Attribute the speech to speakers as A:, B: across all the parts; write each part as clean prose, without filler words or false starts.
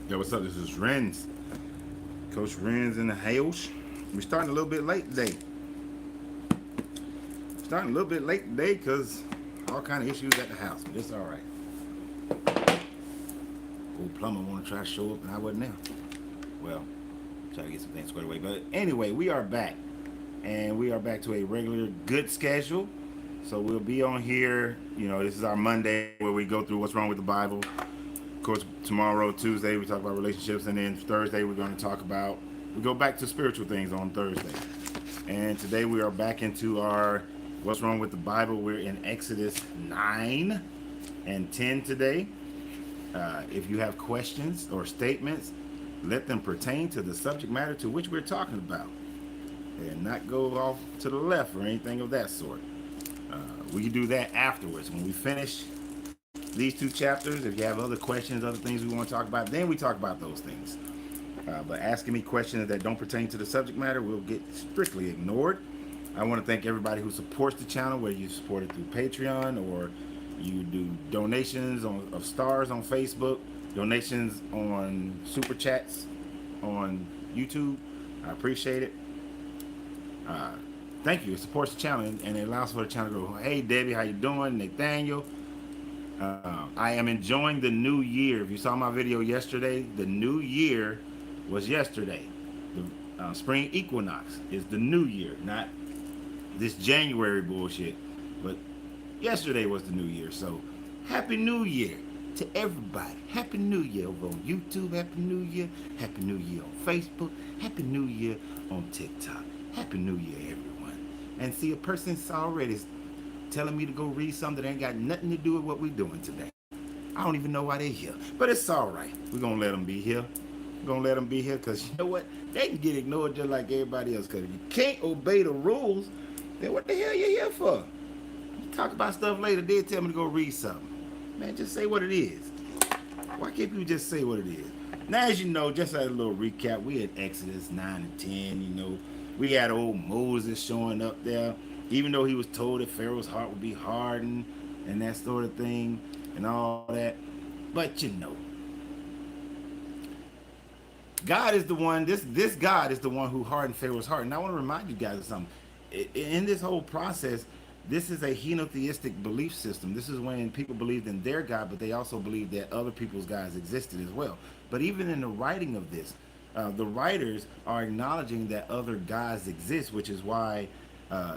A: Yo, what's up? This is Renz, Coach Renz in the house. We're starting a little bit late today. Starting a little bit late today because all kind of issues at the house, but it's all right. Old plumber want to try to show up, and I wasn't there. Well, try to get some things squared away. But anyway, we are back, and we are back to a regular good schedule. So we'll be on here. You know, this is our Monday where we go through what's wrong with the Bible. Of course, tomorrow, Tuesday, we talk about relationships, and then Thursday we go back to spiritual things on Thursday. And today we are back into our what's wrong with the Bible. We're in Exodus 9 and 10 today. If you have questions or statements, let them pertain to the subject matter to which we're talking about, and not go off to the left or anything of that sort. We can do that afterwards when we finish these two chapters. If you have other questions, other things we want to talk about, then we talk about those things. But asking me questions that don't pertain to the subject matter will get strictly ignored. I want to thank everybody who supports the channel, whether you support it through Patreon or you do donations of stars on Facebook, donations on super chats on YouTube. I appreciate it. Thank you. It supports the channel and it allows for the channel to go, hey Debbie, how you doing? Nathaniel. I am enjoying the new year. If you saw my video yesterday, the new year was yesterday. The spring equinox is the new year, not this January bullshit. But yesterday was the new year. So happy new year to everybody. Happy new year over on YouTube. Happy new year. Happy new year on Facebook. Happy new year on TikTok. Happy new year, everyone. And see, a person's already telling me to go read something that ain't got nothing to do with what we're doing today. I don't even know why they're here. But it's all right. We're going to let them be here. We're going to let them be here because you know what? They can get ignored just like everybody else. Because if you can't obey the rules, then what the hell you here for? You talk about stuff later. They tell me to go read something. Man, just say what it is. Why can't you just say what it is? Now, as you know, just as a little recap, we had Exodus 9 and 10, you know. We had old Moses showing up there, even though he was told that Pharaoh's heart would be hardened and that sort of thing and all that. But you know, God is the one, this God is the one who hardened Pharaoh's heart. And I want to remind you guys of something. In this whole process, this is a henotheistic belief system. This is when people believed in their God, but they also believed that other people's gods existed as well. But even in the writing of this, the writers are acknowledging that other gods exist, which is why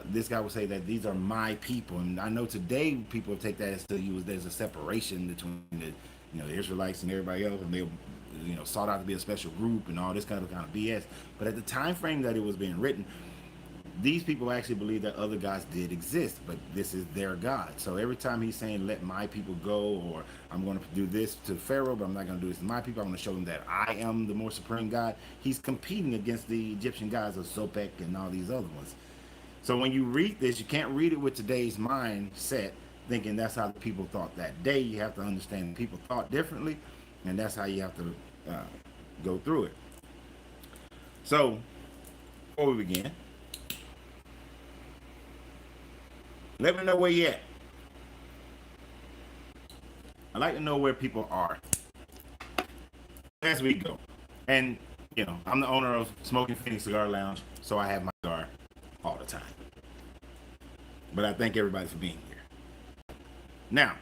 A: this guy would say that these are my people. And I know today people take that as to use there's a separation between the Israelites and everybody else, and they sought out to be a special group and all this kind of BS. But at the time frame that it was being written, these people actually believe that other gods did exist, but this is their God. So every time he's saying, let my people go, or I'm going to do this to Pharaoh, but I'm not going to do this to my people, I'm going to show them that I am the more supreme God, he's competing against the Egyptian gods of Sopek and all these other ones. So when you read this, you can't read it with today's mindset, thinking that's how the people thought that day. You have to understand people thought differently, and that's how you have to go through it. So, before we begin, let me know where you at. I'd like to know where people are as we go. And, I'm the owner of Smoking Phoenix Cigar Lounge, so I have my cigar all the time. But I thank everybody for being here. Now,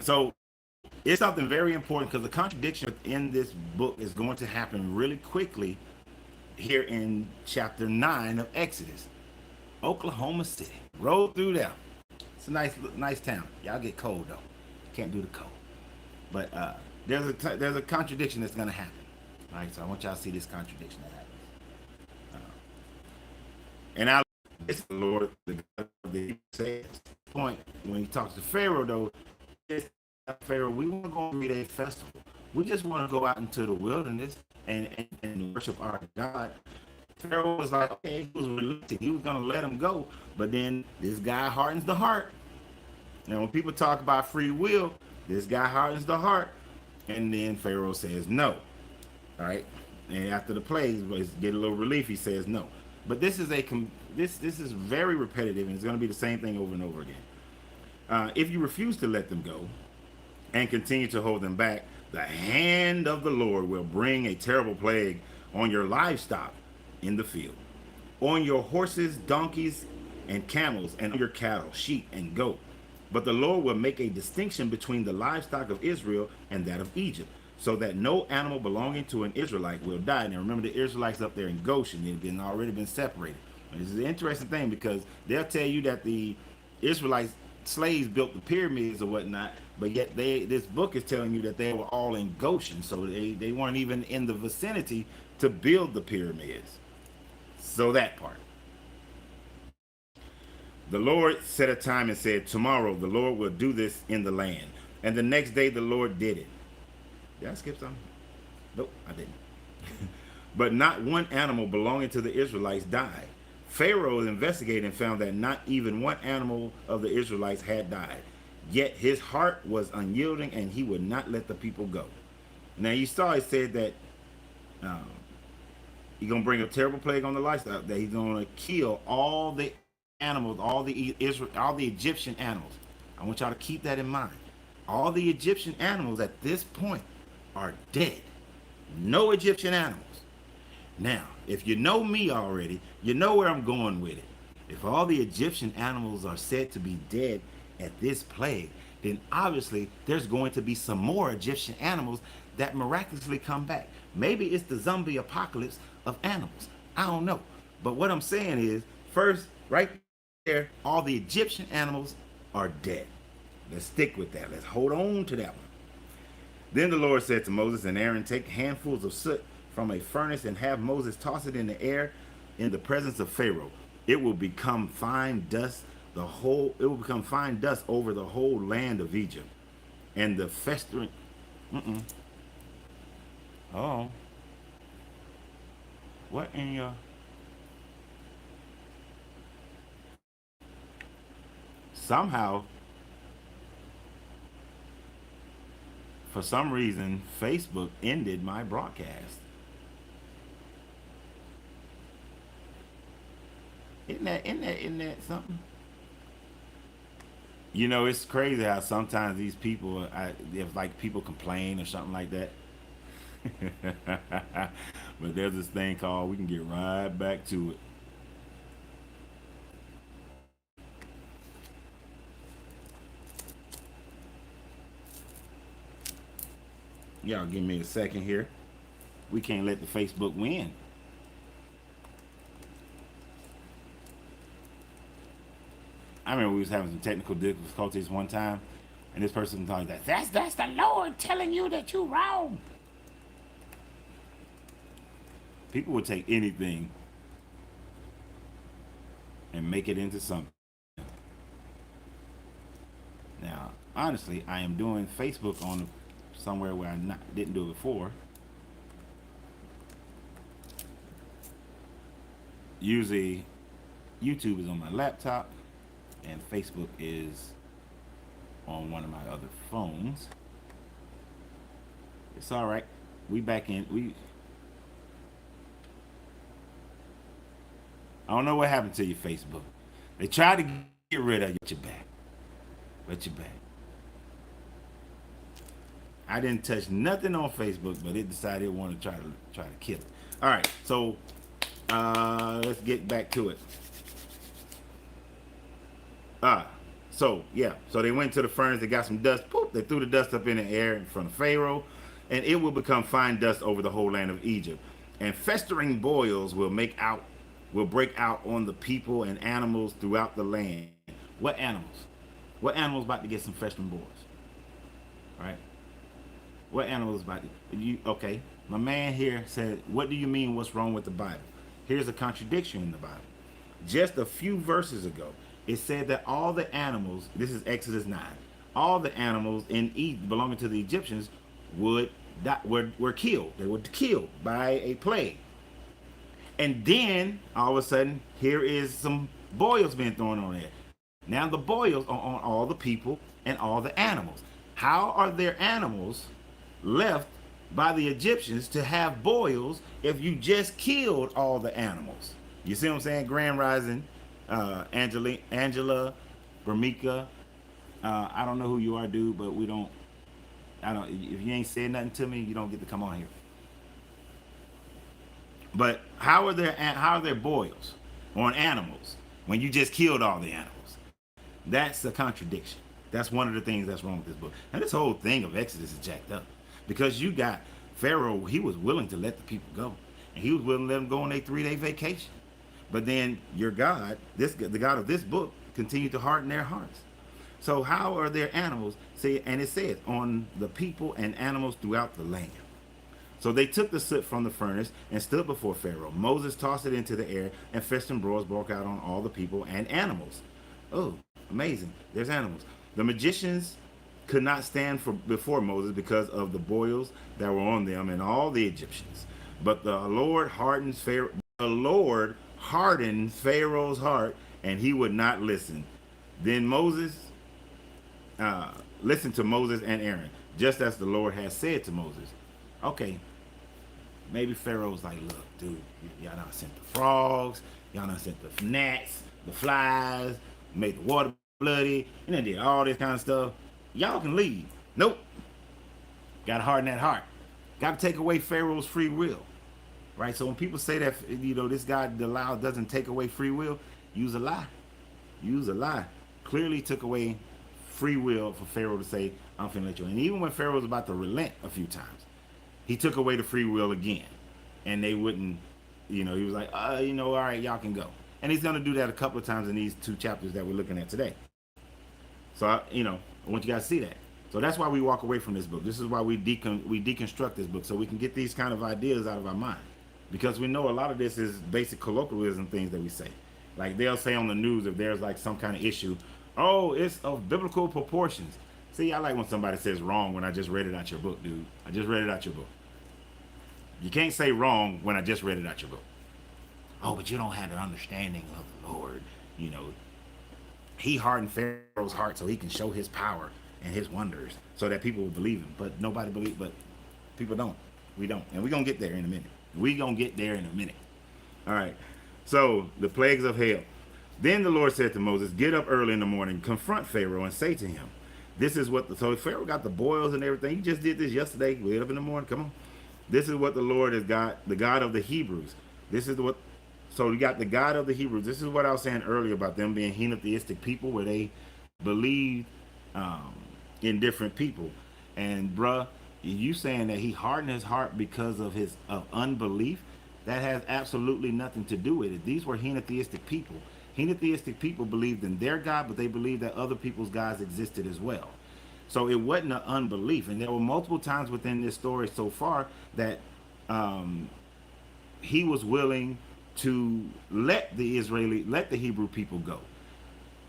A: so it's something very important because the contradiction in this book is going to happen really quickly here in chapter 9 of Exodus. Oklahoma City. Roll through there. It's a nice town. Y'all get cold though. Can't do the cold. But there's a contradiction that's gonna happen. All right, so I want y'all to see this contradiction that happens. And it's the Lord, the God that says. Point when he talks to Pharaoh though, Pharaoh, we want to go on a 3-day festival. We just want to go out into the wilderness and worship our God. Pharaoh was like, okay, he was reluctant. He was going to let him go. But then this guy hardens the heart. And when people talk about free will, this guy hardens the heart. And then Pharaoh says no. All right. And after the plagues, get a little relief, he says no. But this is this is very repetitive, and it's going to be the same thing over and over again. If you refuse to let them go, and continue to hold them back, the hand of the Lord will bring a terrible plague on your livestock in the field, on your horses, donkeys, and camels, and on your cattle, sheep, and goat. But the Lord will make a distinction between the livestock of Israel and that of Egypt, so that no animal belonging to an Israelite will die. Now remember, the Israelites up there in Goshen, they've already been separated. And this is an interesting thing, because they'll tell you that the Israelites slaves built the pyramids or whatnot, but yet this book is telling you that they were all in Goshen, so they weren't even in the vicinity to build the pyramids. So that part. The Lord set a time and said, tomorrow the Lord will do this in the land. And the next day the Lord did it. Did I skip something? Nope, I didn't. But not one animal belonging to the Israelites died. Pharaoh investigated and found that not even one animal of the Israelites had died. Yet his heart was unyielding, and he would not let the people go. Now you saw it said that he's going to bring a terrible plague on the livestock, that he's going to kill all the animals, all the Egyptian animals. I want y'all to keep that in mind. All the Egyptian animals at this point are dead. No Egyptian animals. Now, if you know me already, you know where I'm going with it. If all the Egyptian animals are said to be dead at this plague, then obviously there's going to be some more Egyptian animals that miraculously come back. Maybe it's the zombie apocalypse of animals. I don't know. But what I'm saying is, first, right there, all the Egyptian animals are dead. Let's stick with that. Let's hold on to that one. Then the Lord said to Moses and Aaron, take handfuls of soot from a furnace and have Moses toss it in the air in the presence of Pharaoh. It will become fine dust. It will become fine dust over the whole land of Egypt, and the festering. Oh, what in your? Somehow, for some reason, Facebook ended my broadcast. Isn't that something? You know, it's crazy how sometimes these people, if like people complain or something like that. But there's this thing called, we can get right back to it. Y'all give me a second here. We can't let the Facebook win. I remember we was having some technical difficulties one time, and this person was like, that's the Lord telling you that you're wrong. People would take anything and make it into something. Now, honestly, I am doing Facebook on somewhere where I didn't do it before. Usually, YouTube is on my laptop, and Facebook is on one of my other phones. It's all right. We back in. I don't know what happened to your Facebook. They tried to get rid of you, but you're back. But you're back. I didn't touch nothing on Facebook, but it decided it wanted to try to kill it. All right, so let's get back to it. So they went to the furnace, they got some dust, poof, they threw the dust up in the air in front of Pharaoh, and it will become fine dust over the whole land of Egypt. And festering boils will break out on the people and animals throughout the land. What animals? What animals about to get some festering boils? Right? What animals about to okay. My man here said, what do you mean what's wrong with the Bible? Here's a contradiction in the Bible. Just a few verses ago, it said that all the animals, this is Exodus 9, all the animals in Egypt belonging to the Egyptians were killed. They were killed by a plague. And then, all of a sudden, here is some boils being thrown on there. Now the boils are on all the people and all the animals. How are there animals left by the Egyptians to have boils if you just killed all the animals? You see what I'm saying? Grand Rising, Angela, Bromika. I don't know who you are, dude, but we don't I don't. If you ain't said nothing to me, you don't get to come on here. But how are there boils on animals when you just killed all the animals? That's a contradiction. That's one of the things that's wrong with this book. And this whole thing of Exodus is jacked up because you got Pharaoh. He was willing to let the people go, and he was willing to let them go on a 3-day vacation. But then your God, the God of this book, continued to harden their hearts. So how are their animals? See, and it says on the people and animals throughout the land. So they took the soot from the furnace and stood before Pharaoh. Moses tossed it into the air, and fist and broils broke out on all the people and animals. Oh, amazing. There's animals. The magicians could not stand before Moses because of the boils that were on them and all the Egyptians. But the Lord hardened Pharaoh's heart, and he would not listen. Then Moses listened to Moses and Aaron, just as the Lord had said to Moses. Okay, maybe Pharaoh's like, look, dude, y'all done sent the frogs, y'all done sent the gnats, the flies, made the water bloody, and then did all this kind of stuff. Y'all can leave. Nope. Got to harden that heart. Got to take away Pharaoh's free will. Right? So when people say that, this God doesn't take away free will, use a lie. Use a lie. Clearly took away free will for Pharaoh to say, I'm finna let you in. And even when Pharaoh was about to relent a few times, he took away the free will again. And they wouldn't, he was like, all right, y'all can go. And he's going to do that a couple of times in these 2 chapters that we're looking at today. So, I want you guys to see that. So that's why we walk away from this book. This is why we deconstruct this book, so we can get these kind of ideas out of our mind. Because we know a lot of this is basic colloquialism things that we say. Like they'll say on the news if there's like some kind of issue, oh, it's of biblical proportions. See, I like when somebody says wrong when I just read it out your book, dude. I just read it out your book. You can't say wrong when I just read it out your book. Oh, but you don't have an understanding of the Lord. He hardened Pharaoh's heart so he can show his power and his wonders so that people will believe him. But nobody believes, but people don't. We don't. And we're going to get there in a minute. All right. So the plagues of hail. Then the Lord said to Moses, get up early in the morning, confront Pharaoh and say to him, this is what so Pharaoh got the boils and everything. He just did this yesterday. Wake up in the morning. Come on. This is what the Lord has got, the God of the Hebrews. So you got the God of the Hebrews. This is what I was saying earlier about them being henotheistic people where they believe in different people. And bruh, you saying that he hardened his heart because of his unbelief, that has absolutely nothing to do with it. These were henotheistic people. Henotheistic people believed in their God, but they believed that other people's gods existed as well. So it wasn't an unbelief. And there were multiple times within this story so far that he was willing to let the Hebrew people go.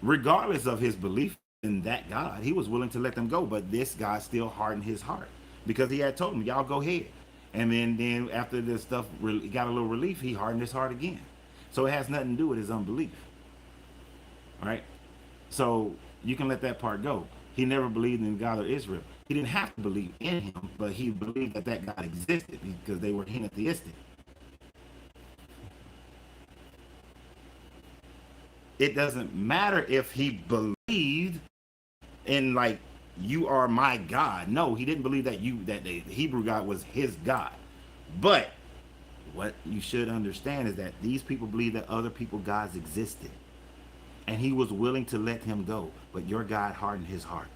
A: Regardless of his belief in that God, he was willing to let them go. But this God still hardened his heart because he had told them, y'all go ahead. And then after this stuff got a little relief, he hardened his heart again. So it has nothing to do with his unbelief. All right? So you can let that part go. He never believed in the God of Israel. He didn't have to believe in him, but he believed that God existed because they were henotheistic. It doesn't matter if he believed in like, you are my God. No, he didn't believe that the Hebrew God was his God. But what you should understand is that these people believe that other people's gods existed. And he was willing to let him go. But your God hardened his heart.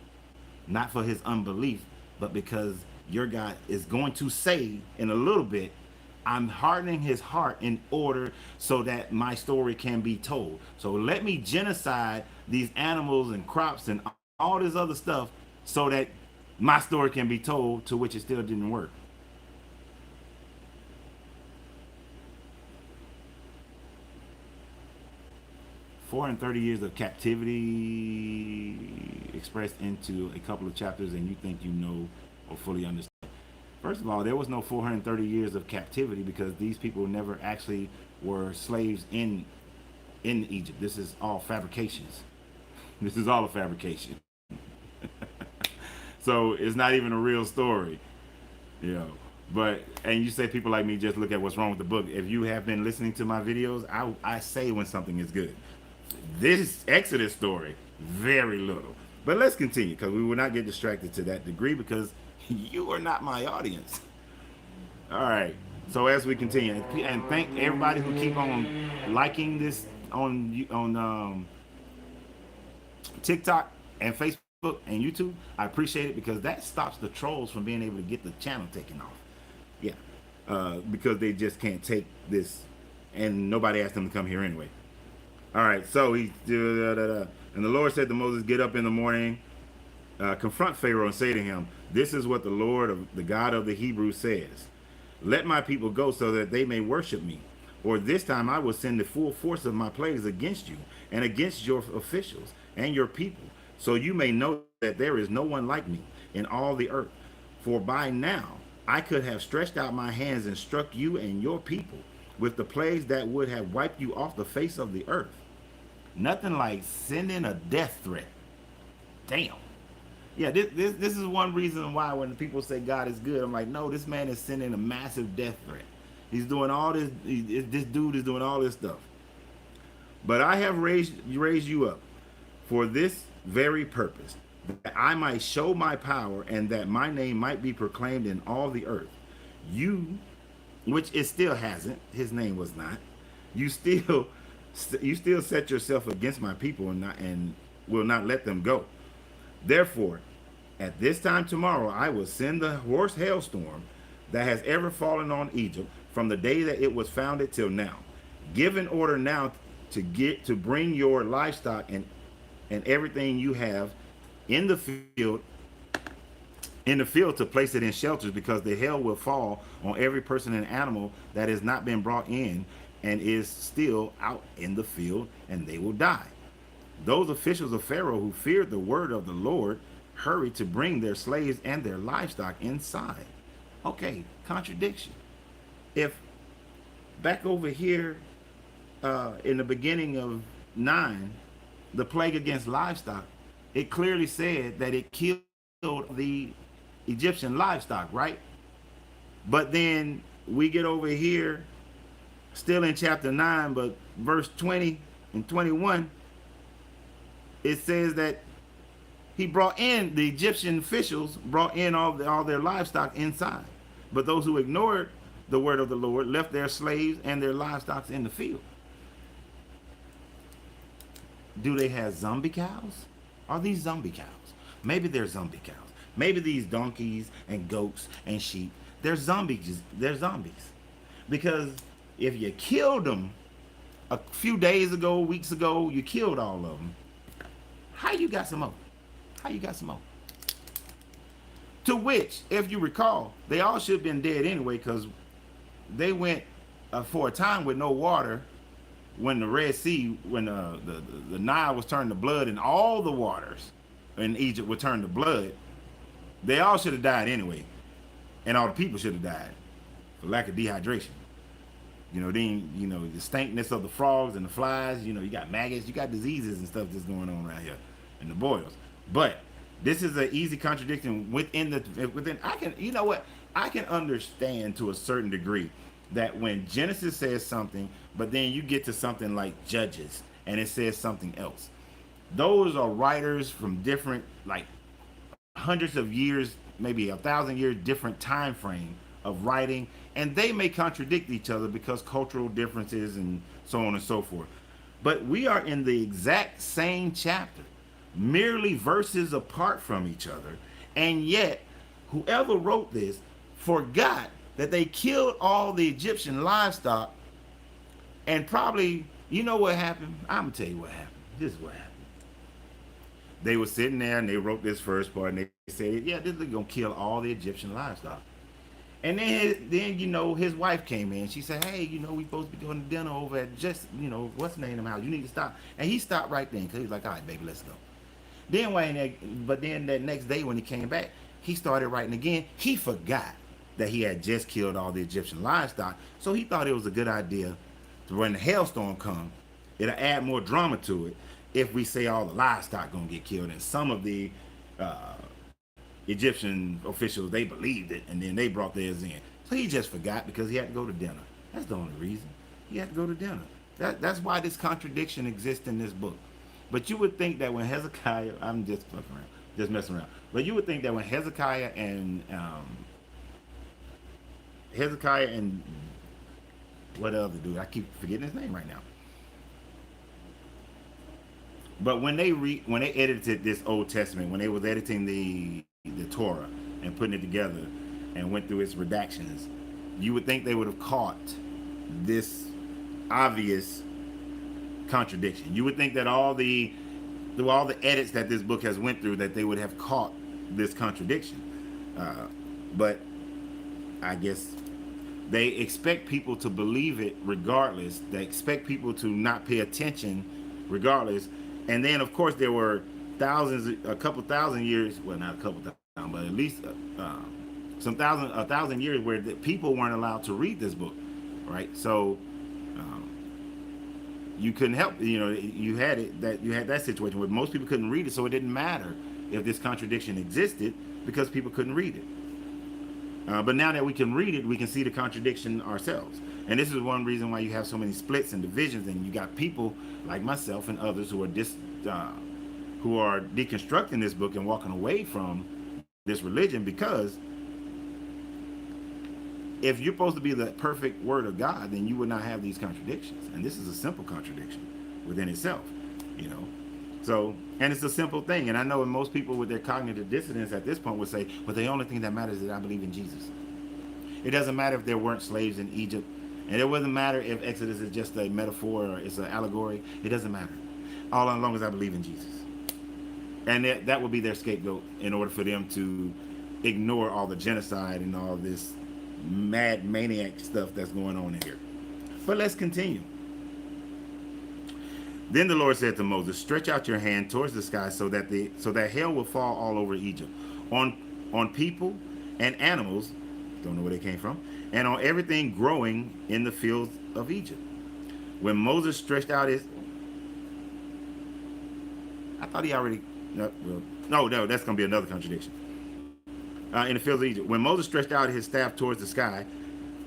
A: Not for his unbelief, but because your God is going to say in a little bit, I'm hardening his heart in order so that my story can be told. So let me genocide these animals and crops and all this other stuff so that my story can be told, to which it still didn't work. Four and 30 years of captivity expressed into a couple of chapters, and you think you know or fully understand. First of all, there was no 430 years of captivity because these people never actually were slaves in Egypt. This is all fabrications. This is all a fabrication. So it's not even a real story, But, and you say people like me just look at what's wrong with the book. If you have been listening to my videos, I say when something is good. This Exodus story, very little. But let's continue because we will not get distracted to that degree because You are not my audience. All right. So as we continue, and thank everybody who keep on liking this on TikTok and Facebook and YouTube. I appreciate it because that stops the trolls from being able to get the channel taken off. Yeah, because they just can't take this, and nobody asked them to come here anyway. All right, so and the Lord said to Moses, "Get up in the morning, confront Pharaoh, and say to him, this is what the Lord, the God of the Hebrews, says. Let my people go so that they may worship me. Or this time I will send the full force of my plagues against you and against your officials and your people, so you may know that there is no one like me in all the earth. For by now I could have stretched out my hands and struck you and your people with the plagues that would have wiped you off the face of the earth." Nothing like sending a death threat. Damn. Yeah, this is one reason why when people say God is good, I'm like, no, this man is sending a massive death threat. He's doing all this. This dude is doing all this stuff. But I have raised you up for this very purpose, that I might show my power and that my name might be proclaimed in all the earth. You, which it still hasn't, his name was not. You still set yourself against my people and will not let them go. Therefore, at this time tomorrow, I will send the worst hailstorm that has ever fallen on Egypt from the day that it was founded till now. Give an order now to bring your livestock and everything you have in the field to place it in shelters, because the hail will fall on every person and animal that has not been brought in and is still out in the field, and they will die. Those officials of Pharaoh who feared the word of the Lord hurried to bring their slaves and their livestock inside. Okay, contradiction. If back over here in the beginning of 9, the plague against livestock, it clearly said that it killed the Egyptian livestock, right? But then we get over here, still in chapter 9, but verse 20 and 21, it says that he brought in, the Egyptian officials brought in all their livestock inside. But those who ignored the word of the Lord left their slaves and their livestock in the field. Do they have zombie cows? Are these zombie cows? Maybe they're zombie cows. Maybe these donkeys and goats and sheep, they're zombies. They're zombies. Because if you killed them a few days ago, weeks ago, you killed all of them. How you got some more? How you got some more? To which, if you recall, they all should have been dead anyway, because they went for a time with no water when the Red Sea, when the Nile was turned to blood and all the waters in Egypt were turned to blood. They all should have died anyway, and all the people should have died for lack of dehydration. Then the stankness of the frogs and the flies. You got maggots, you got diseases and stuff that's going on around here, and the boils. But this is an easy contradiction within. I can understand to a certain degree that when Genesis says something, but then you get to something like Judges and it says something else. Those are writers from different, like, hundreds of years, maybe 1,000 years different time frame of writing, and they may contradict each other because cultural differences and so on and so forth. But we are in the exact same chapter, merely verses apart from each other, and yet whoever wrote this forgot that they killed all the Egyptian livestock, and probably, what happened? I'm gonna tell you what happened. This is what happened. They were sitting there and they wrote this first part, and they said, yeah, this is gonna kill all the Egyptian livestock. And then his wife came in. She said, hey, we supposed to be doing dinner over at just, what's the name of the house? You need to stop. And he stopped right then, because he was like, all right, baby, let's go. But then that next day when he came back, he started writing again. He forgot that he had just killed all the Egyptian livestock. So he thought it was a good idea to, when the hailstorm comes, it'll add more drama to it if we say all the livestock gonna get killed. And some of the Egyptian officials, they believed it, and then they brought theirs in. So he just forgot because he had to go to dinner. That's the only reason. He had to go to dinner. That's why this contradiction exists in this book. But you would think that when Hezekiah, I'm just fucking around, just messing around. But you would think that when Hezekiah and what other dude? I keep forgetting his name right now. But when they edited this Old Testament, when they was editing the Torah and putting it together and went through its redactions, you would think they would have caught this obvious contradiction. You would think that through all the edits that this book has went through, that they would have caught this contradiction. But I guess they expect people to believe it regardless. They expect people to not pay attention regardless. And then, of course, there were a couple thousand years, well, not a couple thousand, but at least a thousand years where the people weren't allowed to read this book, right? So you couldn't help, you had that situation where most people couldn't read it, so it didn't matter if this contradiction existed because people couldn't read it. But now that we can read it, we can see the contradiction ourselves. And this is one reason why you have so many splits and divisions, and you got people like myself and others who are deconstructing this book and walking away from this religion, because if you're supposed to be the perfect word of God, then you would not have these contradictions. And this is a simple contradiction within itself, So, and it's a simple thing. And I know most people with their cognitive dissonance at this point would say, but the only thing that matters is that I believe in Jesus. It doesn't matter if there weren't slaves in Egypt. And it doesn't matter if Exodus is just a metaphor or it's an allegory. It doesn't matter. All as long as I believe in Jesus. And that would be their scapegoat in order for them to ignore all the genocide and all this mad maniac stuff that's going on in here. But let's continue. Then the Lord said to Moses, stretch out your hand towards the sky so that hail will fall all over Egypt, on people and animals, don't know where they came from, and on everything growing in the fields of Egypt. When Moses stretched out his, I thought he already, no, that's going to be another contradiction. In the fields of Egypt. When Moses stretched out his staff towards the sky,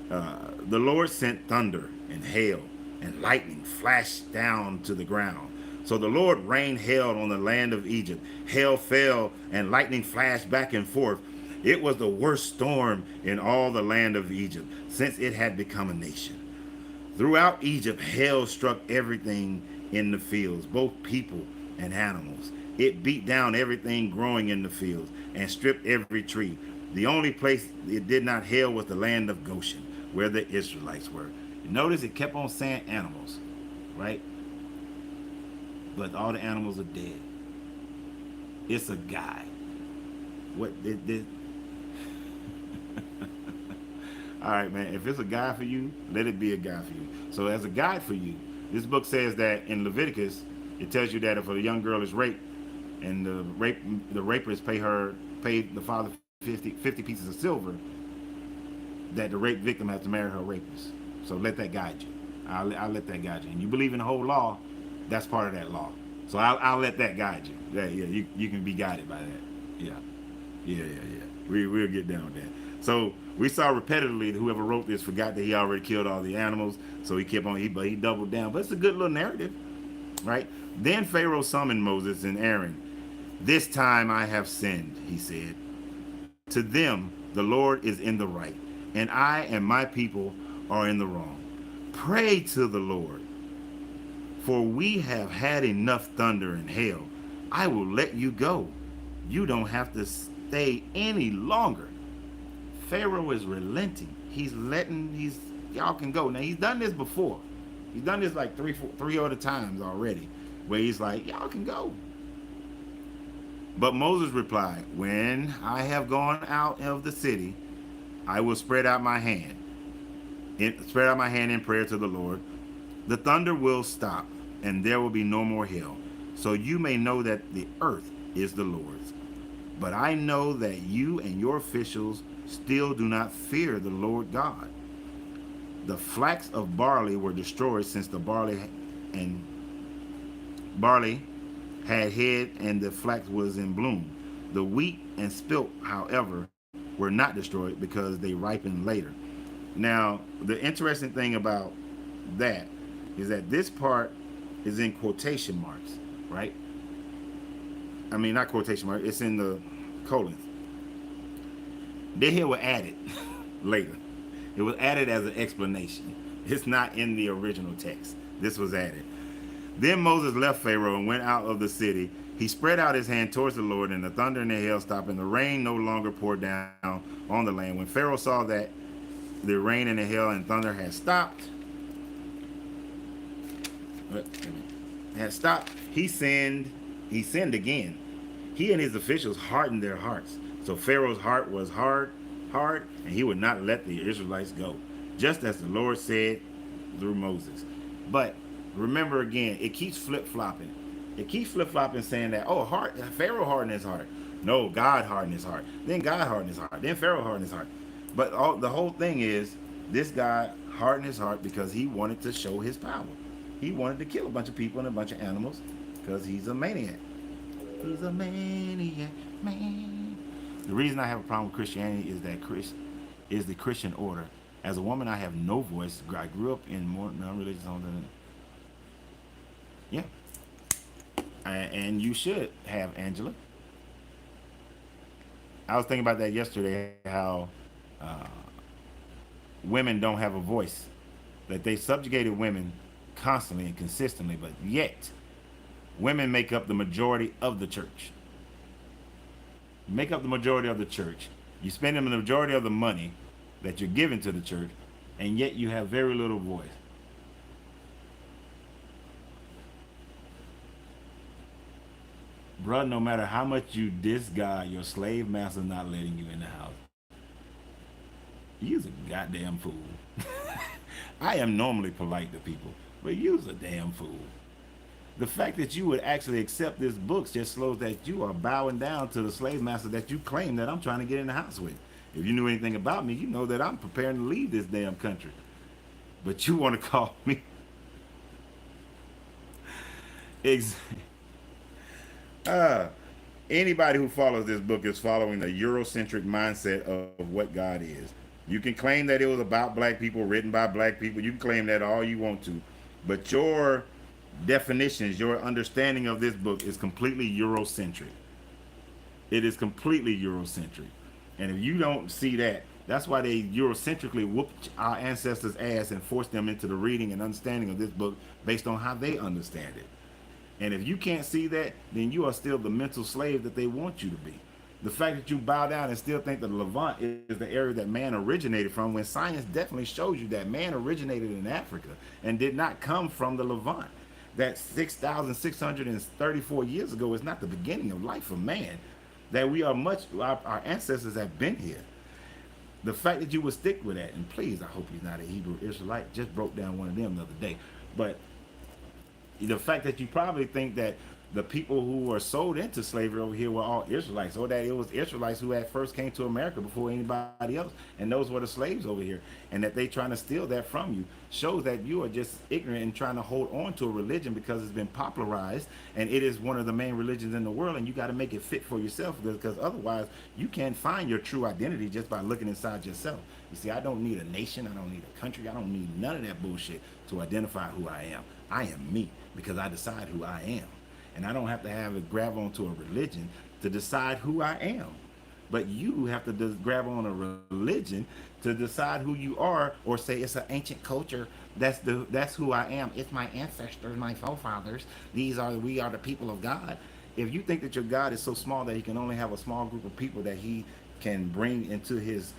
A: the Lord sent thunder and hail and lightning flashed down to the ground. So the Lord rained hail on the land of Egypt. Hail fell and lightning flashed back and forth. It was the worst storm in all the land of Egypt since it had become a nation. Throughout Egypt, hail struck everything in the fields, both people and animals. It beat down everything growing in the fields and stripped every tree. The only place it did not hail was the land of Goshen, where the Israelites were. Notice it kept on saying animals, right? But all the animals are dead. It's a guy. What did All right, man. If it's a guide for you, let it be a guide for you. So as a guide for you, this book says that in Leviticus, it tells you that if a young girl is raped and the rapist pay the father 50 pieces of silver, that the rape victim has to marry her rapist. So let that guide you. I'll let that guide you. And you believe in the whole law, that's part of that law. So I'll let that guide you. Yeah, you can be guided by that. Yeah. We'll get down with that. So we saw repetitively that whoever wrote this forgot that he already killed all the animals. So he kept on, he doubled down. But it's a good little narrative, right? Then Pharaoh summoned Moses and Aaron. This time I have sinned, he said. To them, the Lord is in the right, and I and my people are in the wrong. Pray to the Lord, for we have had enough thunder and hail. I will let you go. You don't have to stay any longer. Pharaoh is relenting. Y'all can go. Now, he's done this before. He's done this like three other times already, where he's like, y'all can go. But Moses replied, when I have gone out of the city, I will spread out my hand in prayer to the Lord. The thunder will stop, and there will be no more hail. So you may know that the earth is the Lord's. But I know that you and your officials still do not fear the Lord God. The flax of barley were destroyed since the barley had head and the flax was in bloom. The wheat and spelt, however, were not destroyed because they ripened later. Now, the interesting thing about that is that this part is in quotation marks, right? I mean, not quotation marks. It's in the colon. Then here was added later. It was added as an explanation. It's not in the original text. This was added. Then Moses left Pharaoh and went out of the city. He spread out his hand towards the Lord, and the thunder and the hail stopped, and the rain no longer poured down on the land. When Pharaoh saw that the rain and the hail and thunder had stopped, he sinned again. He and his officials hardened their hearts. So Pharaoh's heart was hard, and he would not let the Israelites go, just as the Lord said through Moses. But remember again, it keeps flip-flopping. It keeps flip-flopping, saying that, Pharaoh hardened his heart. No, God hardened his heart. Then God hardened his heart. Then Pharaoh hardened his heart. But the whole thing is, this guy hardened his heart because he wanted to show his power. He wanted to kill a bunch of people and a bunch of animals because he's a maniac. He's a maniac, man. The reason I have a problem with Christianity is the Christian order. As a woman, I have no voice. I grew up in more non-religious homes. Yeah. And you should have, Angela. I was thinking about that yesterday, how women don't have a voice. That they subjugated women constantly and consistently, but yet women make up the majority of the church. Make up the majority of the church. You spend the majority of the money that you're giving to the church, and yet you have very little voice. Bruh, no matter how much you diss God, your slave master not letting you in the house. You's a goddamn fool. I am normally polite to people, but you's a damn fool. The fact that you would actually accept this book just shows that you are bowing down to the slave master that you claim that I'm trying to get in the house with. If you knew anything about me, you know that I'm preparing to leave this damn country. But you want to call me... Anybody who follows this book is following the Eurocentric mindset of what God is. You can claim that it was about black people, written by black people. You can claim that all you want to. But your definitions, your understanding of this book is completely Eurocentric. It is completely Eurocentric. And if you don't see that, that's why they Eurocentrically whooped our ancestors' ass and forced them into the reading and understanding of this book based on how they understand it. And if you can't see that, then you are still the mental slave that they want you to be. The fact that you bow down and still think that the Levant is the area that man originated from, when science definitely shows you that man originated in Africa and did not come from the Levant. That 6,634 years ago is not the beginning of life for man. That we are our ancestors have been here. The fact that you would stick with that, and please, I hope he's not a Hebrew Israelite, just broke down one of them the other day. But the fact that you probably think that the people who were sold into slavery over here were all Israelites, or that it was Israelites who had first came to America before anybody else, and those were the slaves over here, and that they trying to steal that from you, shows that you are just ignorant and trying to hold on to a religion because it's been popularized, and it is one of the main religions in the world, and you got to make it fit for yourself, because otherwise you can't find your true identity just by looking inside yourself. You see, I don't need a nation, I don't need a country, I don't need none of that bullshit to identify who I am. I am me because I decide who I am. And I don't have to have it grab onto a religion to decide who I am. But you have to grab on a religion to decide who you are, or say it's an ancient culture. That's who I am. It's my ancestors, my forefathers. We are the people of God. If you think that your God is so small that he can only have a small group of people that he can bring into his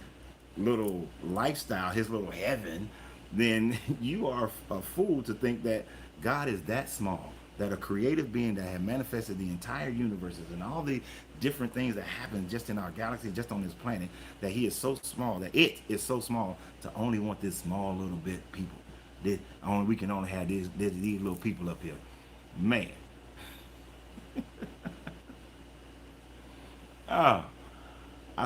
A: little lifestyle, his little heaven, then you are a fool to think that God is that small. That a creative being that had manifested the entire universes and all the different things that happen just in our galaxy, just on this planet, that he is so small, that it is so small to only want this small little bit people. We can only have these little people up here. Man. I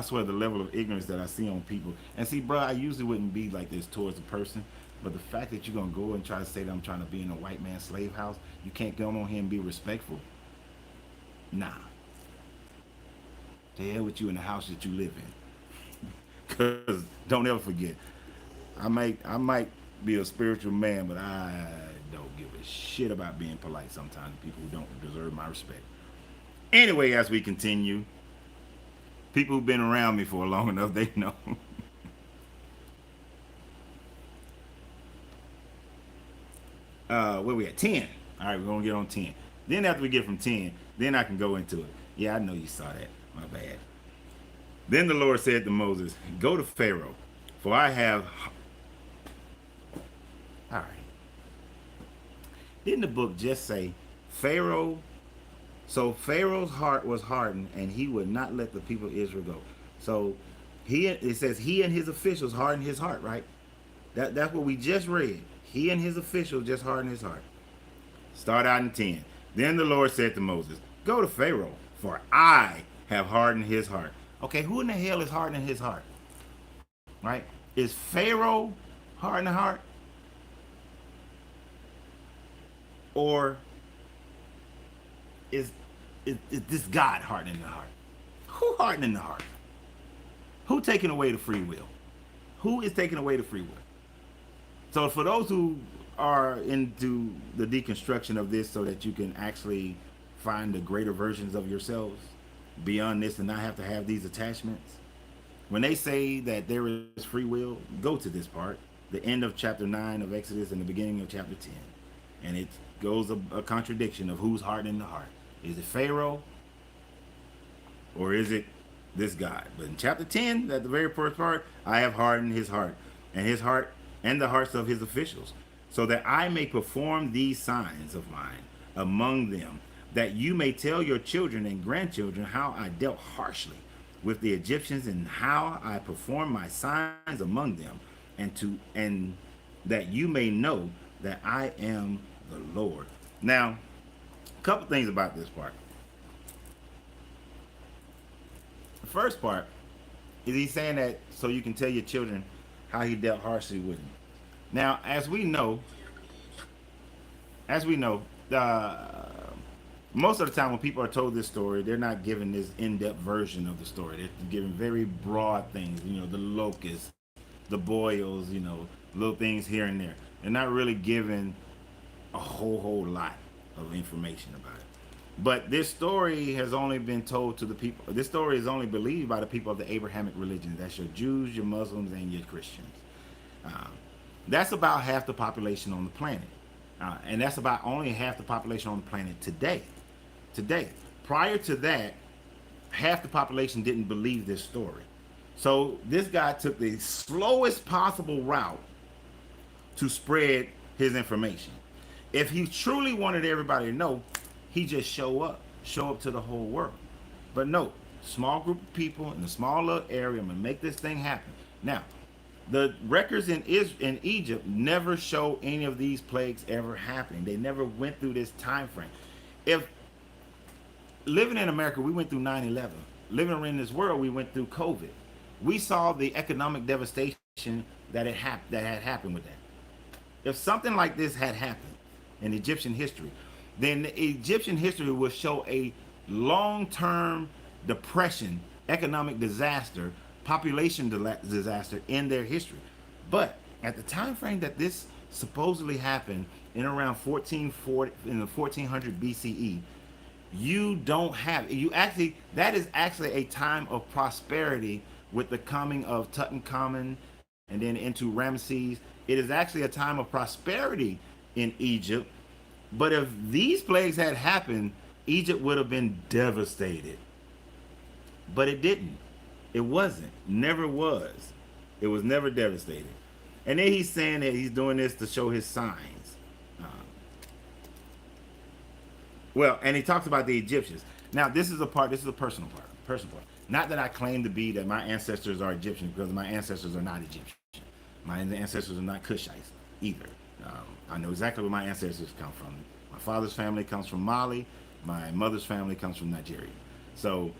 A: swear the level of ignorance that I see on people. And see, bro, I usually wouldn't be like this towards a person. But the fact that you're going to go and try to say that I'm trying to be in a white man's slave house, you can't come on here and be respectful. Nah. To hell with you in the house that you live in. Because don't ever forget, I might be a spiritual man, but I don't give a shit about being polite sometimes to people who don't deserve my respect. Anyway, as we continue, People who've been around me for long enough, they know. Where we at? 10. All right, we're gonna get on 10. Then after we get from 10, then I can go into it. Yeah, I know you saw that. My bad. Then the Lord said to Moses, "Go to Pharaoh, for I have." All right. Didn't the book just say Pharaoh? So Pharaoh's heart was hardened, and he would not let the people of Israel go. So it says he and his officials hardened his heart, right? That's what we just read. He and his officials just hardened his heart. Start out in 10. Then the Lord said to Moses, "Go to Pharaoh, for I have hardened his heart." Okay, who in the hell is hardening his heart? Right? Is Pharaoh hardening the heart? Or is this God hardening the heart? Who hardening the heart? Who taking away the free will? Who is taking away the free will? So for those who are into the deconstruction of this so that you can actually find the greater versions of yourselves beyond this and not have to have these attachments, when they say that there is free will, go to this part, the end of chapter 9 of Exodus and the beginning of chapter 10. And it goes a contradiction of who's hardening the heart. Is it Pharaoh or is it this God? But in chapter 10, at the very first part, I have hardened his heart and the hearts of his officials, so that I may perform these signs of mine among them, that you may tell your children and grandchildren how I dealt harshly with the Egyptians and how I performed my signs among them, and that you may know that I am the Lord. Now, a couple things about this part. The first part is he's saying that so you can tell your children how he dealt harshly with them. Now, as we know, most of the time when people are told this story, they're not given this in-depth version of the story. They're given very broad things, the locusts, the boils, little things here and there. They're not really given a whole lot of information about it. But this story has only been told to the people. This story is only believed by the people of the Abrahamic religion. That's your Jews, your Muslims, and your Christians. That's about half the population on the planet. And that's about only half the population on the planet today. Prior to that, half the population didn't believe this story. So this guy took the slowest possible route to spread his information. If he truly wanted everybody to know, he just show up to the whole world. But no, small group of people in a small little area, I'm gonna make this thing happen. Now, the records in Egypt never show any of these plagues ever happening. They never went through this time frame. If living in America, we went through 9/11. Living in this world, we went through COVID. We saw the economic devastation that had happened with that. If something like this had happened in Egyptian history, then the Egyptian history will show a long-term depression, economic disaster, population disaster in their history. But at the time frame that this supposedly happened in around 1440 in the 1400 BCE, that is actually a time of prosperity with the coming of Tutankhamun and then into Ramses. It is actually a time of prosperity in Egypt. But if these plagues had happened, Egypt would have been devastated. But it didn't. It wasn't. Never was. It was never devastated. And then he's saying that he's doing this to show his signs. And he talks about the Egyptians. Now, this is a personal part. Not that I claim to be that my ancestors are Egyptian, because my ancestors are not Egyptian. My ancestors are not Cushites either. I know exactly where my ancestors come from. My father's family comes from Mali. My mother's family comes from Nigeria. So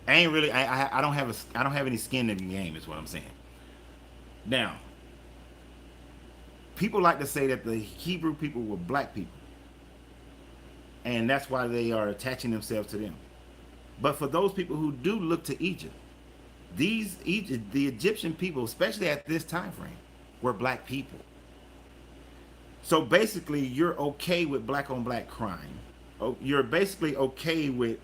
A: I don't have any skin in the game, is what I'm saying. Now, people like to say that the Hebrew people were black people, and that's why they are attaching themselves to them. But for those people who do look to Egypt, the Egyptian people, especially at this time frame, were black people. So basically, you're okay with black on black crime. You're basically okay with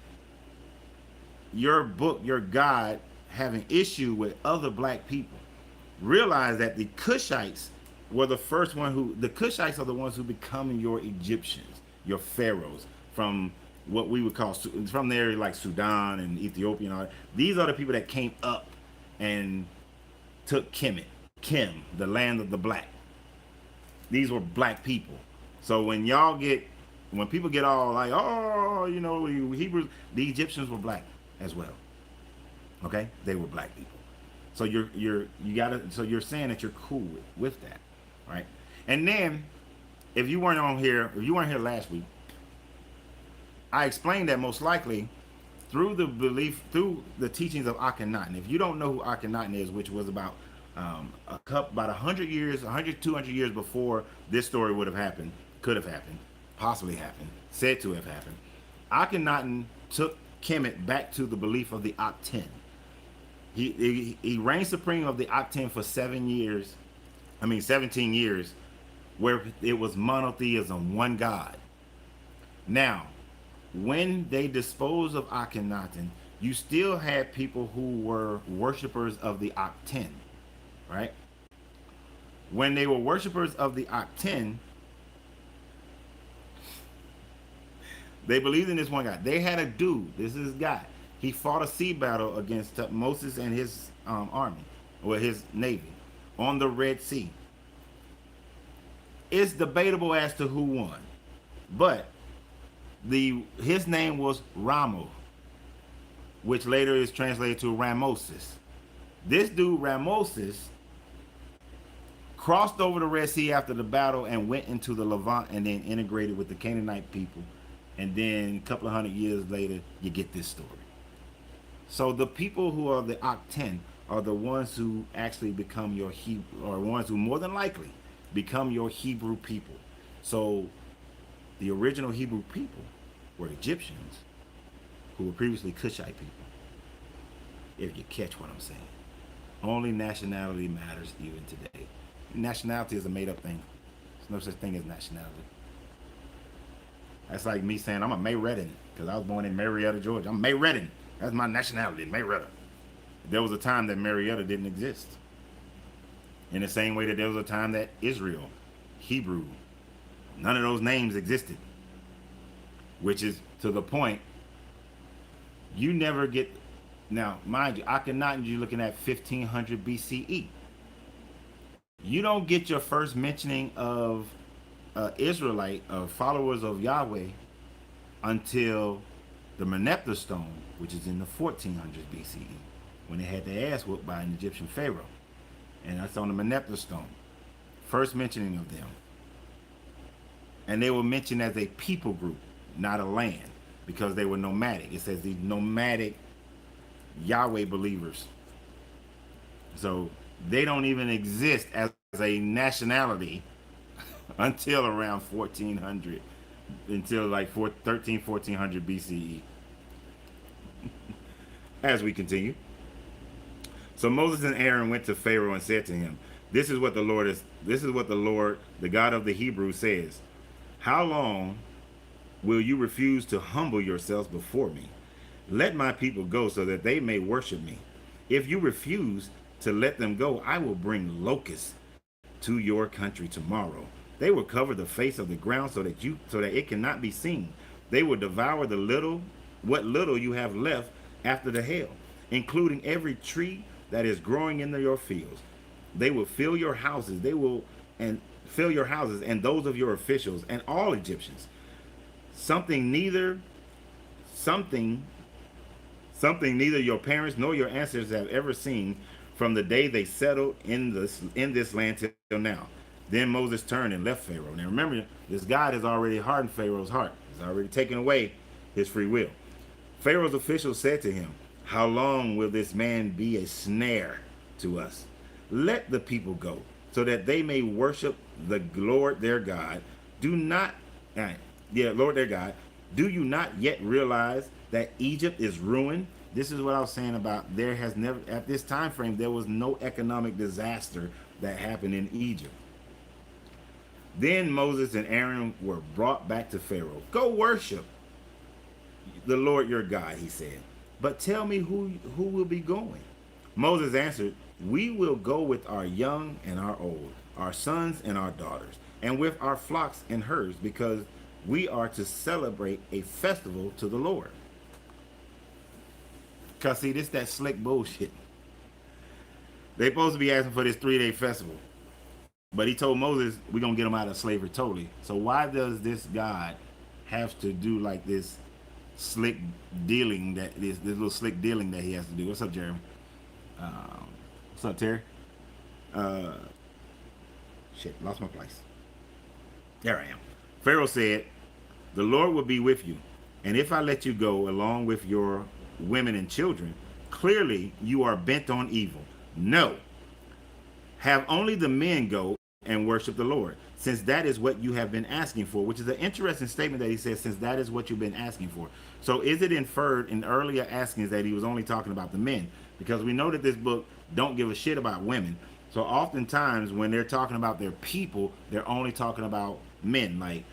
A: your book, your God, having issue with other black people, realize that the Cushites were the first one who, the Cushites are the ones who become your Egyptians, your pharaohs, from what we would call, from the area like Sudan and Ethiopia and all that. These are the people that came up and took Kim, the land of the black. These were black people. So when people get all like, oh, you know, you Hebrews, the Egyptians were black as well. Okay, they were black people. So you're saying that you're cool with that, right? And then if you weren't here last week, I explained that most likely through the teachings of Akhenaten. If you don't know who Akhenaten is, which was about about 100 years, 100, 200 years before this story would have happened, could have happened, possibly happened, said to have happened, Akhenaten took Kemet back to the belief of the Aten. He reigned supreme of the Aten for 17 years, where it was monotheism, one God. Now, when they disposed of Akhenaten, you still had people who were worshipers of the Aten, right? When they were worshipers of the Aten, they believed in this one God. They had a dude, this is God. He fought a sea battle against Moses and his army, or his navy, on the Red Sea. It's debatable as to who won, but his name was Ramo, which later is translated to Ramosis. This dude Ramosis crossed over the Red Sea after the battle and went into the Levant and then integrated with the Canaanite people. And then a couple of hundred years later, you get this story. So the people who are the Aten are the ones who actually become your Hebrew, or ones who more than likely become your Hebrew people. So the original Hebrew people were Egyptians who were previously Cushite people. If you catch what I'm saying. Only nationality matters even today. Nationality is a made up thing. There's no such thing as nationality. That's like me saying I'm a Mayreddin because I was born in Marietta, Georgia. I'm Mayreddin. That's my nationality, Marietta. There was a time that Marietta didn't exist. In the same way that there was a time that Israel, Hebrew, none of those names existed. Which is to the point, you never get, now mind you, Akhenaten, you're looking at 1500 BCE. You don't get your first mentioning of Israelite, followers of Yahweh, until the Merneptah stone, which is in the 1400s BCE, when they had their ass whooped by an Egyptian pharaoh. And that's on the Merneptah stone. First mentioning of them. And they were mentioned as a people group, not a land, because they were nomadic. It says these nomadic Yahweh believers. So they don't even exist as a nationality until around 1400, until like 1400 BCE. As we continue. So Moses and Aaron went to Pharaoh and said to him, this is what the Lord, the God of the Hebrews, says. How long will you refuse to humble yourselves before me? Let my people go so that they may worship me. If you refuse to let them go, I will bring locusts to your country tomorrow. They will cover the face of the ground so that it cannot be seen. They will devour what little you have left after the hail, including every tree that is growing in your fields. They will fill your houses. Fill your houses and those of your officials and all Egyptians. Something neither your parents nor your ancestors have ever seen from the day they settled in this land till now. Then Moses turned and left Pharaoh. Now remember, this God has already hardened Pharaoh's heart. He's already taken away his free will. Pharaoh's officials said to him, how long will this man be a snare to us? Let the people go, so that they may worship the Lord their God. Lord their God. Do you not yet realize that Egypt is ruined? This is what I was saying about at this time frame, there was no economic disaster that happened in Egypt. Then Moses and Aaron were brought back to Pharaoh. Go worship the Lord your God, he said. But tell me who will be going. Moses answered, we will go with our young and our old, our sons and our daughters, and with our flocks and herds, because we are to celebrate a festival to the Lord. Because, see, this that slick bullshit. They supposed to be asking for this 3-day festival. But he told Moses, we're going to get them out of slavery totally. So why does this God have to do like this slick dealing, this little slick dealing that he has to do? What's up, Jeremy? What's up, Terry? Uh, Shit, lost my place. There I am. Pharaoh said, the Lord will be with you. And if I let you go along with your women and children, clearly you are bent on evil. No. Have only the men go and worship the Lord, since that is what you have been asking for, which is an interesting statement that he says, since that is what you've been asking for. So is it inferred in earlier askings that he was only talking about the men? Because we know that this book don't give a shit about women. So oftentimes when they're talking about their people, they're only talking about men. Like,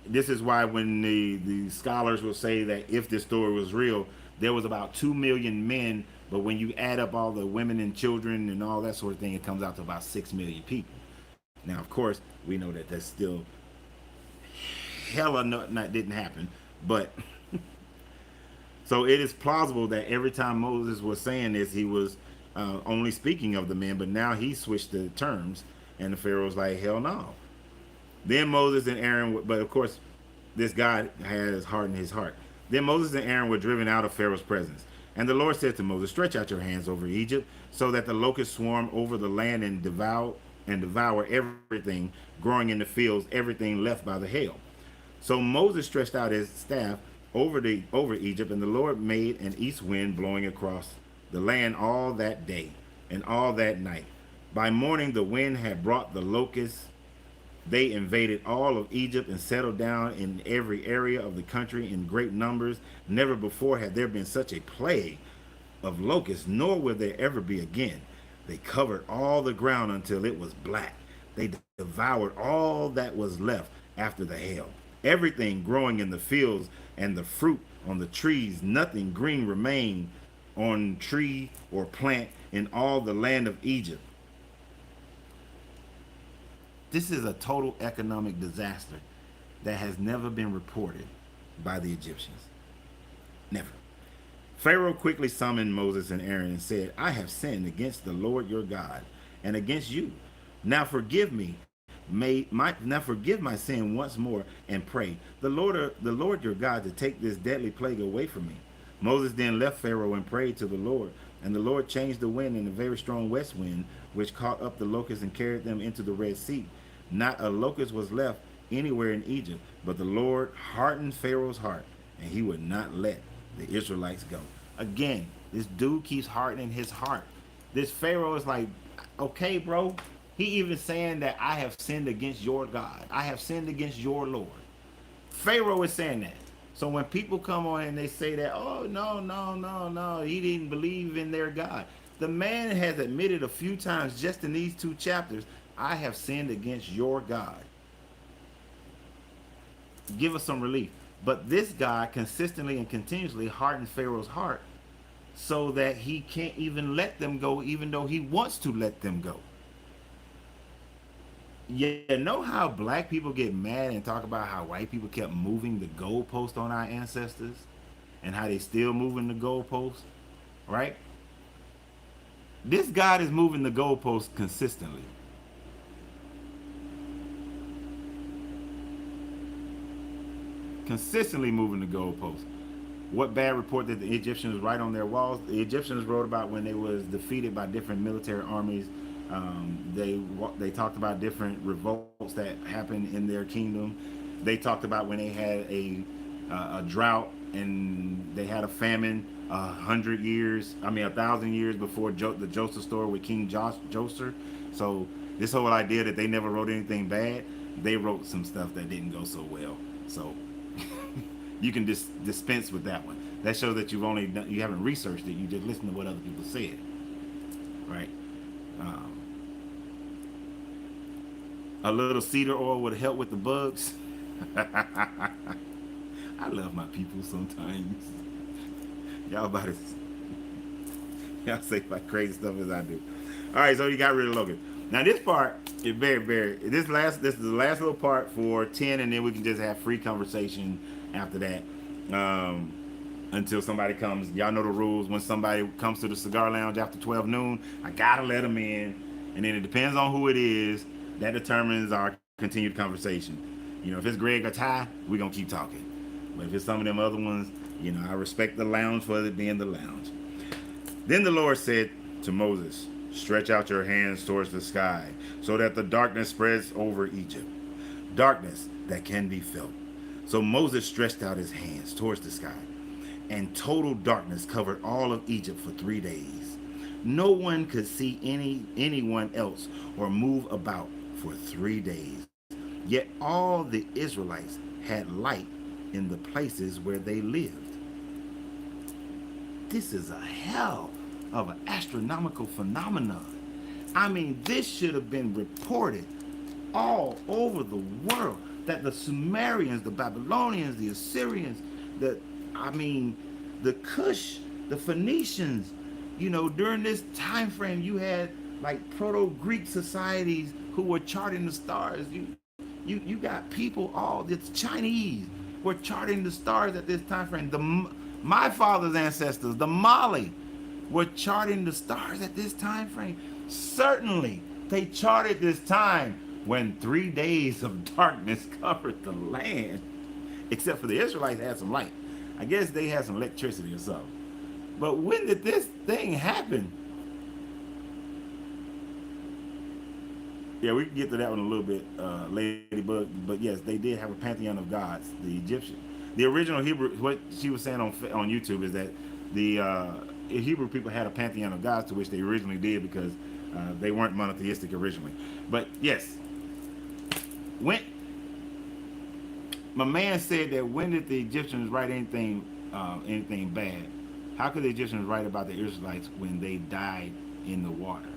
A: this is why when the scholars will say that if this story was real, there was about 2 million men, but when you add up all the women and children and all that sort of thing, it comes out to about 6 million people. Now, of course, we know that that's still hella not didn't happen, but so it is plausible that every time Moses was saying this, he was only speaking of the men, but now he switched the terms, and the Pharaoh's like, hell no. Then Moses and Aaron, but of course, this God has hardened his heart. Then Moses and Aaron were driven out of Pharaoh's presence. And the Lord said to Moses, stretch out your hands over Egypt, so that the locusts swarm over the land and devour everything growing in the fields, everything left by the hail. So Moses stretched out his staff over Egypt, and the Lord made an east wind blowing across the land all that day and all that night. By morning the wind had brought the locusts. They invaded all of Egypt and settled down in every area of the country in great numbers. Never before had there been such a plague of locusts, nor will there ever be again. They covered all the ground until it was black. They devoured all that was left after the hail. Everything growing in the fields and the fruit on the trees, nothing green remained on tree or plant in all the land of Egypt. This is a total economic disaster that has never been reported by the Egyptians. Never. Pharaoh quickly summoned Moses and Aaron and said, I have sinned against the Lord your God and against you. Now forgive me. Now forgive my sin once more and pray the Lord your God to take this deadly plague away from me. Moses then left Pharaoh and prayed to the Lord, and the Lord changed the wind in a very strong west wind, which caught up the locusts and carried them into the Red Sea. Not a locust was left anywhere in Egypt, but the Lord hardened Pharaoh's heart, and he would not let the Israelites go. Again, this dude keeps hardening his heart. This Pharaoh is like, okay, bro. He even saying that I have sinned against your God. I have sinned against your Lord. Pharaoh is saying that. So when people come on and they say that, oh, no, he didn't believe in their God. The man has admitted a few times just in these 2 chapters, I have sinned against your God. Give us some relief. But this God consistently and continuously hardened Pharaoh's heart so that he can't even let them go, even though he wants to let them go. You know how black people get mad and talk about how white people kept moving the goalpost on our ancestors and how they still moving the goalpost, right? This God is moving the goalpost consistently. Consistently moving the goalpost. What bad report did the Egyptians write on their walls? The Egyptians wrote about when they was defeated by different military armies. They talked about different revolts that happened in their kingdom. They talked about when they had a drought and they had a famine 1,000 years before the Joseph story with King Joseph. So this whole idea that they never wrote anything bad, they wrote some stuff that didn't go so well. So you can just dispense with that one. That shows that you haven't researched it. You just listen to what other people said, right? A little cedar oil would help with the bugs. I love my people sometimes. Y'all about as y'all say like crazy stuff as I do. All right, so you got rid of Logan. Now this part is very. This is the last little part for 10, and then we can just have free conversation after that. Until somebody comes. Y'all know the rules. When somebody comes to the cigar lounge after 12 noon, I gotta let them in, and then it depends on who it is. That determines our continued conversation. You know, if it's Greg or Ty, we're gonna keep talking. But if it's some of them other ones, you know, I respect the lounge for it being the lounge. Then the Lord said to Moses, stretch out your hands towards the sky, so that the darkness spreads over Egypt. Darkness that can be felt. So Moses stretched out his hands towards the sky, and total darkness covered all of Egypt for 3 days. No one could see anyone else or move about for 3 days. Yet all the Israelites had light in the places where they lived. This is a hell of an astronomical phenomenon. I mean, this should have been reported all over the world, that the Sumerians, the Babylonians, the Assyrians, the Kush, the Phoenicians, you know, during this time frame, you had like proto-Greek societies who were charting the stars. You got people, the Chinese were charting the stars at this time frame. My father's ancestors, the Mali, were charting the stars at this time frame. Certainly, they charted this time when 3 days of darkness covered the land. Except for the Israelites had some light. I guess they had some electricity or something. But when did this thing happen? Yeah, we can get to that one a little bit, Ladybug. But yes, they did have a pantheon of gods, the Egyptian. The original Hebrew, what she was saying on YouTube is that the Hebrew people had a pantheon of gods, to which they originally did because they weren't monotheistic originally. But yes, my man said that when did the Egyptians write anything bad? How could the Egyptians write about the Israelites when they died in the water?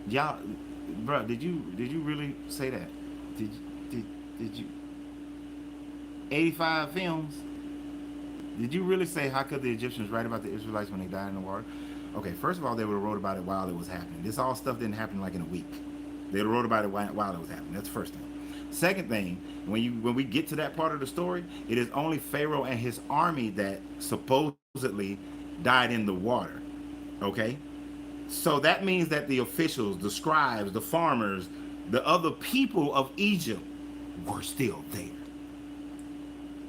A: Y'all, bro, did you really say that? Did you 85 films? Did you really say how could the Egyptians write about the Israelites when they died in the water? Okay, first of all, they would have wrote about it while it was happening. This all stuff didn't happen like in a week. They would have wrote about it while it was happening. That's the first thing. Second thing, when we get to that part of the story, it is only Pharaoh and his army that supposedly died in the water. Okay? So that means that the officials, the scribes, the farmers, the other people of Egypt were still there.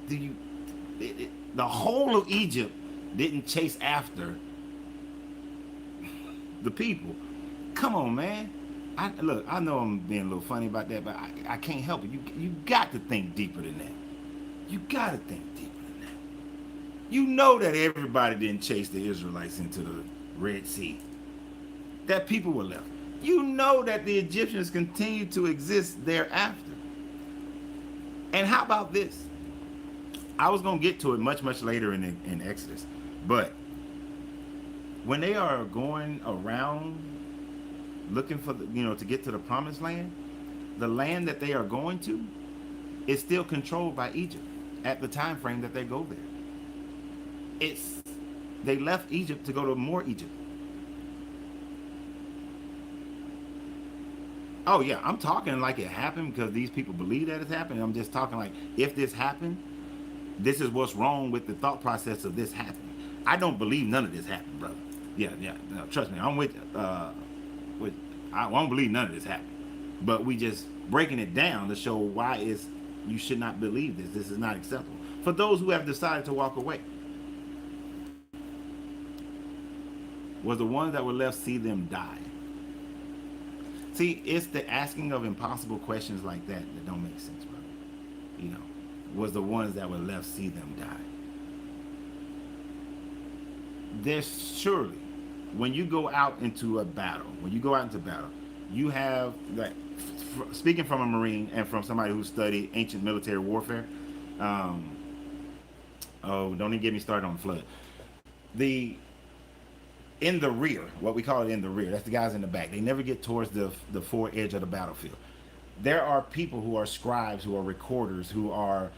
A: The whole of Egypt didn't chase after the people. Come on, man. Look, I know I'm being a little funny about that, but I can't help it. You got to think deeper than that. You got to think deeper than that. You know that everybody didn't chase the Israelites into the Red Sea. That people were left. You know that the Egyptians continued to exist thereafter. And how about this? I was going to get to it much later in Exodus. But when they are going around looking for to get to the promised land, the land that they are going to is still controlled by Egypt at the time frame that they go there. They left Egypt to go to more Egypt. Oh yeah, I'm talking like it happened because these people believe that it's happened. I'm just talking like if this happened, this is what's wrong with the thought process of this happening. I don't believe none of this happened, brother. Yeah, no, trust me, I'm with. I don't believe none of this happened, but we just breaking it down to show why you should not believe this. This is not acceptable for those who have decided to walk away. Was the ones that were left see them die? See, it's the asking of impossible questions like that don't make sense, brother. Was the ones that were left see them die? There's surely, when you go out into battle, you have, like, speaking from a Marine and from somebody who studied ancient military warfare, don't even get me started on the flood. in the rear, what we call it in the rear. That's the guys in the back. They never get towards the forward edge of the battlefield. There are people who are scribes, who are recorders, who are,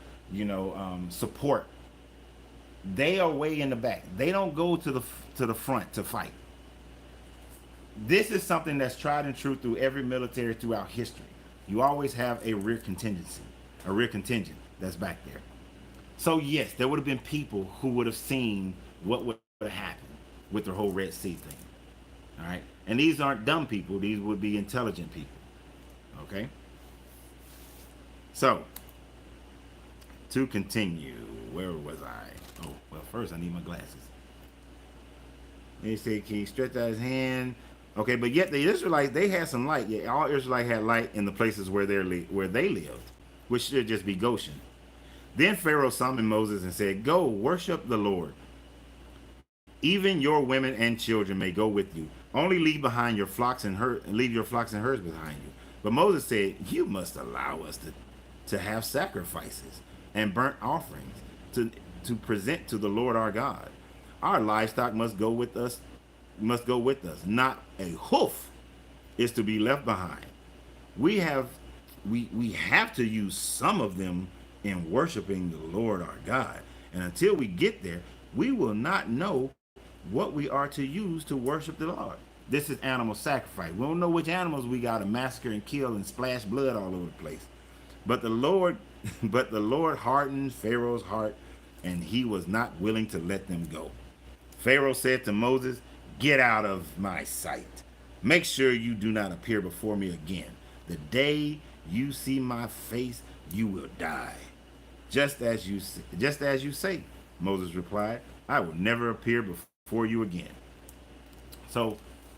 A: support. They are way in the back. They don't go to the front to fight. This is something that's tried and true through every military throughout history. You always have a rear contingency, a rear contingent that's back there. So yes, there would have been people who would have seen what would have happened with the whole Red Sea thing. All right, and these aren't dumb people; these would be intelligent people. Okay. So to continue, where was I? Oh, well, first I need my glasses. He said, "Can he stretch out his hand?" Okay, but yet the Israelites, they had some light. Yeah, all Israelites had light in the places where they lived, which should just be Goshen. Then Pharaoh summoned Moses and said, "Go, worship the Lord. Even your women and children may go with you. Only leave behind your flocks and leave your flocks and herds behind you." But Moses said, "You must allow us to have sacrifices and burnt offerings to present to the Lord our God. Our livestock must go with us. Not a hoof is to be left behind. We have to use some of them in worshiping the Lord our God. And until we get there, we will not know what we are to use to worship the Lord." This is animal sacrifice. We don't know which animals we got to massacre and kill and splash blood all over the place. But the Lord hardened Pharaoh's heart, and he was not willing to let them go. Pharaoh said to Moses, "Get out of my sight. Make sure you do not appear before me again. The day you see my face, you will die. Just as you say," Moses replied. "I will never appear before you again." So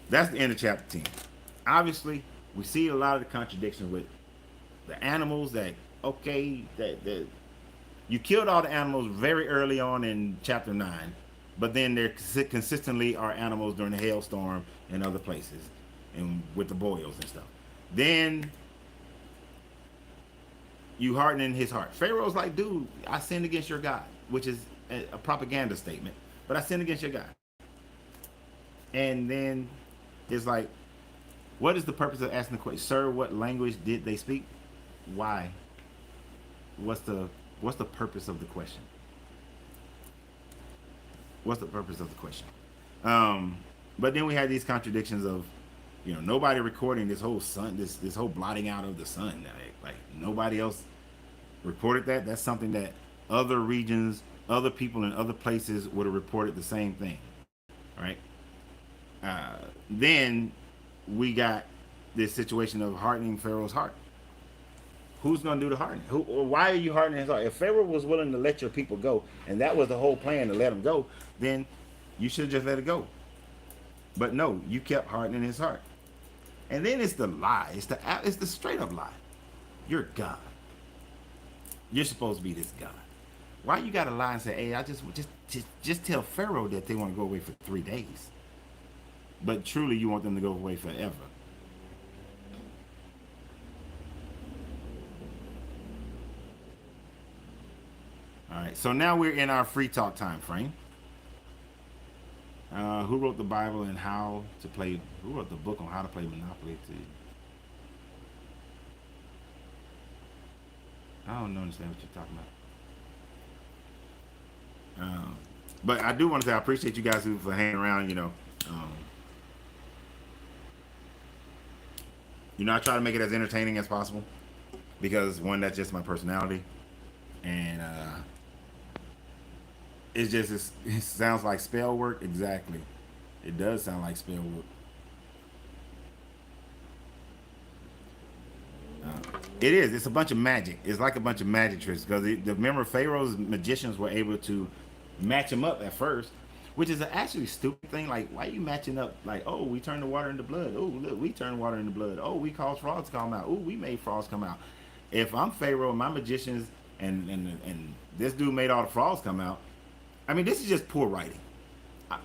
A: that's the end of chapter 10. Obviously, we see a lot of the contradictions with the animals that you killed all the animals very early on in chapter 9. But then there consistently are animals during the hailstorm and other places, and with the boils and stuff. Then you hardening his heart. Pharaoh's like, "Dude, I sinned against your God," which is a propaganda statement. But I sinned against your God. And then it's like, what is the purpose of asking the question? "Sir, what language did they speak?" Why? What's the purpose of the question? What's the purpose of the question? But then we had these contradictions of, nobody recording this whole sun, this whole blotting out of the sun. Like nobody else reported that. That's something that other regions, other people in other places would have reported the same thing, right? Then we got this situation of hardening Pharaoh's heart. Who's going to do the hardening? Why are you hardening his heart? If Pharaoh was willing to let your people go, and that was the whole plan, to let them go, then you should have just let it go. But no, you kept hardening his heart. And then it's the lie. It's the straight up lie. You're God. You're supposed to be this God. Why you got to lie and say, "Hey, I just tell Pharaoh that they want to go away for 3 days." But truly, you want them to go away forever. All right, so now we're in our free talk time frame. Who wrote the Bible and how to play? Who wrote the book on how to play Monopoly? I don't understand what you're talking about. But I do want to say I appreciate you guys for hanging around. I try to make it as entertaining as possible because one, that's just my personality, and it sounds like spell work. Exactly, it does sound like spell work. It is. It's a bunch of magic. It's like a bunch of magic tricks because remember Pharaoh's magicians were able to match him up at first, which is an actually stupid thing. Like, why are you matching up? Like, oh, we turned the water into blood. Oh, look, we turned water into blood. Oh, we caused frogs to come out. Oh, we made frogs come out. If I'm Pharaoh, my magicians, and this dude made all the frogs come out. I mean, this is just poor writing.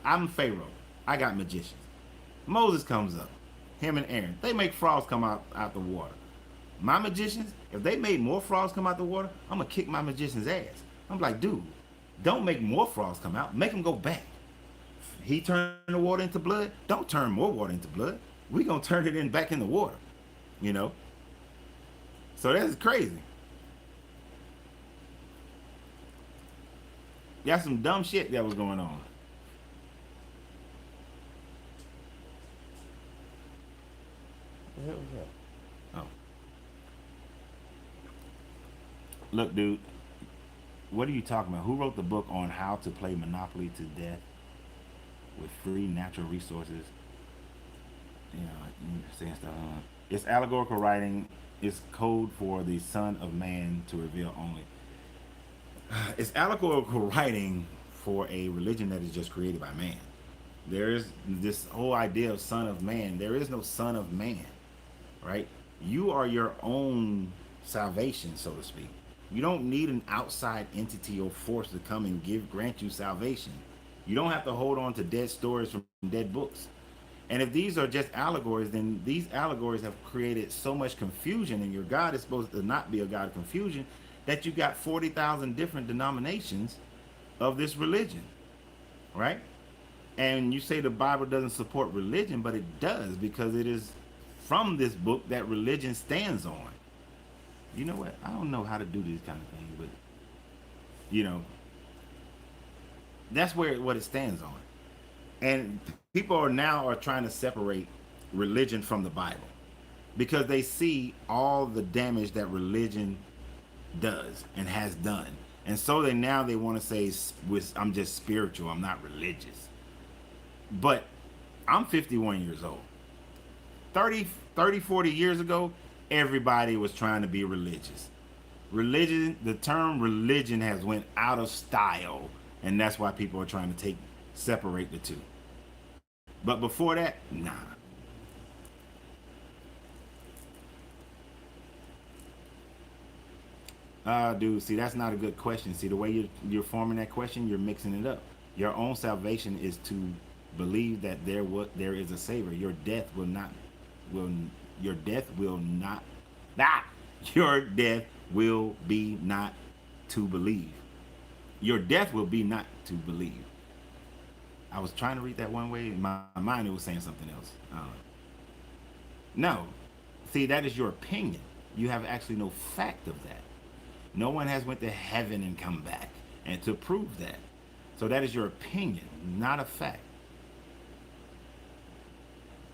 A: I'm Pharaoh. I got magicians. Moses comes up. Him and Aaron. They make frogs come out the water. My magicians, if they made more frogs come out the water, I'm going to kick my magician's ass. I'm like, dude, don't make more frogs come out. Make them go back. he turned the water into blood, don't turn more water into blood. We gonna turn it in back in the water, you know. So that's crazy. Got some dumb shit that was going on. What the hell was that? Oh, look, dude. What are you talking about? Who wrote the book on how to play Monopoly to death with free natural resources? You know, you saying stuff. It's allegorical writing. It's code for the Son of Man to reveal only. It's allegorical writing for a religion that is just created by man. There is this whole idea of Son of Man. There is no Son of Man, right? You are your own salvation, so to speak. You don't need an outside entity or force to come and grant you salvation. You don't have to hold on to dead stories from dead books. And if these are just allegories, then these allegories have created so much confusion, and your God is supposed to not be a God of confusion, that you got 40,000 different denominations of this religion, right? And you say the Bible doesn't support religion, but it does, because it is from this book that religion stands on. You know what? I don't know how to do these kind of things, but you know, that's what it stands on. And people are trying to separate religion from the Bible because they see all the damage that religion does and has done. And so they want to say, I'm just spiritual, I'm not religious. But I'm 51 years old. 40 years ago, everybody was trying to be religious. The term religion has went out of style, and that's why people are trying to separate the two. But before that, nah. Dude, see, that's not a good question. See, the way you're forming that question, you're mixing it up. Your own salvation is to believe that there is a savior. Your death will not your death will not your death will be not to believe. Your death will be not to believe. I was trying to read that one way. In my mind, it was saying something else. No. See, that is your opinion. You have actually no fact of that. No one has went to heaven and come back and to prove that. So that is your opinion, not a fact.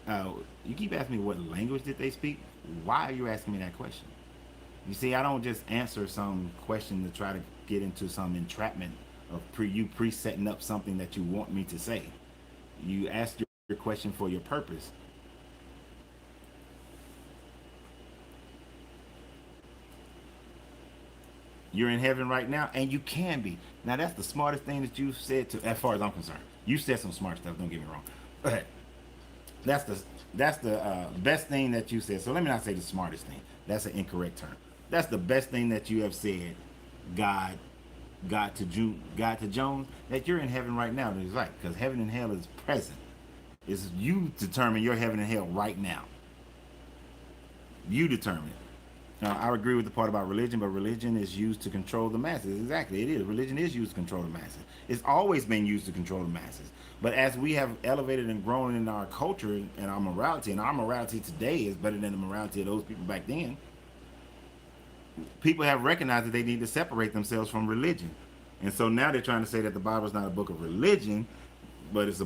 A: You keep asking me what language did they speak. Why are you asking me that question? You see, I don't just answer some question to try to get into some entrapment of pre-setting up something that you want me to say. You ask your question for your purpose. You're in heaven right now, and you can be. Now, that's the smartest thing that you've said, as far as I'm concerned. You said some smart stuff, don't get me wrong. But that's the best thing that you said. So let me not say the smartest thing. That's an incorrect term. That's the best thing that you have said, God to Jones, that you're in heaven right now. That is right, because heaven and hell is present. It's you determine your heaven and hell right now. You determine it. Now, I agree with the part about religion, but religion is used to control the masses. Exactly, it is. Religion is used to control the masses. It's always been used to control the masses. But as we have elevated and grown in our culture and our morality today is better than the morality of those people back then, people have recognized that they need to separate themselves from religion. And so now they're trying to say that the Bible is not a book of religion, but it's a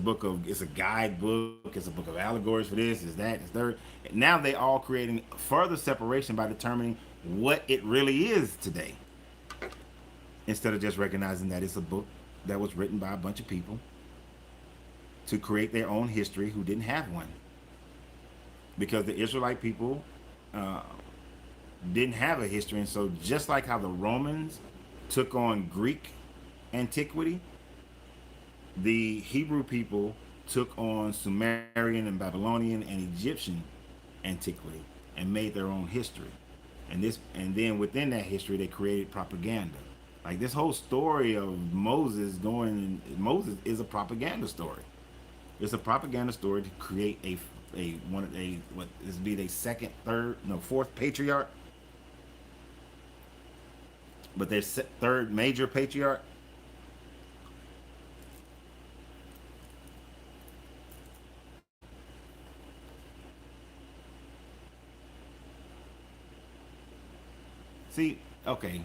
A: guidebook, it's a book of allegories for this, is that, is third. Now they all creating further separation by determining what it really is today. Instead of just recognizing that it's a book that was written by a bunch of people to create their own history who didn't have one. Because the Israelite people didn't have a history, and so just like how the Romans took on Greek antiquity, the Hebrew people took on Sumerian and Babylonian and Egyptian antiquity and made their own history. And then within that history, they created propaganda. Like this whole story of Moses is a propaganda story. It's a propaganda story to create fourth patriarch, but their third major patriarch. See, okay.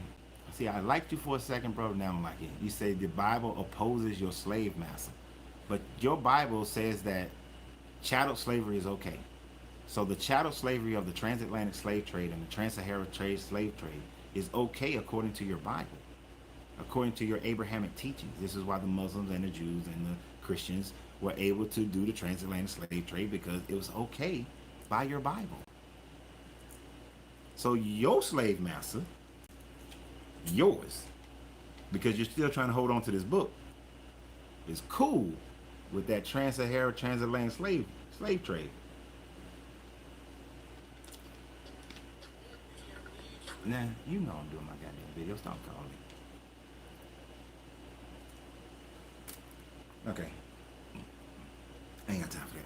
A: See, I liked you for a second, bro. Now I don't like it. You say the Bible opposes your slave master, but your Bible says that chattel slavery is okay. So the chattel slavery of the transatlantic slave trade and the trans-Saharan trade slave trade is okay according to your Bible, according to your Abrahamic teachings. This is why the Muslims and the Jews and the Christians were able to do the transatlantic slave trade, because it was okay by your Bible. So your slave master, yours, because you're still trying to hold on to this book, is cool with that trans-Saharan transatlantic slave trade. Nah, you know I'm doing my goddamn video. Stop calling me. Okay. I ain't got time for that.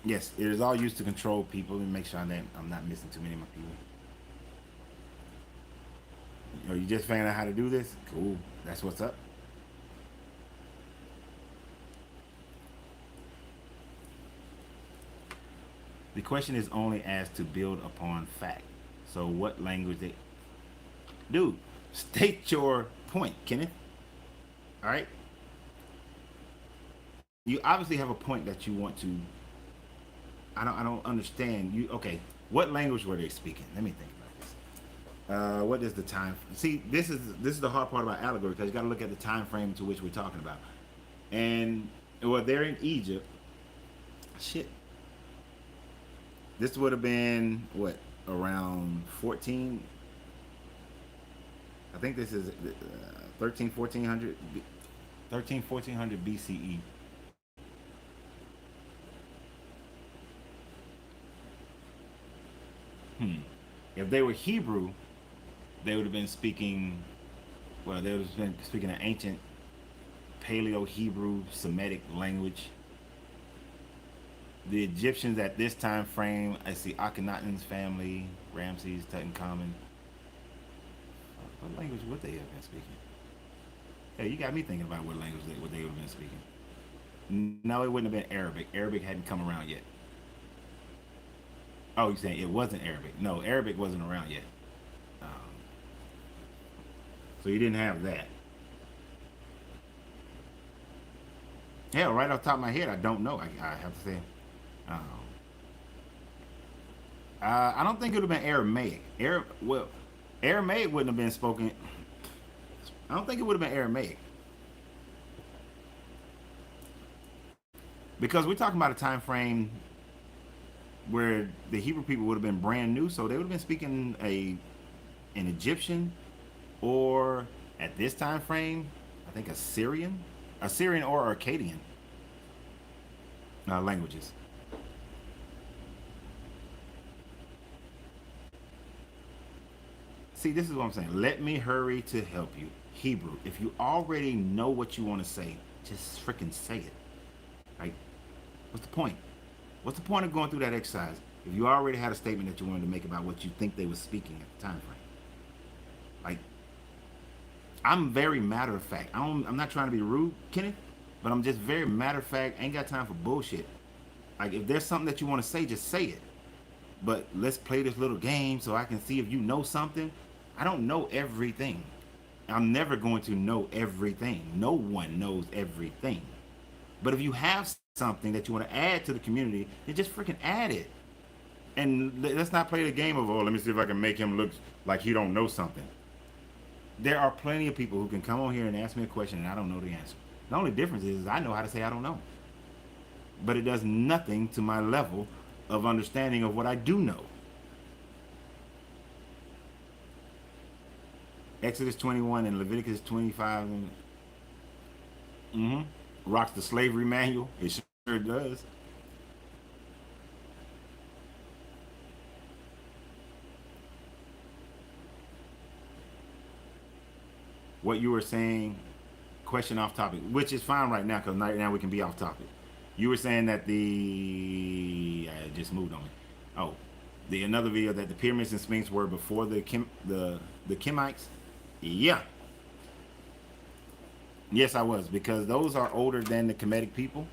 A: Yes, it is all used to control people and make sure that I'm not missing too many of my people. Are you just figuring out how to do this? Cool. That's what's up. The question is only asked to build upon fact. So what language they... Dude, state your point, Kenneth. All right? You obviously have a point that you want to... I don't understand. Okay, what language were they speaking? Let me think about this. What is the time? See, this is the hard part about allegory, because you got to look at the time frame to which we're talking about. And, well, they're in Egypt. Shit. This would have been, what, around 14? I think this is 1400 BCE. If they were Hebrew, they would have been speaking, well, they would have been speaking an ancient Paleo-Hebrew Semitic language. The Egyptians at this time frame, I see Akhenaten's family, Ramses, Tutankhamun. What language would they have been speaking? Hey, you got me thinking about what language they would have been speaking. No, it wouldn't have been Arabic. Arabic hadn't come around yet. Oh, you're saying it wasn't Arabic? No, Arabic wasn't around yet. So you didn't have that. Hell, right off the top of my head, I don't know. I have to say. I don't think it would have been Aramaic. Aramaic wouldn't have been spoken. I don't think it would have been Aramaic. Because we're talking about a time frame where the Hebrew people would have been brand new, so they would have been speaking an Egyptian, or at this time frame, I think Assyrian or Akkadian languages. See, this is what I'm saying. Let me hurry to help you. Hebrew. If you already know what you want to say, just freaking say it. Right? What's the point? What's the point of going through that exercise if you already had a statement that you wanted to make about what you think they were speaking at the time frame? Like, I'm very matter of fact. I'm not trying to be rude, Kenneth, but I'm just very matter of fact. Ain't got time for bullshit. Like, if there's something that you want to say, just say it. But let's play this little game so I can see if you know something. I don't know everything. I'm never going to know everything. No one knows everything. But if you have something that you want to add to the community, then just freaking add it. And let's not play the game of, oh, let me see if I can make him look like he don't know something. There are plenty of people who can come on here and ask me a question and I don't know the answer. The only difference is I know how to say I don't know. But it does nothing to my level of understanding of what I do know. Exodus 21 and Leviticus 25 rocks the slavery manual. It sure does. What you were saying, question off topic, which is fine right now because right now we can be off topic. You were saying that I just moved on me. Oh, another video that the pyramids and Sphinx were before the Kemites. Yeah. Yes, I was, because those are older than the Kemetic people.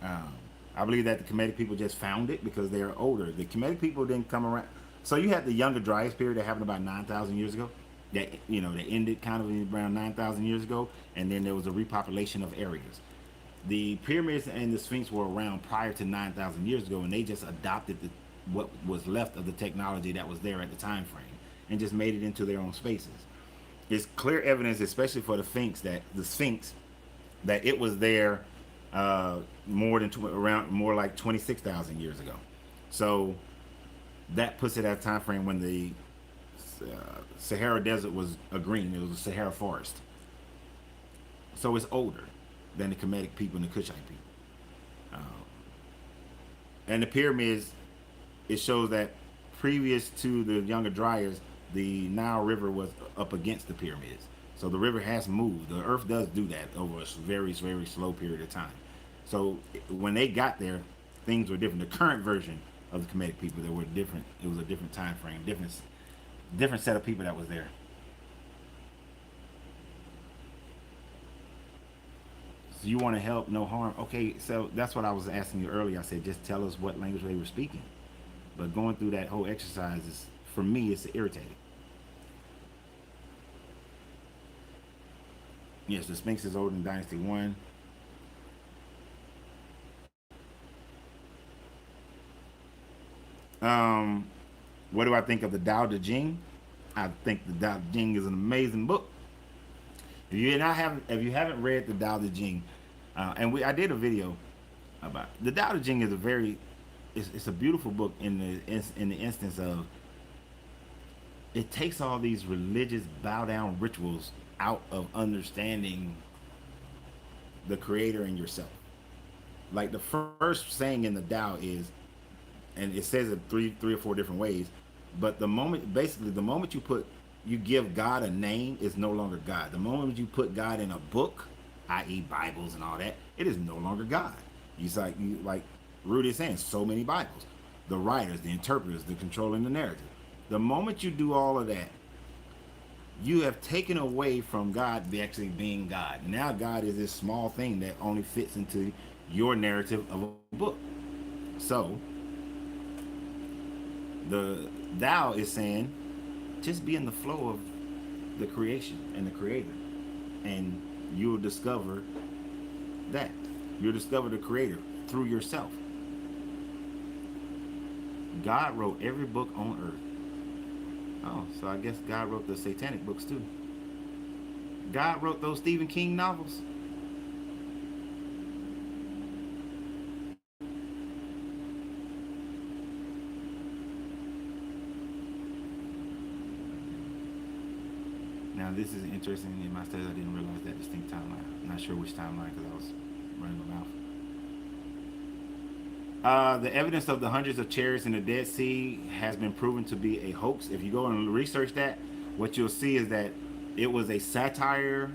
A: I believe that the Kemetic people just found it because they are older. The Kemetic people didn't come around. So you had the Younger Dryas period that happened about 9,000 years ago. That that ended kind of around 9,000 years ago, and then there was a repopulation of areas. The pyramids and the Sphinx were around prior to 9,000 years ago, and they just adopted what was left of the technology that was there at the time frame and just made it into their own spaces. It's clear evidence, especially for the Sphinx, that it was there more like 26,000 years ago. So that puts it at a time frame when the Sahara Desert was a green. It was a Sahara forest. So it's older than the Kemetic people and the Kushite people. And the pyramids, it shows that previous to the Younger Dryas, the Nile River was up against the pyramids. So the river has moved. The earth does do that over a very, very slow period of time. So when they got there, things were different. The current version of the Kemetic people, they were different. It was a different time frame, different set of people that was there. So you want to help, no harm. Okay, so that's what I was asking you earlier. I said, just tell us what language they were speaking. But going through that whole exercise is, for me, it's irritating. Yes, the Sphinx is older than Dynasty 1. What do I think of the Tao Te Ching? I think the Tao Te Ching is an amazing book. If you haven't read the Tao Te Ching, I did a video about the Tao Te Ching is it's a beautiful book in the instance of it takes all these religious bow down rituals out of understanding the creator and yourself. Like the first saying in the Tao is, and it says it three or four different ways, but the moment you give God a name, is no longer God. The moment you put God in a book, i.e. Bibles and all that, it is no longer God. Like Rudy is saying, so many Bibles. The writers, the interpreters, the controlling the narrative. The moment you do all of that, you have taken away from God actually being God. Now God is this small thing that only fits into your narrative of a book. So the Tao is saying, just be in the flow of the creation and the creator, and you'll discover that. You'll discover the creator through yourself. God wrote every book on earth. Oh, so I guess God wrote the satanic books too. God wrote those Stephen King novels. Now this is interesting. In my studies, I didn't realize that distinct timeline. I'm not sure which timeline because I was running my mouth. The evidence of the hundreds of chariots in the Dead Sea has been proven to be a hoax. If you go and research that, what you'll see is that it was a satire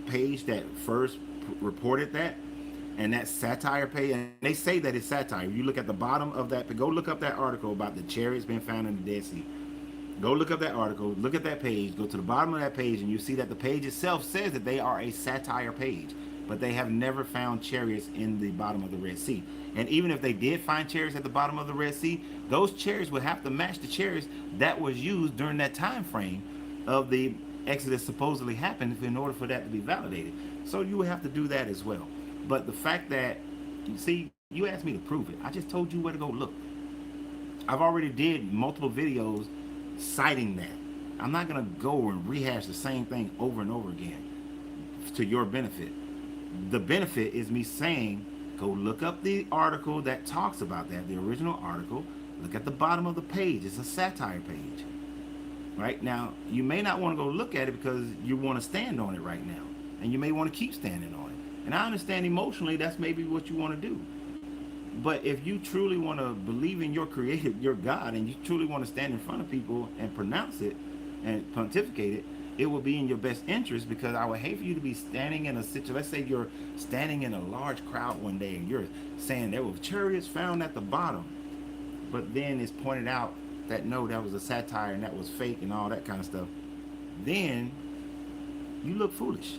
A: page that first reported that, and that satire page, and they say that it's satire. If you look at the bottom of that, go look up that article about the chariots being found in the Dead Sea. Go look up that article, look at that page, go to the bottom of that page, and you see that the page itself says that they are a satire page, but they have never found chariots in the bottom of the Red Sea. And even if they did find chariots at the bottom of the Red Sea, those chariots would have to match the chariots that was used during that time frame of the Exodus supposedly happened in order for that to be validated. So you would have to do that as well. But the fact that, see, you asked me to prove it. I just told you where to go look. I've already did multiple videos citing that. I'm not going to go and rehash the same thing over and over again to your benefit. The benefit is me saying, go look up the article that talks about that, the original article. Look at the bottom of the page. It's a satire page. Right? Now, you may not want to go look at it because you want to stand on it right now. And you may want to keep standing on it. And I understand emotionally that's maybe what you want to do. But if you truly want to believe in your creator, your God, and you truly want to stand in front of people and pronounce it and pontificate it, it will be in your best interest, because I would hate for you to be standing in a situation. Let's say you're standing in a large crowd one day and you're saying there were chariots found at the bottom, but then it's pointed out that no, that was a satire and that was fake and all that kind of stuff. Then you look foolish.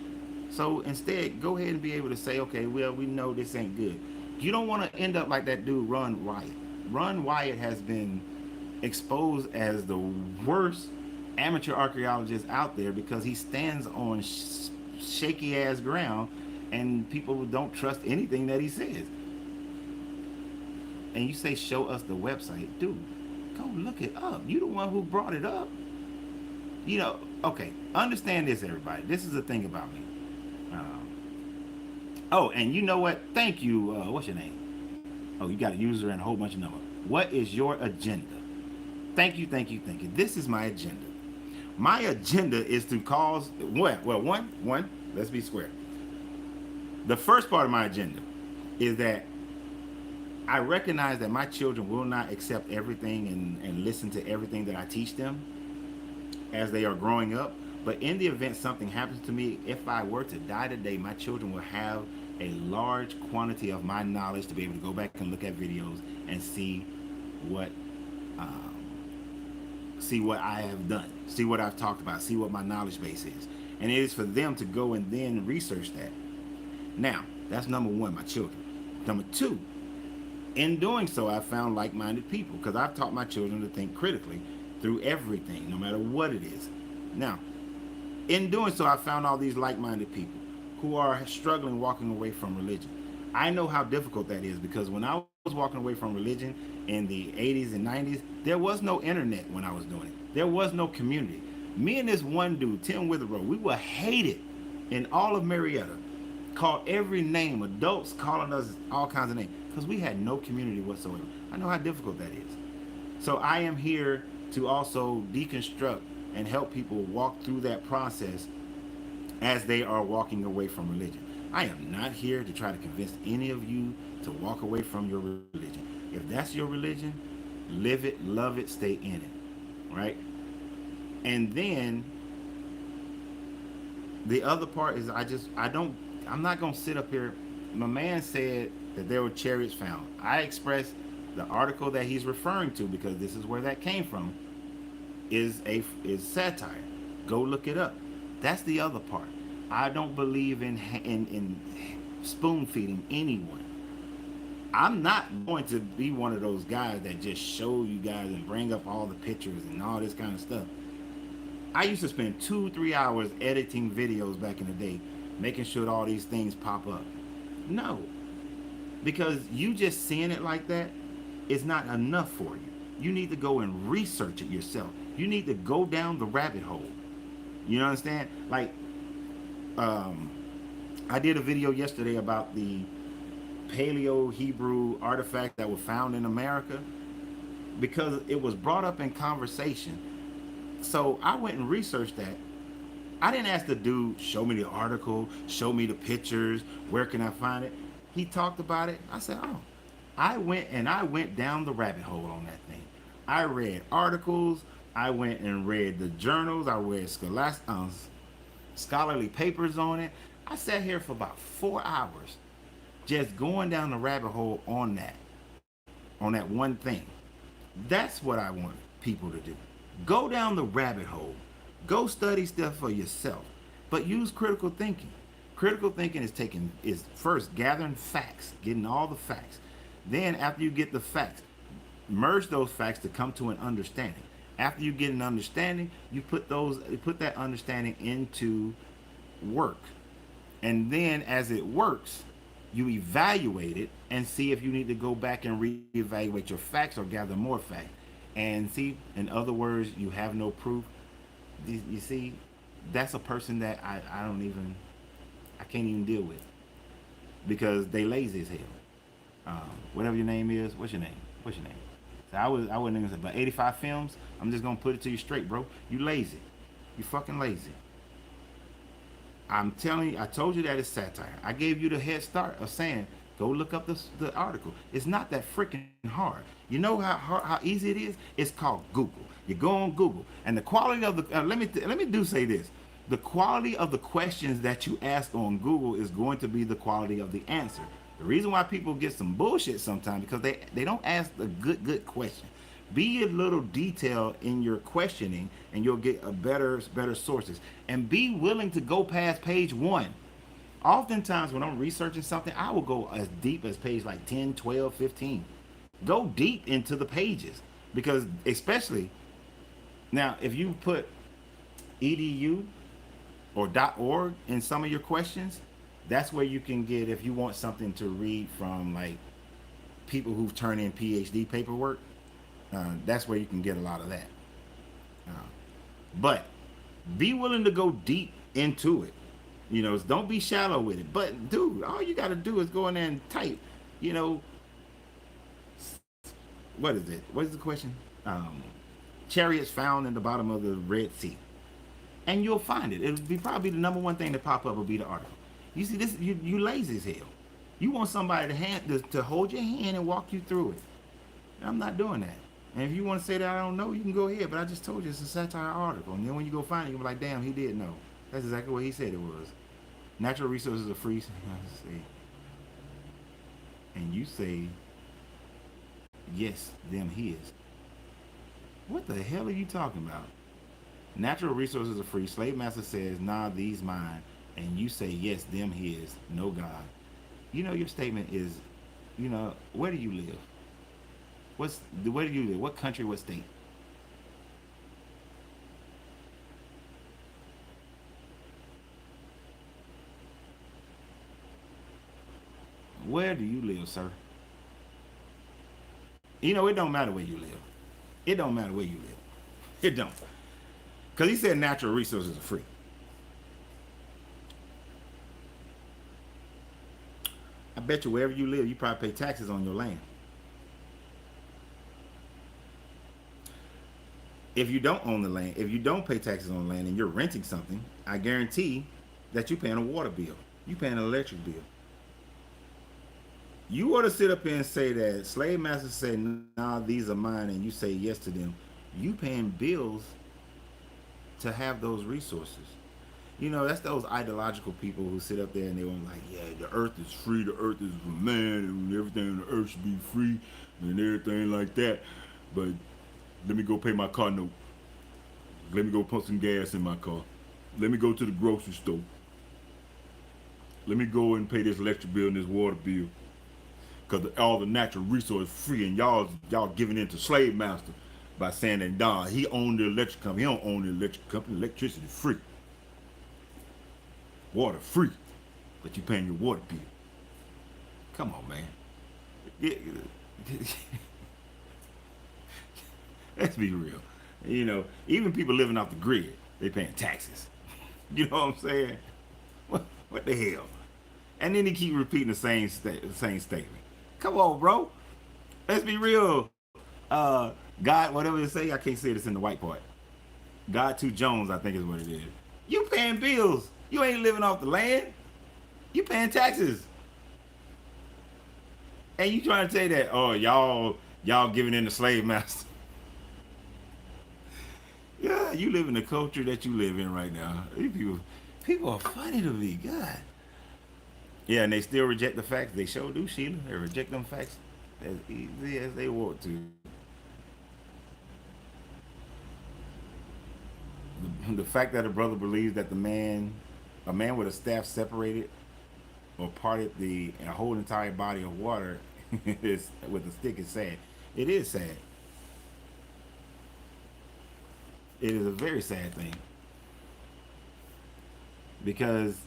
A: So instead, go ahead and be able to say, okay, well, we know this ain't good. You don't want to end up like that dude, Ron Wyatt. Ron Wyatt has been exposed as the worst amateur archaeologist out there because he stands on shaky ass ground and people don't trust anything that he says. And you say, show us the website. Dude, go look it up. You the one who brought it up. You know, okay, understand this, everybody. This is the thing about me. Oh, and you know what? Thank you. What's your name? Oh, you got a user and a whole bunch of numbers. What is your agenda? Thank you, thank you, thank you. This is my agenda. My agenda is to cause, one, let's be square. The first part of my agenda is that I recognize that my children will not accept everything and listen to everything that I teach them as they are growing up. But in the event something happens to me, if I were to die today, my children will have a large quantity of my knowledge to be able to go back and look at videos and see what I have done, see what I've talked about, see what my knowledge base is. And it is for them to go and then research that. Now, that's number one, my children. Number two, in doing so, I found like-minded people because I've taught my children to think critically through everything, no matter what it is. Now, in doing so, I found all these like-minded people who are struggling walking away from religion. I know how difficult that is because when I was walking away from religion in the 80s and 90s, there was no internet when I was doing it. There was no community. Me and this one dude, Tim Witherow, we were hated in all of Marietta. Called every name, adults calling us all kinds of names because we had no community whatsoever. I know how difficult that is. So I am here to also deconstruct and help people walk through that process as they are walking away from religion. I am not here to try to convince any of you to walk away from your religion. If that's your religion, live it, love it, stay in it, right? And then the other part is I'm not going to sit up here. My man said that there were chariots found. I expressed the article that he's referring to because this is where that came from is satire. Go look it up. That's the other part. I don't believe in spoon feeding anyone. I'm not going to be one of those guys that just show you guys and bring up all the pictures and all this kind of stuff. I used to spend 2-3 hours editing videos back in the day, making sure all these things pop up. No, because you just seeing it like that is not enough for you. You need to go and research it yourself. You need to go down the rabbit hole. You understand? Like, I did a video yesterday about the Paleo Hebrew artifact that was found in America because it was brought up in conversation. So I went and researched that. I didn't ask the dude, show me the article, show me the pictures, where can I find it? He talked about it. I said, oh. I went down the rabbit hole on that thing. I read articles. I went and read the journals. I read scholarly papers on it. I sat here for about 4 hours just going down the rabbit hole on that one thing. That's what I want people to do. Go down the rabbit hole. Go study stuff for yourself, but use critical thinking. Critical thinking is first gathering facts, getting all the facts. Then after you get the facts, merge those facts to come to an understanding. After you get an understanding, you put that understanding into work. And then as it works, you evaluate it and see if you need to go back and reevaluate your facts or gather more facts. And see, in other words, you have no proof. You see, that's a person that I can't even deal with because they lazy as hell. Whatever your name is, what's your name? So I wouldn't even say, but 85 films, I'm just gonna put it to you straight, bro. You lazy. You fucking lazy. I'm telling you, I told you that it's satire. I gave you the head start of saying, go look up the article. It's not that freaking hard. You know how easy it is? It's called Google. You go on Google, and the quality of the let me do say this: the quality of the questions that you ask on Google is going to be the quality of the answer. The reason why people get some bullshit sometimes because they don't ask the good question. Be a little detailed in your questioning, and you'll get a better sources. And be willing to go past page 1. Oftentimes when I'm researching something, I will go as deep as page like 10, 12, 15. Go deep into the pages because especially now, if you put edu or .org in some of your questions, that's where you can get, if you want something to read from like people who've turned in PhD paperwork, that's where you can get a lot of that. Uh, but be willing to go deep into it. You know, don't be shallow with it. But dude, all you got to do is go in there and type. You know, what is it? What is the question? Chariots found in the bottom of the Red Sea, and you'll find it. It'll be probably the number one thing that pop up will be the article. You see this? You lazy as hell. You want somebody to hold your hand and walk you through it. I'm not doing that. And if you want to say that I don't know, you can go ahead. But I just told you it's a satire article. And then when you go find it, you'll be like, damn, he did know. That's exactly what he said it was. Natural resources are free. And you say, yes, them his. What the hell are you talking about? Natural resources are free. Slave master says, nah, these mine. And you say, yes, them his. No God. You know your statement is, you know, where do you live? Where do you live? What country, what state? Where do you live, sir? You know, it don't matter where you live. It don't matter where you live. It don't. Because he said natural resources are free. I bet you wherever you live, you probably pay taxes on your land. If you don't own the land, if you don't pay taxes on the land and you're renting something, I guarantee that you're paying a water bill. You're paying an electric bill. You ought to sit up here and say that slave masters say, nah, these are mine, and you say yes to them. You paying bills to have those resources. You know, that's those ideological people who sit up there and they want like, yeah, the earth is free, the earth is for man, and everything on the earth should be free, and everything like that. But let me go pay my car note. Let me go put some gas in my car. Let me go to the grocery store. Let me go and pay this electric bill and this water bill. Because all the natural resources free, and y'all giving in to slave master by saying that, nah, he owned the electric company. He don't own the electric company. Electricity free. Water free. But you paying your water bill. Come on, man. Let's be real. You know, even people living off the grid, they paying taxes. You know what I'm saying? What the hell? And then he keep repeating the same statement. Come on, bro. Let's be real. God, whatever they say, I can't say this in the white part. God 2 Jones, I think is what it is. You paying bills. You ain't living off the land. You paying taxes. And you trying to say that, oh, y'all giving in to slave master. Yeah, you live in the culture that you live in right now. These people are funny to me, God. Yeah, and they still reject the facts. They sure do, Sheila. They reject them facts as easy as they want to. The fact that a brother believes that a man with a staff separated or parted a whole entire body of water is, with a stick is sad. It is sad. It is a very sad thing. Because,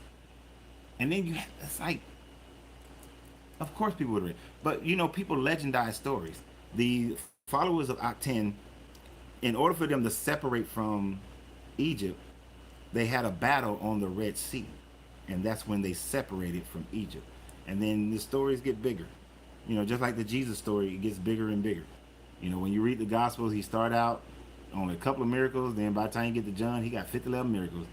A: and then it's like, of course people would read, but you know, people legendize stories. The followers of Aten, in order for them to separate from Egypt, they had a battle on the Red Sea. And that's when they separated from Egypt. And then the stories get bigger. You know, just like the Jesus story, it gets bigger and bigger. You know, when you read the Gospels, he start out on a couple of miracles. Then by the time you get to John, he got 11 miracles.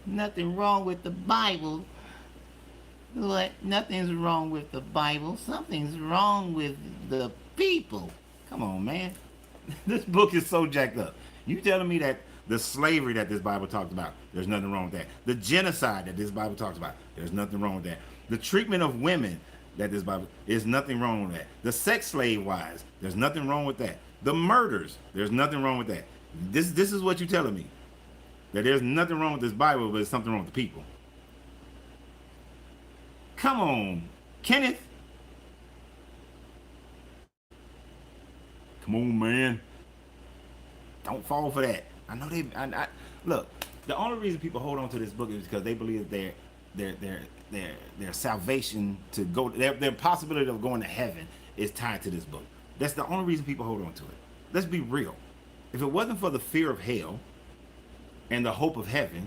A: Nothing wrong with the Bible. What? Nothing's wrong with the Bible. Something's wrong with the people. Come on, man. This book is so jacked up. You telling me that the slavery that this Bible talks about, there's nothing wrong with that. The genocide that this Bible talks about, there's nothing wrong with that. The treatment of women that this Bible, there's nothing wrong with that. The sex slave wives, there's nothing wrong with that. The murders, there's nothing wrong with that. This is what you're telling me. That there's nothing wrong with this Bible, but there's something wrong with the people. Come on, Kenneth. Come on, man. Don't fall for that. I know they. Look. The only reason people hold on to this book is because they believe that their salvation to go, their possibility of going to heaven is tied to this book. That's the only reason people hold on to it. Let's be real. If it wasn't for the fear of hell and the hope of heaven,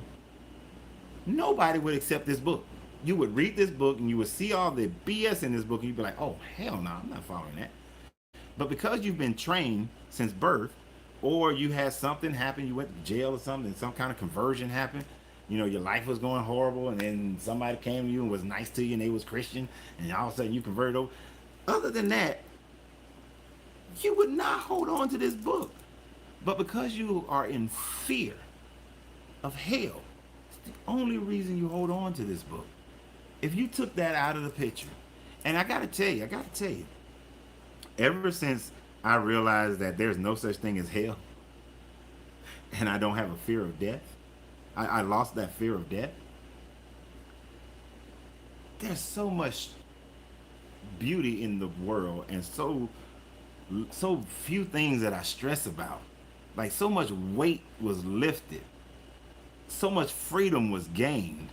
A: nobody would accept this book. You would read this book and you would see all the BS in this book and you'd be like, oh, hell no, I'm not following that. But because you've been trained since birth, or you had something happen, you went to jail or something, and some kind of conversion happened, you know, your life was going horrible, and then somebody came to you and was nice to you and they was Christian, and all of a sudden you converted over. Other than that, you would not hold on to this book. But because you are in fear of hell, it's the only reason you hold on to this book. If you took that out of the picture, and I gotta tell you, ever since I realized that there's no such thing as hell, and I don't have a fear of death, I lost that fear of death. There's so much beauty in the world, and so few things that I stress about. Like, so much weight was lifted, so much freedom was gained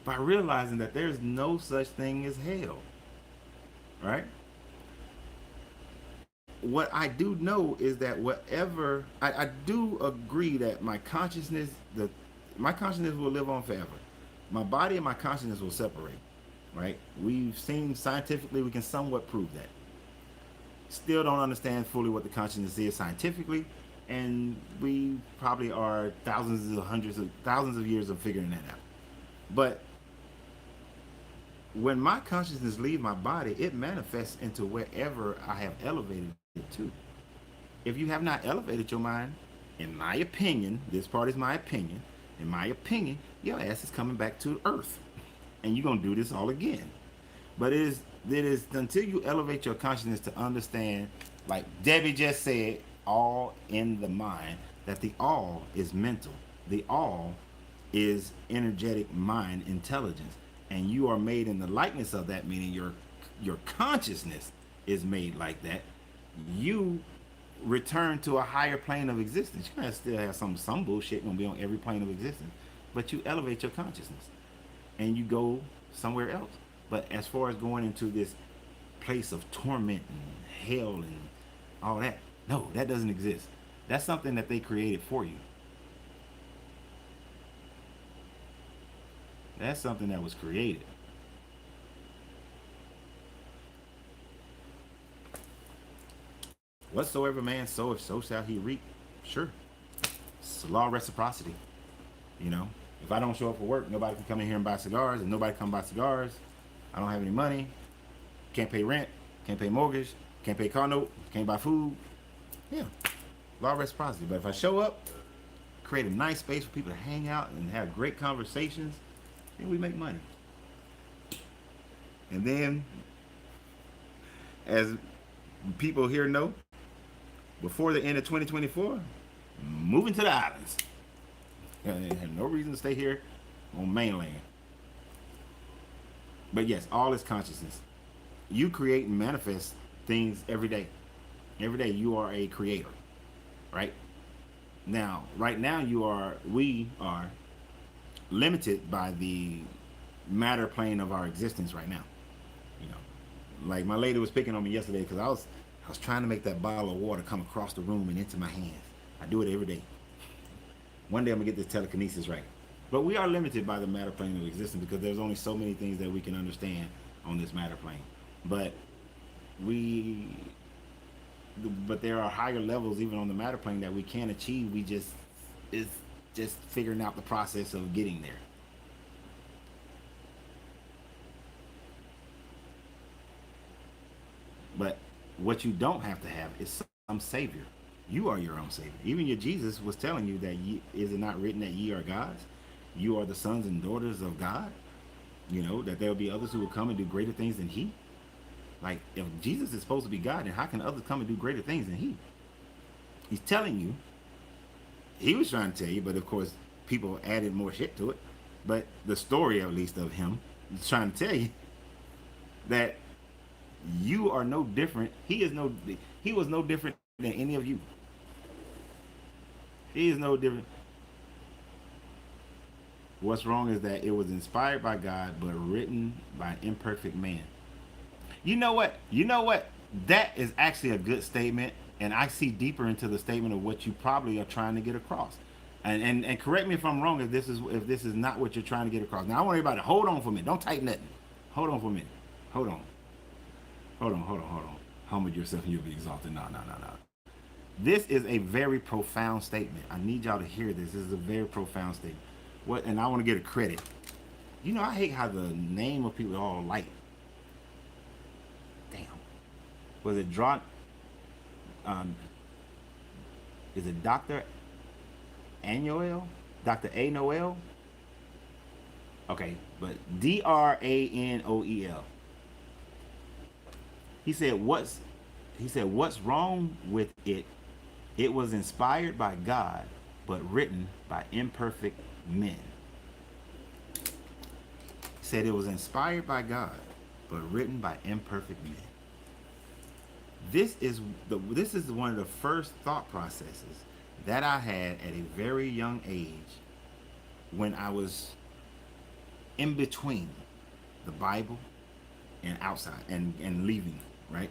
A: by realizing that there's no such thing as hell, right? What I do know is that whatever I do agree that my consciousness will live on forever. My body and my consciousness will separate, right? We've seen scientifically, we can somewhat prove that. Still don't understand fully what the consciousness is scientifically, and we probably are thousands of years of figuring that out. But when my consciousness leaves my body, it manifests into wherever I have elevated it to. If you have not elevated your mind, in my opinion, this part is my opinion, in my opinion, your ass is coming back to earth. And you're going to do this all again. But it is until you elevate your consciousness to understand, like Debbie just said, all in the mind, that the all is mental. The all is energetic mind intelligence. And you are made in the likeness of that, meaning your consciousness is made like that. You return to a higher plane of existence. You're gonna still have some bullshit gonna be on every plane of existence, but you elevate your consciousness and you go somewhere else. But as far as going into this place of torment and hell and all that, no, that doesn't exist. That's something that they created for you. That's something that was created. Whatsoever man soweth, so shall he reap. Sure. It's the law of reciprocity. You know, if I don't show up for work, nobody can come in here and buy cigars, and nobody come buy cigars. I don't have any money. Can't pay rent. Can't pay mortgage. Can't pay car note. Can't buy food. Yeah. Law of reciprocity. But if I show up, create a nice space for people to hang out and have great conversations, then we make money. And then, as people here know, before the end of 2024, moving to the islands. I have no reason to stay here on mainland. But yes, all is consciousness. You create and manifest things every day. Every day you are a creator, right? Now, right now we are limited by the matter plane of our existence right now. You know, like my lady was picking on me yesterday because I was trying to make that bottle of water come across the room and into my hands. I do it every day. One day I'm gonna get this telekinesis right. But we are limited by the matter plane of existence because there's only so many things that we can understand on this matter plane. But there are higher levels even on the matter plane that we can achieve. It's just figuring out the process of getting there. But what you don't have to have is some savior. You are your own savior. Even your Jesus was telling you that is it not written that ye are gods? You are the sons and daughters of God. You know, that there will be others who will come and do greater things than he. Like, if Jesus is supposed to be God, then how can others come and do greater things than he? He's telling you. He was trying to tell you, but of course, people added more shit to it. But the story, at least, of him is trying to tell you that you are no different. He was no different than any of you. He is no different. What's wrong is that it was inspired by God, but written by an imperfect man. You know what? You know what? That is actually a good statement, and I see deeper into the statement of what you probably are trying to get across. And correct me if I'm wrong if this is not what you're trying to get across. Now I want everybody to hold on for a minute. Don't type nothing. Hold on for a minute. Hold on. Hold on. Humble yourself and you'll be exalted. No. This is a very profound statement. I need y'all to hear this. This is a very profound statement. What? And I want to get a credit. You know, I hate how the name of people are all like. Damn. Was it drawn? Is it Dr. Anoel? Dr. A. Noel? Okay, but Dranoel. He said, what's wrong with it? It was inspired by God, but written by imperfect men. He said it was inspired by God, but written by imperfect men. This is one of the first thought processes that I had at a very young age when I was in between the Bible and outside and leaving, right?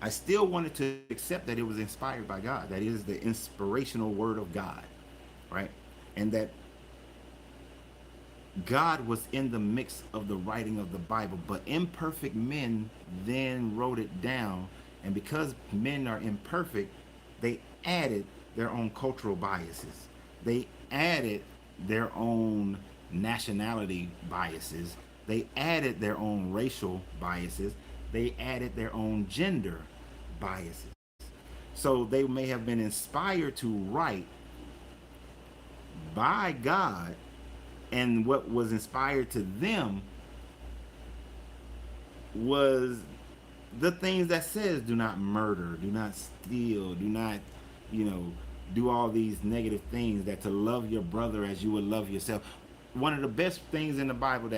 A: I still wanted to accept that it was inspired by God, that it is the inspirational word of God, right? And that God was in the mix of the writing of the Bible, but imperfect men then wrote it down. And because men are imperfect, they added their own cultural biases. They added their own nationality biases. They added their own racial biases. They added their own gender biases. So they may have been inspired to write by God, and what was inspired to them was the things that says do not murder, do not steal, do not, do all these negative things, that to love your brother as you would love yourself. One of the best things in the Bible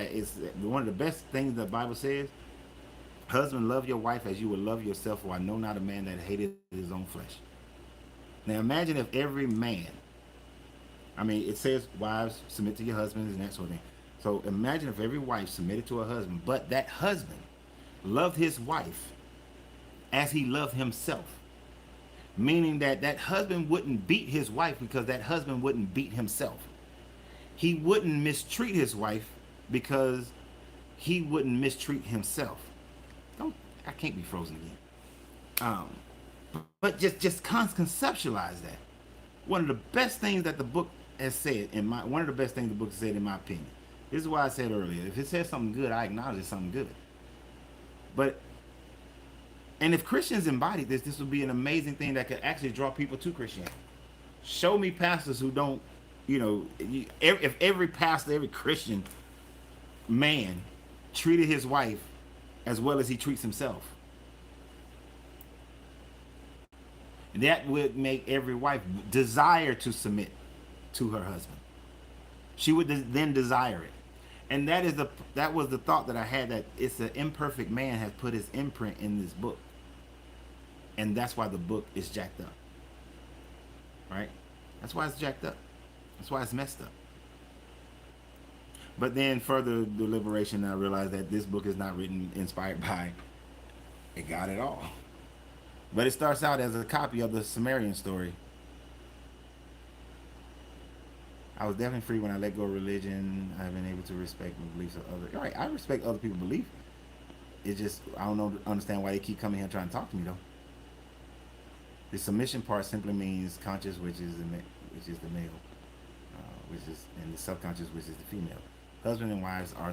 A: one of the best things the Bible says, husband, love your wife as you would love yourself, for I know not a man that hated his own flesh. Now imagine if every man, it says wives submit to your husbands and that sort of thing. So imagine if every wife submitted to her husband, but that husband loved his wife as he loved himself. Meaning that husband wouldn't beat his wife because that husband wouldn't beat himself. He wouldn't mistreat his wife because he wouldn't mistreat himself. I can't be frozen again. But just conceptualize that. One of the best things that the book has said, one of the best things the book has said, in my opinion. This is why I said earlier, if it says something good, I acknowledge it's something good. And if Christians embodied this would be an amazing thing that could actually draw people to Christianity. Show me pastors who don't, if every pastor, every Christian man treated his wife as well as he treats himself. That would make every wife desire to submit to her husband. She would then desire it. And that was the thought that I had, that it's an imperfect man has put his imprint in this book. And that's why the book is jacked up. Right? That's why it's jacked up. That's why it's messed up. But then further deliberation, I realized that this book is not inspired by a God at all. But it starts out as a copy of the Sumerian story. I was definitely free when I let go of religion. I've been able to respect the beliefs of others. All right, I respect other people's beliefs. It's just, I don't understand why they keep coming here trying to talk to me, though. The submission part simply means conscious, which is the male, and the subconscious, which is the female. Husband and wives are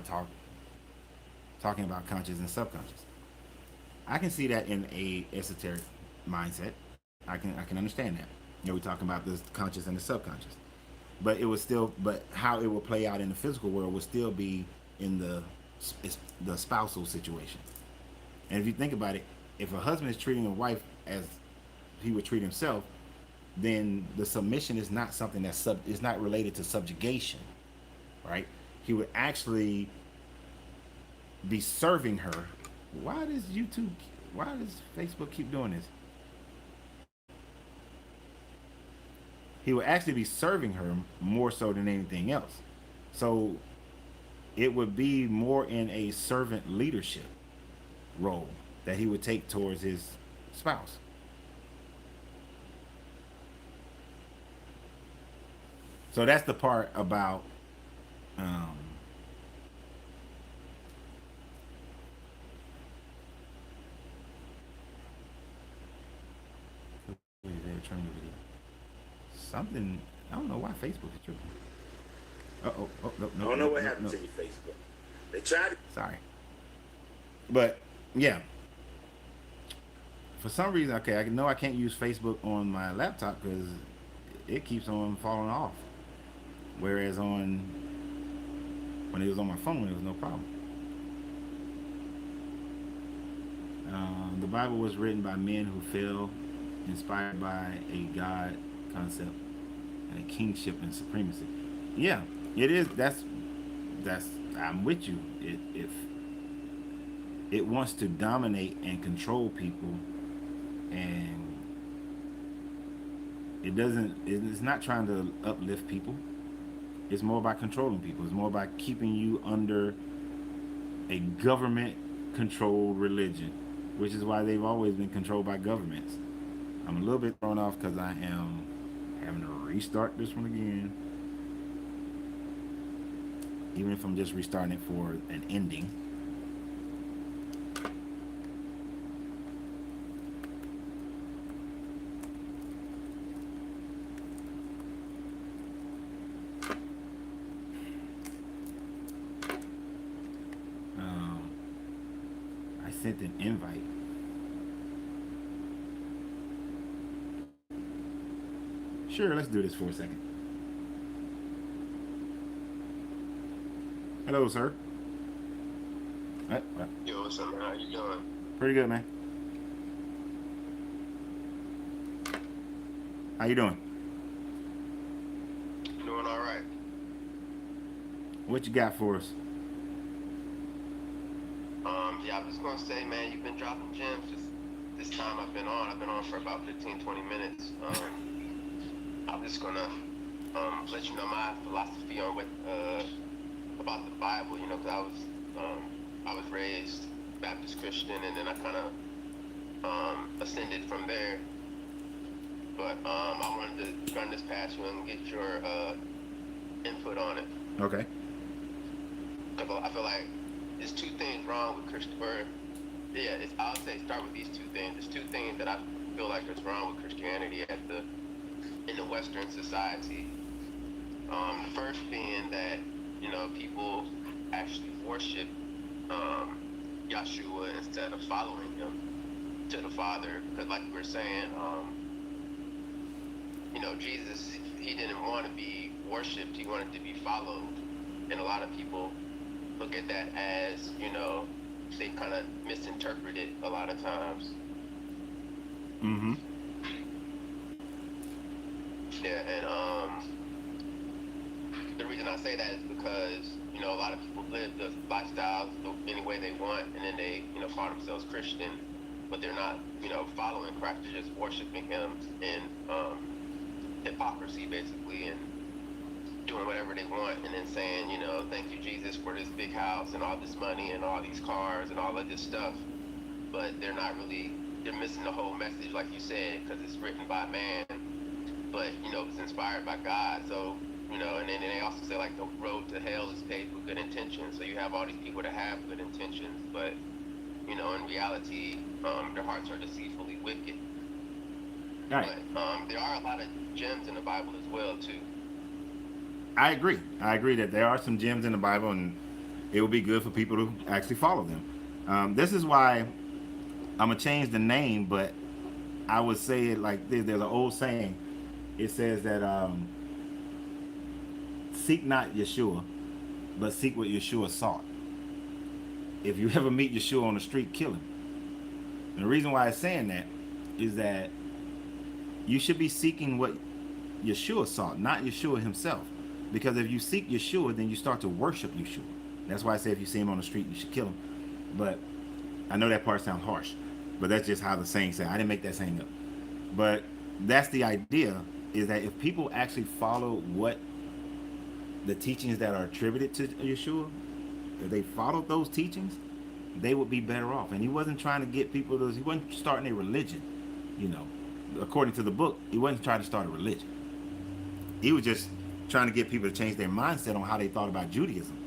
A: talking about conscious and subconscious. I can see that in a esoteric mindset. I can understand that. We're talking about the conscious and the subconscious. But how it will play out in the physical world will still be in the spousal situation. And if you think about it, if a husband is treating a wife as he would treat himself, then the submission is not something is not related to subjugation, right? He would actually be serving her. Why does Facebook keep doing this? he would actually be serving her more so than anything else. So it would be more in a servant leadership role that he would take towards his spouse. So that's the part about um, what is that training video? Something I don't know why Facebook is tripping. Oh, no,
B: I
A: no,
B: don't know
A: no,
B: what
A: no,
B: happened
A: no.
B: to your Facebook. They tried.
A: Sorry, but yeah, for some reason, okay, I know I can't use Facebook on my laptop because it keeps on falling off. Whereas on when it was on my phone, it was no problem. The Bible was written by men who fell, inspired by a God concept and a kingship and supremacy. Yeah, it is. That's. I'm with you. If it wants to dominate and control people, and it doesn't. It's not trying to uplift people. It's more about controlling people. It's more about keeping you under a government controlled religion, which is why they've always been controlled by governments. I'm a little bit thrown off because I am having to restart this one again. Even if I'm just restarting it for an ending. I sent an invite. Sure, let's do this for a second. Hello, sir.
C: Yo, what's up, man? How you doing?
A: Pretty good, man. How you doing?
C: Doing all right.
A: What you got for us?
C: Yeah, I was gonna say, man, you've been dropping gems. Just this time I've been on for about 15, 20 minutes. I'm just gonna let you know my philosophy on what about the Bible. You know, because I was raised Baptist Christian, and then I kind of ascended from there. But I wanted to run this past you and get your input on it.
A: Okay.
C: I feel like there's two things wrong with Christian. I'll say start with these two things. There's two things that I feel like is wrong with Christianity in the Western society. The first being that people actually worship Yahshua instead of following him to the Father. Because like we were saying, Jesus, he didn't want to be worshipped. He wanted to be followed. And a lot of people look at that as, they kind of misinterpret it a lot of times.
A: Mm-hmm.
C: Yeah, and the reason I say that is because, a lot of people live the lifestyles any way they want, and then they, call themselves Christian, but they're not, following Christ. They're just worshiping him in hypocrisy, basically, and doing whatever they want, and then saying, thank you, Jesus, for this big house and all this money and all these cars and all of this stuff. But they're missing the whole message, like you said, because it's written by man, but, it's inspired by God. So, and then they also say, like, the road to hell is paved with good intentions. So you have all these people that have good intentions, but, in reality, their hearts are deceitfully wicked.
A: Right.
C: But there are a lot of gems in the Bible as well, too.
A: I agree. I agree that there are some gems in the Bible, and it would be good for people to actually follow them. This is why I'm going to change the name, but I would say it like this. There's an old saying. It says that seek not Yeshua, but seek what Yeshua sought. If you ever meet Yeshua on the street, kill him. And the reason why it's saying that is that you should be seeking what Yeshua sought, not Yeshua himself. Because if you seek Yeshua, then you start to worship Yeshua. That's why I say if you see him on the street, you should kill him. But I know that part sounds harsh, but that's just how the saying said. I didn't make that saying up. But that's the idea is that if people actually follow what the teachings that are attributed to Yeshua, if they followed those teachings, they would be better off. And he wasn't trying to get people to, he wasn't starting a religion, you know. According to the book, he wasn't trying to start a religion. He was just trying to get people to change their mindset on how they thought about Judaism,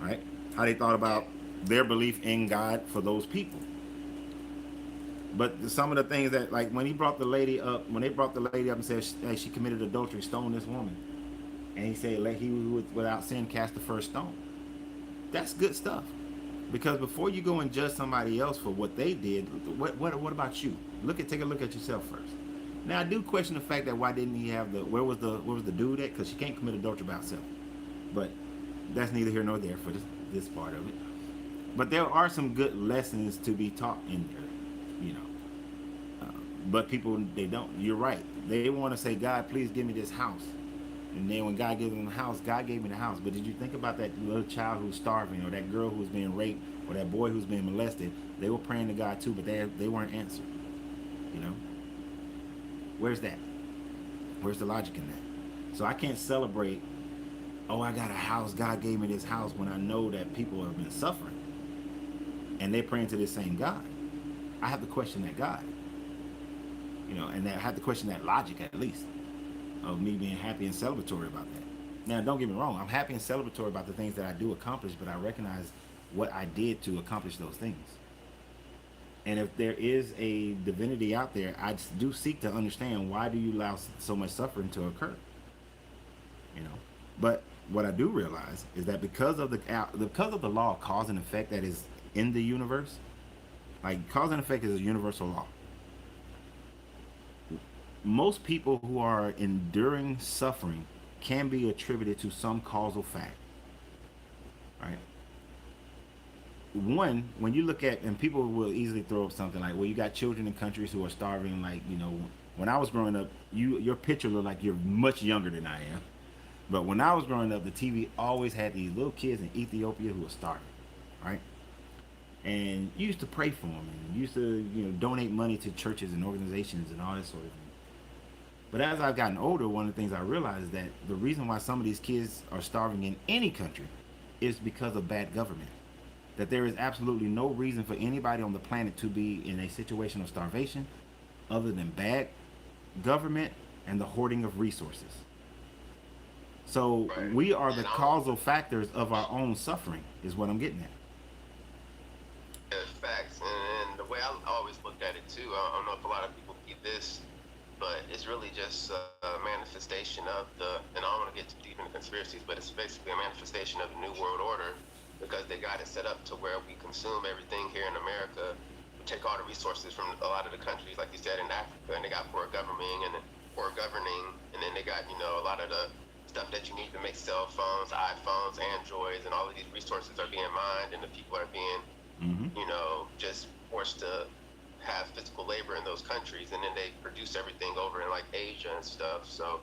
A: right? How they thought about their belief in God for those people. But some of the things that, like when he brought the lady up, when they brought the lady up and said, hey, she committed adultery, stone this woman. And he said, let he who without sin cast the first stone. That's good stuff. Because before you go and judge somebody else for what they did, what about you? Take a look at yourself first. Now I do question the fact that why didn't he have where was the dude at? Because she can't commit adultery by herself. But that's neither here nor there for this part of it. But there are some good lessons to be taught in there, you know. But people, they don't. You're right. They want to say, God, please give me this house. And then when God gives them the house, God gave me the house. But did you think about that little child who's starving, or that girl who's being raped, or that boy who's being molested? They were praying to God too, but they weren't answered. You know? Where's that? Where's the logic in that? So I can't celebrate, oh, I got a house, God gave me this house, when I know that people have been suffering. And they're praying to this same God. I have to question that God. You know, and I have to question that logic at least of me being happy and celebratory about that. Now, don't get me wrong. I'm happy and celebratory about the things that I do accomplish, but I recognize what I did to accomplish those things. And if there is a divinity out there, I do seek to understand why do you allow so much suffering to occur. You know, but what I do realize is that because of the law of cause and effect that is in the universe, like cause and effect is a universal law. Most people who are enduring suffering can be attributed to some causal fact. Right? One, when you look at, and people will easily throw up something like, well, you got children in countries who are starving, like, you know, when I was growing up, your picture looked like you're much younger than I am. But when I was growing up, the TV always had these little kids in Ethiopia who were starving, right? And you used to pray for them, and you used to, you know, donate money to churches and organizations and all that sort of thing. But as I've gotten older, one of the things I realized is that the reason why some of these kids are starving in any country is because of bad government. That there is absolutely no reason for anybody on the planet to be in a situation of starvation other than bad government and the hoarding of resources. So we are the causal factors of our own suffering, is what I'm getting at.
C: Facts, and the way I always looked at it too, I don't know if a lot of people get this, but it's really just a manifestation of and I don't want to get too deep into conspiracies, but it's basically a manifestation of the New World Order, because they got it set up to where we consume everything here in America. We take all the resources from a lot of the countries, like you said, in Africa, and they got poor governing, and then they got, you know, a lot of the stuff that you need to make cell phones, iPhones, Androids, and all of these resources are being mined, and the people are being, you know, just forced to have physical labor in those countries, and then they produce everything over in like Asia and stuff. So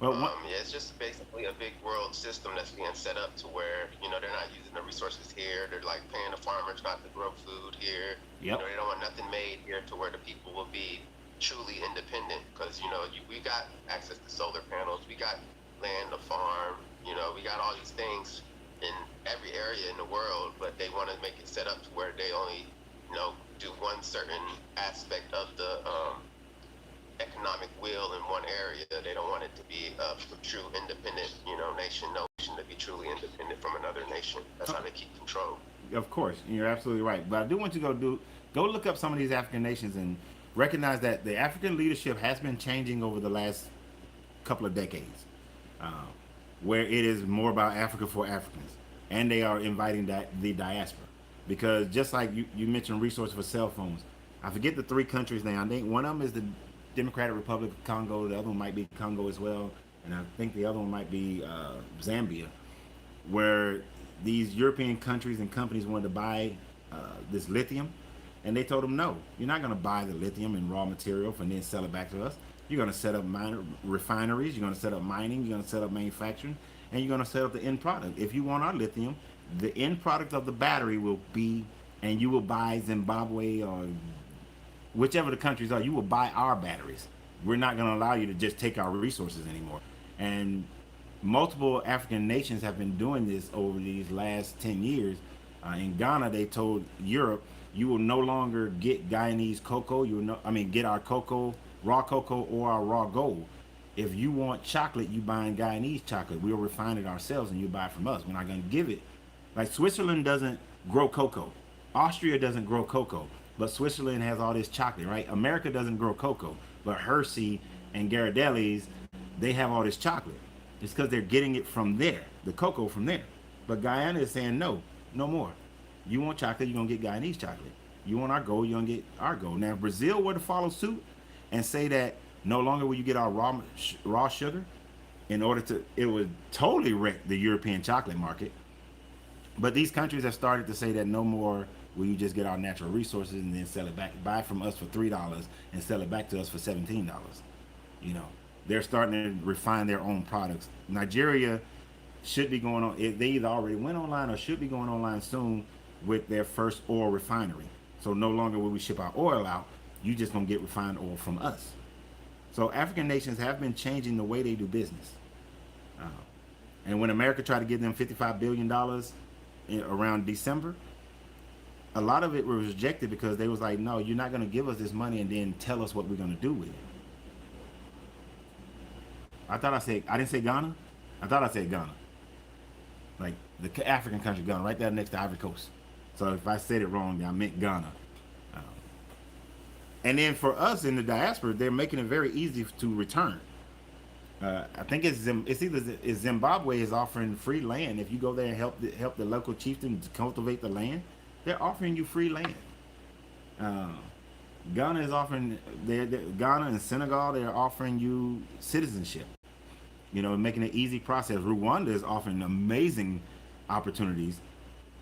C: yeah, it's just basically a big world system that's being set up to where, you know, they're not using the resources here. They're like paying the farmers not to grow food here. You know, they don't want nothing made here to where the people will be truly independent, because, you know, we got access to solar panels, we got land to farm, you know, we got all these things in every area in the world, but they want to make it set up to where they only, you know, do one certain aspect of the economic will in one area. They don't want it to be a true independent, you know, nation to be truly independent from another nation. That's how they keep control.
A: Of course, you're absolutely right. But I do want you to go look up some of these African nations and recognize that the African leadership has been changing over the last couple of decades, where it is more about Africa for Africans, and they are inviting the diaspora. Because just like you mentioned resources for cell phones, I forget the three countries now. I think one of them is the Democratic Republic of Congo, the other one might be Congo as well, and I think the other one might be Zambia, where these European countries and companies wanted to buy this lithium, and they told them, no, you're not going to buy the lithium and raw material and then sell it back to us. You're going to set up refineries, you're going to set up mining, you're going to set up manufacturing, and you're going to set up the end product. If you want our lithium, the end product of the battery will be, and you will buy Zimbabwe or whichever the countries are, you will buy our batteries. we're not going to allow you to just take our resources anymore. And multiple African nations have been doing this over these last 10 years. In Ghana, they told Europe, you will no longer get Guyanese cocoa. You will get our cocoa, raw cocoa, or our raw gold. If you want chocolate, you buy Guyanese chocolate. We'll refine it ourselves, and you buy it from us. We're not going to give it. Like Switzerland doesn't grow cocoa. Austria doesn't grow cocoa, but Switzerland has all this chocolate, right? America doesn't grow cocoa, but Hershey and Ghirardelli's, they have all this chocolate. It's because they're getting it from there, the cocoa from there. But Guyana is saying, no, no more. You want chocolate, you're going to get Guyanese chocolate. You want our gold, you're going to get our gold. Now, if Brazil were to follow suit and say that no longer will you get our raw sugar, it would totally wreck the European chocolate market. But these countries have started to say that no more will you just get our natural resources and then sell it back, buy from us for $3 and sell it back to us for $17. You know, they're starting to refine their own products. Nigeria should be going on. They either already went online or should be going online soon with their first oil refinery. So no longer will we ship our oil out. You just gonna get refined oil from us. So African nations have been changing the way they do business. And when America tried to give them $55 billion around December, a lot of it was rejected because they was like, no, you're not going to give us this money and then tell us what we're going to do with it. I didn't say Ghana. I thought I said Ghana. Like the African country Ghana, right there next to Ivory Coast. So if I said it wrong, I meant Ghana. And then for us in the diaspora, they're making it very easy to return. I think it's either Zimbabwe is offering free land. If you go there and help the local chieftain cultivate the land, they're offering you free land. Ghana is offering Ghana and Senegal, they're offering you citizenship. You know, making it easy process. Rwanda is offering amazing opportunities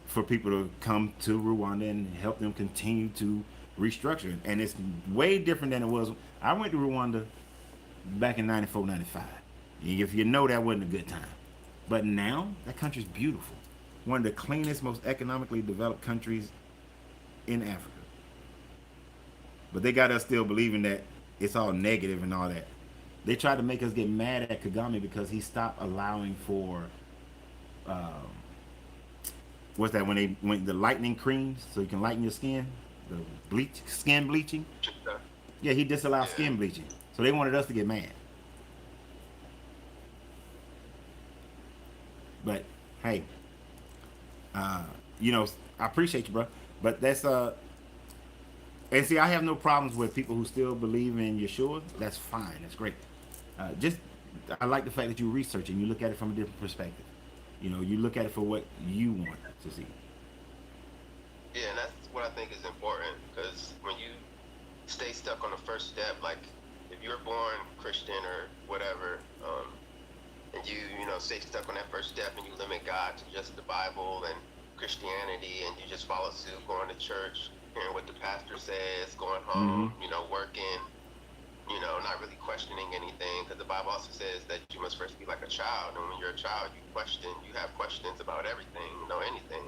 A: for people to come to Rwanda and help them continue to restructure. And it's way different than it was. I went to Rwanda back in 94, 95. If you know, that wasn't a good time. But now, that country's beautiful. One of the cleanest, most economically developed countries in Africa. But they got us still believing that it's all negative and all that. They tried to make us get mad at Kagame because he stopped allowing for, what's that, when the lightening creams, so you can lighten your skin, the skin bleaching? Yeah, he disallowed skin bleaching. So they wanted us to get mad. But hey, you know, I appreciate you, bro. But that's and see, I have no problems with people who still believe in Yeshua. That's fine. That's great. I like the fact that you research and you look at it from a different perspective. You know, you look at it for what you want to see.
C: Yeah, and that's what I think is important, because when you stay stuck on the first step, like if you're born Christian or whatever, and you stay stuck on that first step and you limit God to just the Bible and Christianity, and you just follow suit, going to church, hearing what the pastor says, going home, working, not really questioning anything, because the Bible also says that you must first be like a child, and when you're a child, you have questions about everything, anything.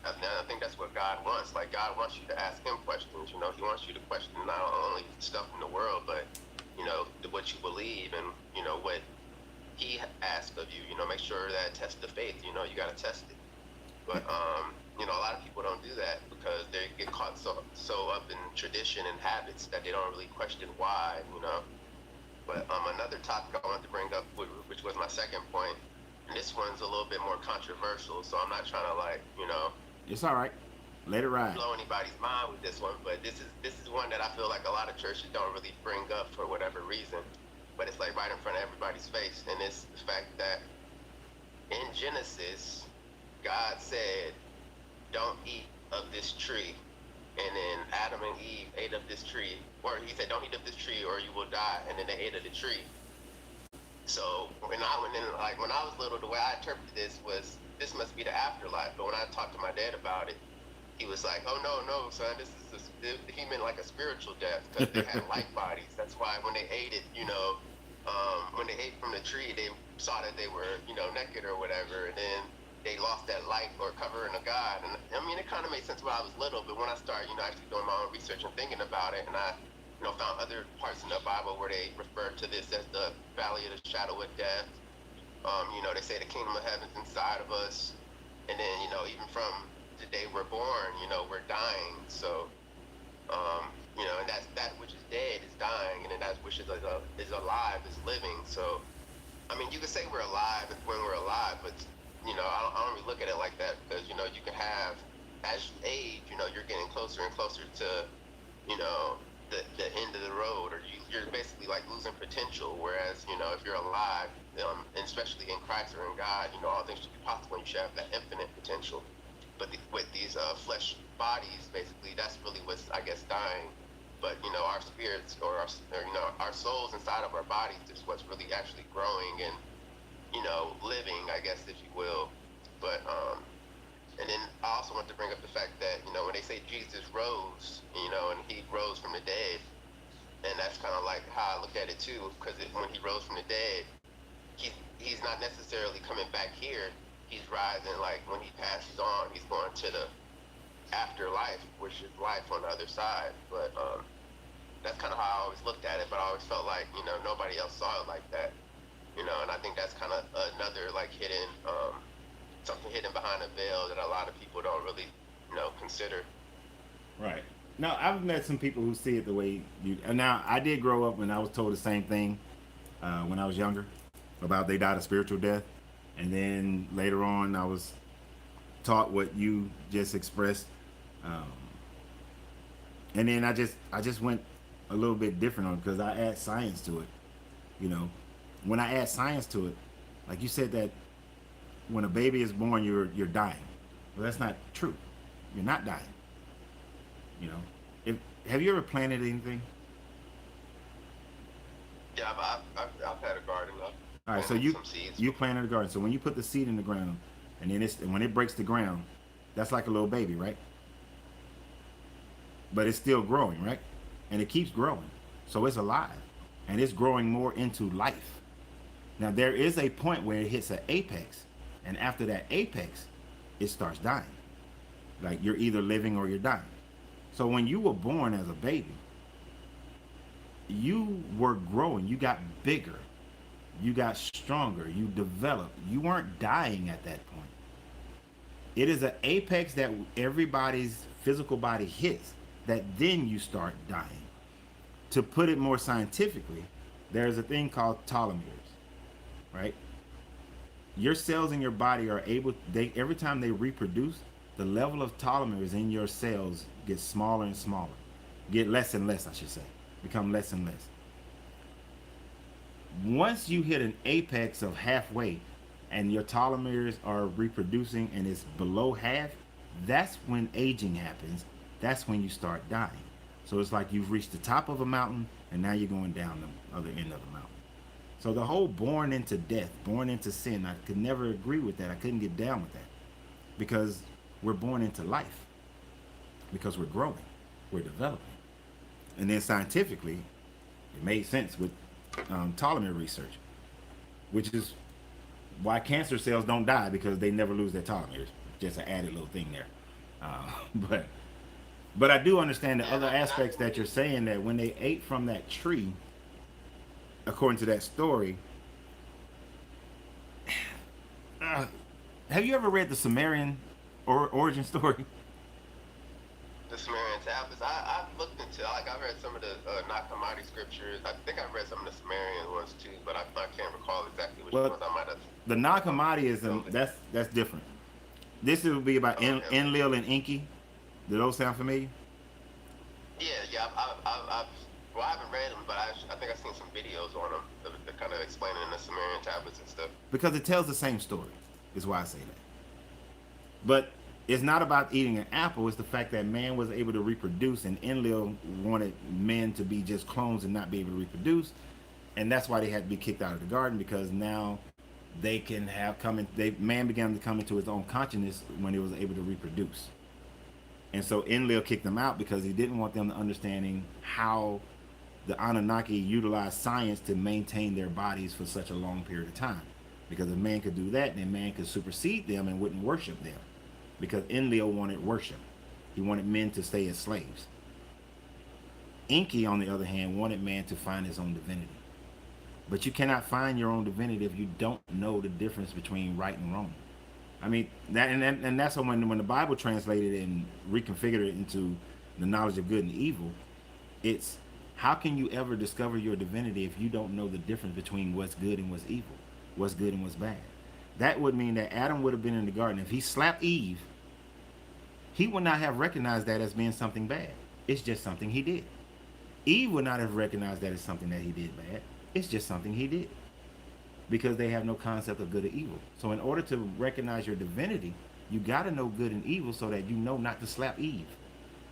C: I think that's what God wants. Like, God wants you to ask him questions. He wants you to question not only stuff in the world, but what you believe and what he asks of you. Make sure that test the faith. You got to test it. But a lot of people don't do that because they get caught so up in tradition and habits that they don't really question why. But another topic I wanted to bring up, which was my second point. And this one's a little bit more controversial, so I'm not trying to
A: It's all right. Let it ride.
C: Blow anybody's mind with this one, but this is one that I feel like a lot of churches don't really bring up for whatever reason. But it's like right in front of everybody's face, and it's the fact that in Genesis, God said, "Don't eat of this tree," and then Adam and Eve ate of this tree, or he said, "Don't eat of this tree, or you will die," and then they ate of the tree. So when I was little, the way I interpreted this was, this must be the afterlife. But when I talked to my dad about it, he was like, "Oh no, son, he meant like a spiritual death, because they had light bodies. That's why when they ate it, when they ate from the tree, they saw that they were, naked or whatever, and then they lost that light or covering of God." And it kind of made sense when I was little, but when I started, actually doing my own research and thinking about it, and I found other parts in the Bible where they refer to this as the valley of the shadow of death. They say the kingdom of heaven's inside of us, and then even from the day we're born, we're dying. So, and that's that which is dead is dying, and then that which is alive is living. So, I mean, you could say we're alive when we're alive, but I don't really look at it like that, because you can have, as you age, you're getting closer and closer to the end of the road, or you're basically like losing potential. Whereas if you're alive, and especially in Christ or in God, all things should be possible, and you should have that infinite potential. But with these flesh bodies, basically, that's really what's, I guess, dying. But our spirits, or our souls inside of our bodies is what's really actually growing and living, I guess, if you will. But and then I also want to bring up the fact that when they say Jesus rose, and he rose from the dead, and that's kind of like how I look at it too, because when he rose from the dead, he's not necessarily coming back here. He's rising, like when he passes on, he's going to the afterlife, which is life on the other side. But that's kind of how I always looked at it. But I always felt like nobody else saw it like that. And I think that's kind of another like hidden something hidden behind a veil that a lot of people don't really consider.
A: Right. Now, I've met some people who see it the way you. And now, I did grow up and I was told the same thing when I was younger about they died a spiritual death, and then later on I was taught what you just expressed, and then I just went a little bit different on it, because I add science to it. When I add science to it, like you said that when a baby is born, you're dying. Well, that's not true. You're not dying. Have you ever planted anything?
C: Yeah, I've had a garden.
A: All right, so you planted a garden. So when you put the seed in the ground, and then when it breaks the ground, that's like a little baby, right? But it's still growing, right? And it keeps growing, so it's alive, and it's growing more into life. Now there is a point where it hits an apex, and after that apex, it starts dying. Like you're either living or you're dying. So when you were born as a baby, you were growing, you got bigger, you got stronger, you developed. You weren't dying at that point. It is an apex that everybody's physical body hits, that then you start dying. To put it more scientifically, there's a thing called telomeres, right? Your cells in your body are every time they reproduce, the level of telomeres in your cells gets smaller and smaller. Get less and less, I should say. Become less and less. Once you hit an apex of halfway and your telomeres are reproducing and it's below half, that's when aging happens. That's when you start dying. So it's like you've reached the top of a mountain and now you're going down the other end of the mountain. So the whole born into death, born into sin, I could never agree with that. I couldn't get down with that, because we're born into life, because we're growing, we're developing. And then scientifically, it made sense with telomere research, which is why cancer cells don't die, because they never lose their telomeres. Just an added little thing there. But I do understand the other aspects that you're saying, that when they ate from that tree, according to that story, have you ever read the Sumerian origin story?
C: The Sumerian tablets. I've looked into, I've read some of the Nakamati scriptures. I think I've read some of the Sumerian ones too, but I can't recall exactly which ones I might have.
A: The Nakamati that's different. This will be about Enlil and Enki. Do those sound familiar?
C: Yeah. I haven't read them, but I think I've seen some videos on them that kind of explaining the Sumerian tablets and stuff.
A: Because it tells the same story, is why I say that. But it's not about eating an apple. It's the fact that man was able to reproduce, and Enlil wanted men to be just clones and not be able to reproduce, and that's why they had to be kicked out of the garden, because now they can man began to come into his own consciousness when he was able to reproduce. And so Enlil kicked them out because he didn't want them to understanding how the Anunnaki utilized science to maintain their bodies for such a long period of time. Because if man could do that, then man could supersede them and wouldn't worship them. Because Enlil wanted worship. He wanted men to stay as slaves. Enki, on the other hand, wanted man to find his own divinity. But you cannot find your own divinity if you don't know the difference between right and wrong. I mean, and that's when the Bible translated it and reconfigured it into the knowledge of good and evil, it's how can you ever discover your divinity if you don't know the difference between what's good and what's evil, what's good and what's bad? That would mean that Adam would have been in the garden. If he slapped Eve, he would not have recognized that as being something bad. It's just something he did. Eve would not have recognized that as something that he did bad. It's just something he did. Because they have no concept of good or evil. So in order to recognize your divinity, you got to know good and evil so that you know not to slap Eve.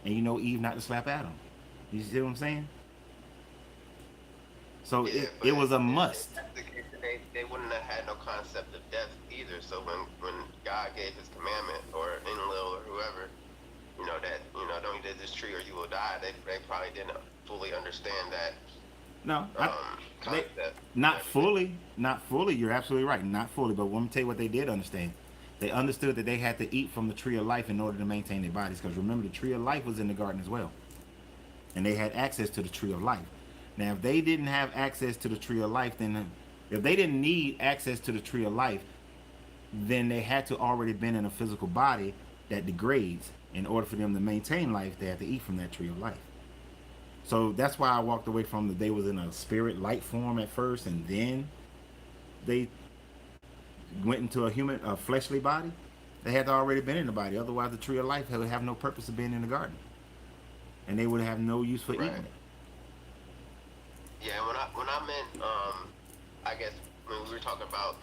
A: And you know Eve not to slap Adam. You see what I'm saying? So
C: Yeah,
A: it was a must.
C: They wouldn't have had no concept of death either. So when God gave his commandment, or Enlil or whoever, don't eat of this tree or you will die, they probably didn't fully understand that.
A: No,
C: Concept.
A: not fully. You're absolutely right. Not fully. But let me tell you what they did understand. They understood that they had to eat from the tree of life in order to maintain their bodies. Because remember, the tree of life was in the garden as well. And they had access to the tree of life. Now, if they didn't have access to the tree of life, then if they didn't need access to the tree of life, then they had to already been in a physical body that degrades. In order for them to maintain life, they had to eat from that tree of life. So that's why I walked away from that. They was in a spirit light form at first, and then they went into a fleshly body. They had to already been in the body. Otherwise, the tree of life would have no purpose of being in the garden, and they would have no use for eating it.
C: Yeah, when I meant, I guess when we were talking about,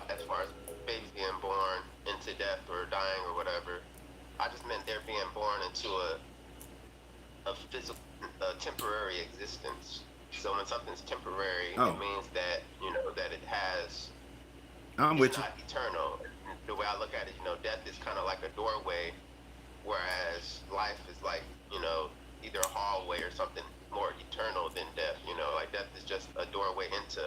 C: as far as babies being born into death or dying or whatever, I just meant they're being born into a physical, temporary existence. So when something's temporary, it means that that it has. It's not eternal. The way I look at it, death is kind of like a doorway, whereas life is like either a hallway or something more eternal than death. Like death is just a doorway into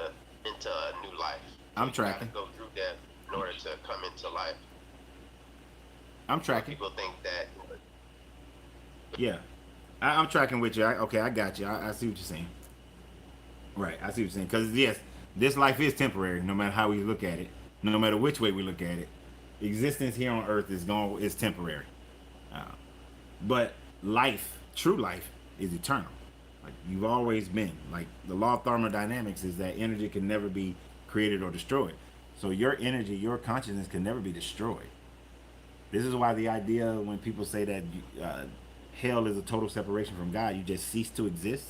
C: a new life.
A: I'm tracking.
C: You have to go through death in order to come into life.
A: I'm tracking.
C: People think that.
A: Yeah, I'm tracking with you. I got you. I see what you're saying. Right, I see what you're saying. Because yes, this life is temporary, no matter how we look at it, no matter which way we look at it. Existence here on Earth is temporary, but life, true life, is eternal. Like you've always been. Like the law of thermodynamics is that energy can never be created or destroyed. So your energy, your consciousness can never be destroyed. This is why the idea when people say that hell is a total separation from God, you just cease to exist.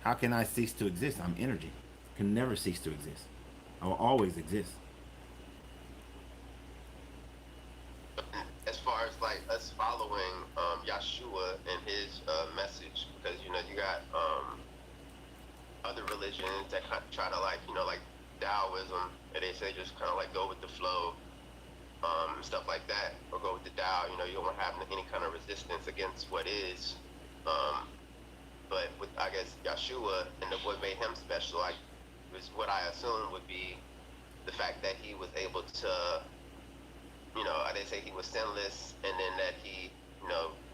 A: How can I cease to exist? I'm energy. Can never cease to exist. I will always exist.
C: As far as like us following Yeshua and his message, because you got other religions that kind of try to like Taoism, and they say just kind of like go with the flow. Stuff like that, or go with the Tao. You don't have any kind of resistance against what is. But with I guess Yeshua and what made him special, was what I assume would be the fact that he was able to, they say he was sinless, and then that he,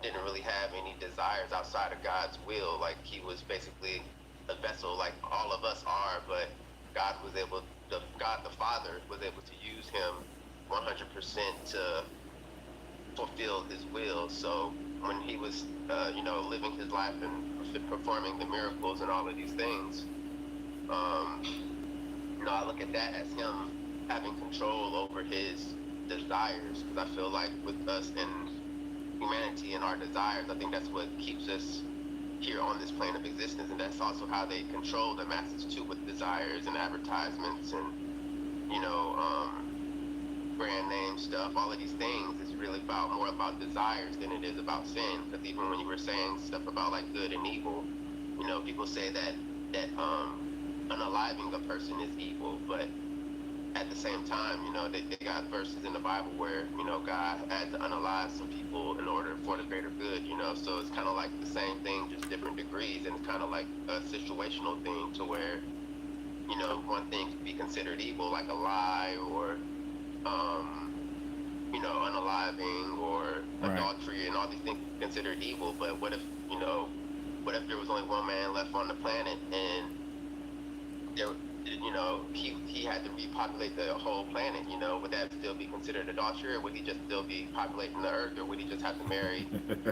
C: didn't really have any desires outside of God's will. Like he was basically a vessel, like all of us are, but God the Father was able to use him 100% to fulfill his will. So when he was, living his life and performing the miracles and all of these things, I look at that as him having control over his desires. Because I feel like with us and humanity and our desires, I think that's what keeps us here on this plane of existence, and that's also how they control the masses too, with desires and advertisements and brand name stuff. All of these things is really more about desires than it is about sin. Because even when you were saying stuff about like good and evil, people say that unaliving a person is evil, but at the same time, they got verses in the Bible where God had to unalive some people in order for the greater good. So it's kind of like the same thing, just different degrees, and it's kind of like a situational thing to where one thing could be considered evil, like a lie, or unaliving, or adultery, and all these things considered evil. But what if what if there was only one man left on the planet, and there, he had to repopulate the whole planet? Would that still be considered adultery, or would he just still be populating the earth, or would he just have to marry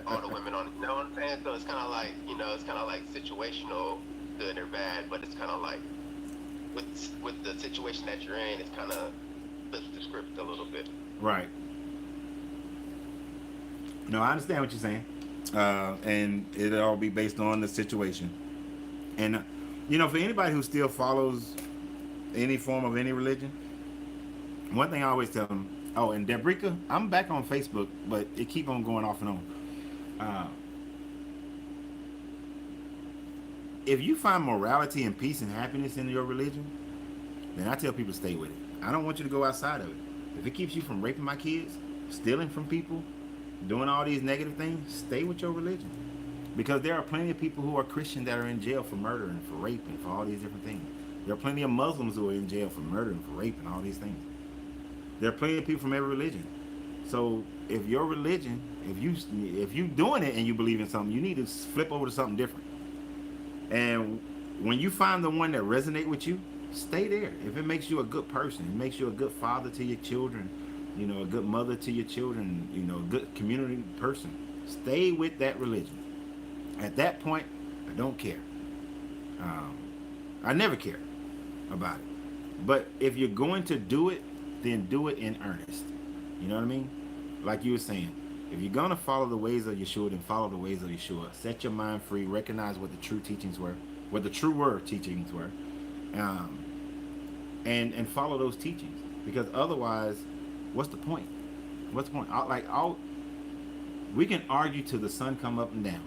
C: all the women on? You know what I'm saying? So it's kind of like, it's kind of like situational, good or bad, but it's kind of like with the situation that you're in, it's kind of flips the script a little bit.
A: Right. No, I understand what you're saying, and it'll all be based on the situation. And for anybody who still follows any form of any religion, one thing I always tell them. Oh, and Debrica, I'm back on Facebook, but it keep on going off and on. If you find morality and peace and happiness in your religion, then I tell people stay with it. I don't want you to go outside of it. If it keeps you from raping my kids, stealing from people, doing all these negative things, stay with your religion. Because there are plenty of people who are Christian that are in jail for murder and for rape and for all these different things. There are plenty of Muslims who are in jail for murder and for rape and all these things. There are plenty of people from every religion. So if your religion, if you doing it and you believe in something, you need to flip over to something different. And when you find the one that resonates with you, stay there. If it makes you a good person, it makes you a good father to your children, a good mother to your children, a good community person, stay with that religion. At that point, I don't care. I never care about it. But if you're going to do it, then do it in earnest. You know what I mean? Like you were saying, if you're going to follow the ways of Yeshua, then follow the ways of Yeshua. Set your mind free. Recognize what the true teachings were, what the truer teachings were, and follow those teachings. Because otherwise, what's the point? What's the point? We can argue till the sun come up and down.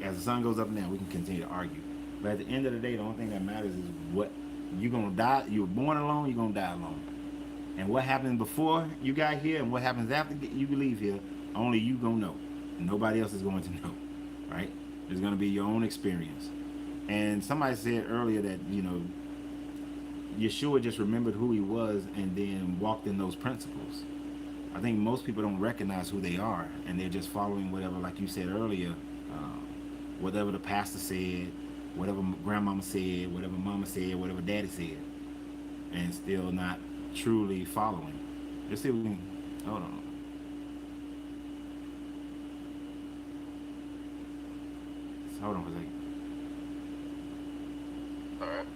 A: As the sun goes up and down, we can continue to argue. But at the end of the day, the only thing that matters is what you're gonna die. You were born alone. You're gonna die alone. And what happened before you got here, and what happens after you leave here, only you gonna know. Nobody else is going to know, right? It's gonna be your own experience. And somebody said earlier that Yeshua just remembered who he was and then walked in those principles. I think most people don't recognize who they are, and they're just following whatever, like you said earlier, whatever the pastor said, whatever grandmama said, whatever mama said, whatever daddy said, and still not truly following. Let's see if we can, hold on. Hold on for a second.
C: All right.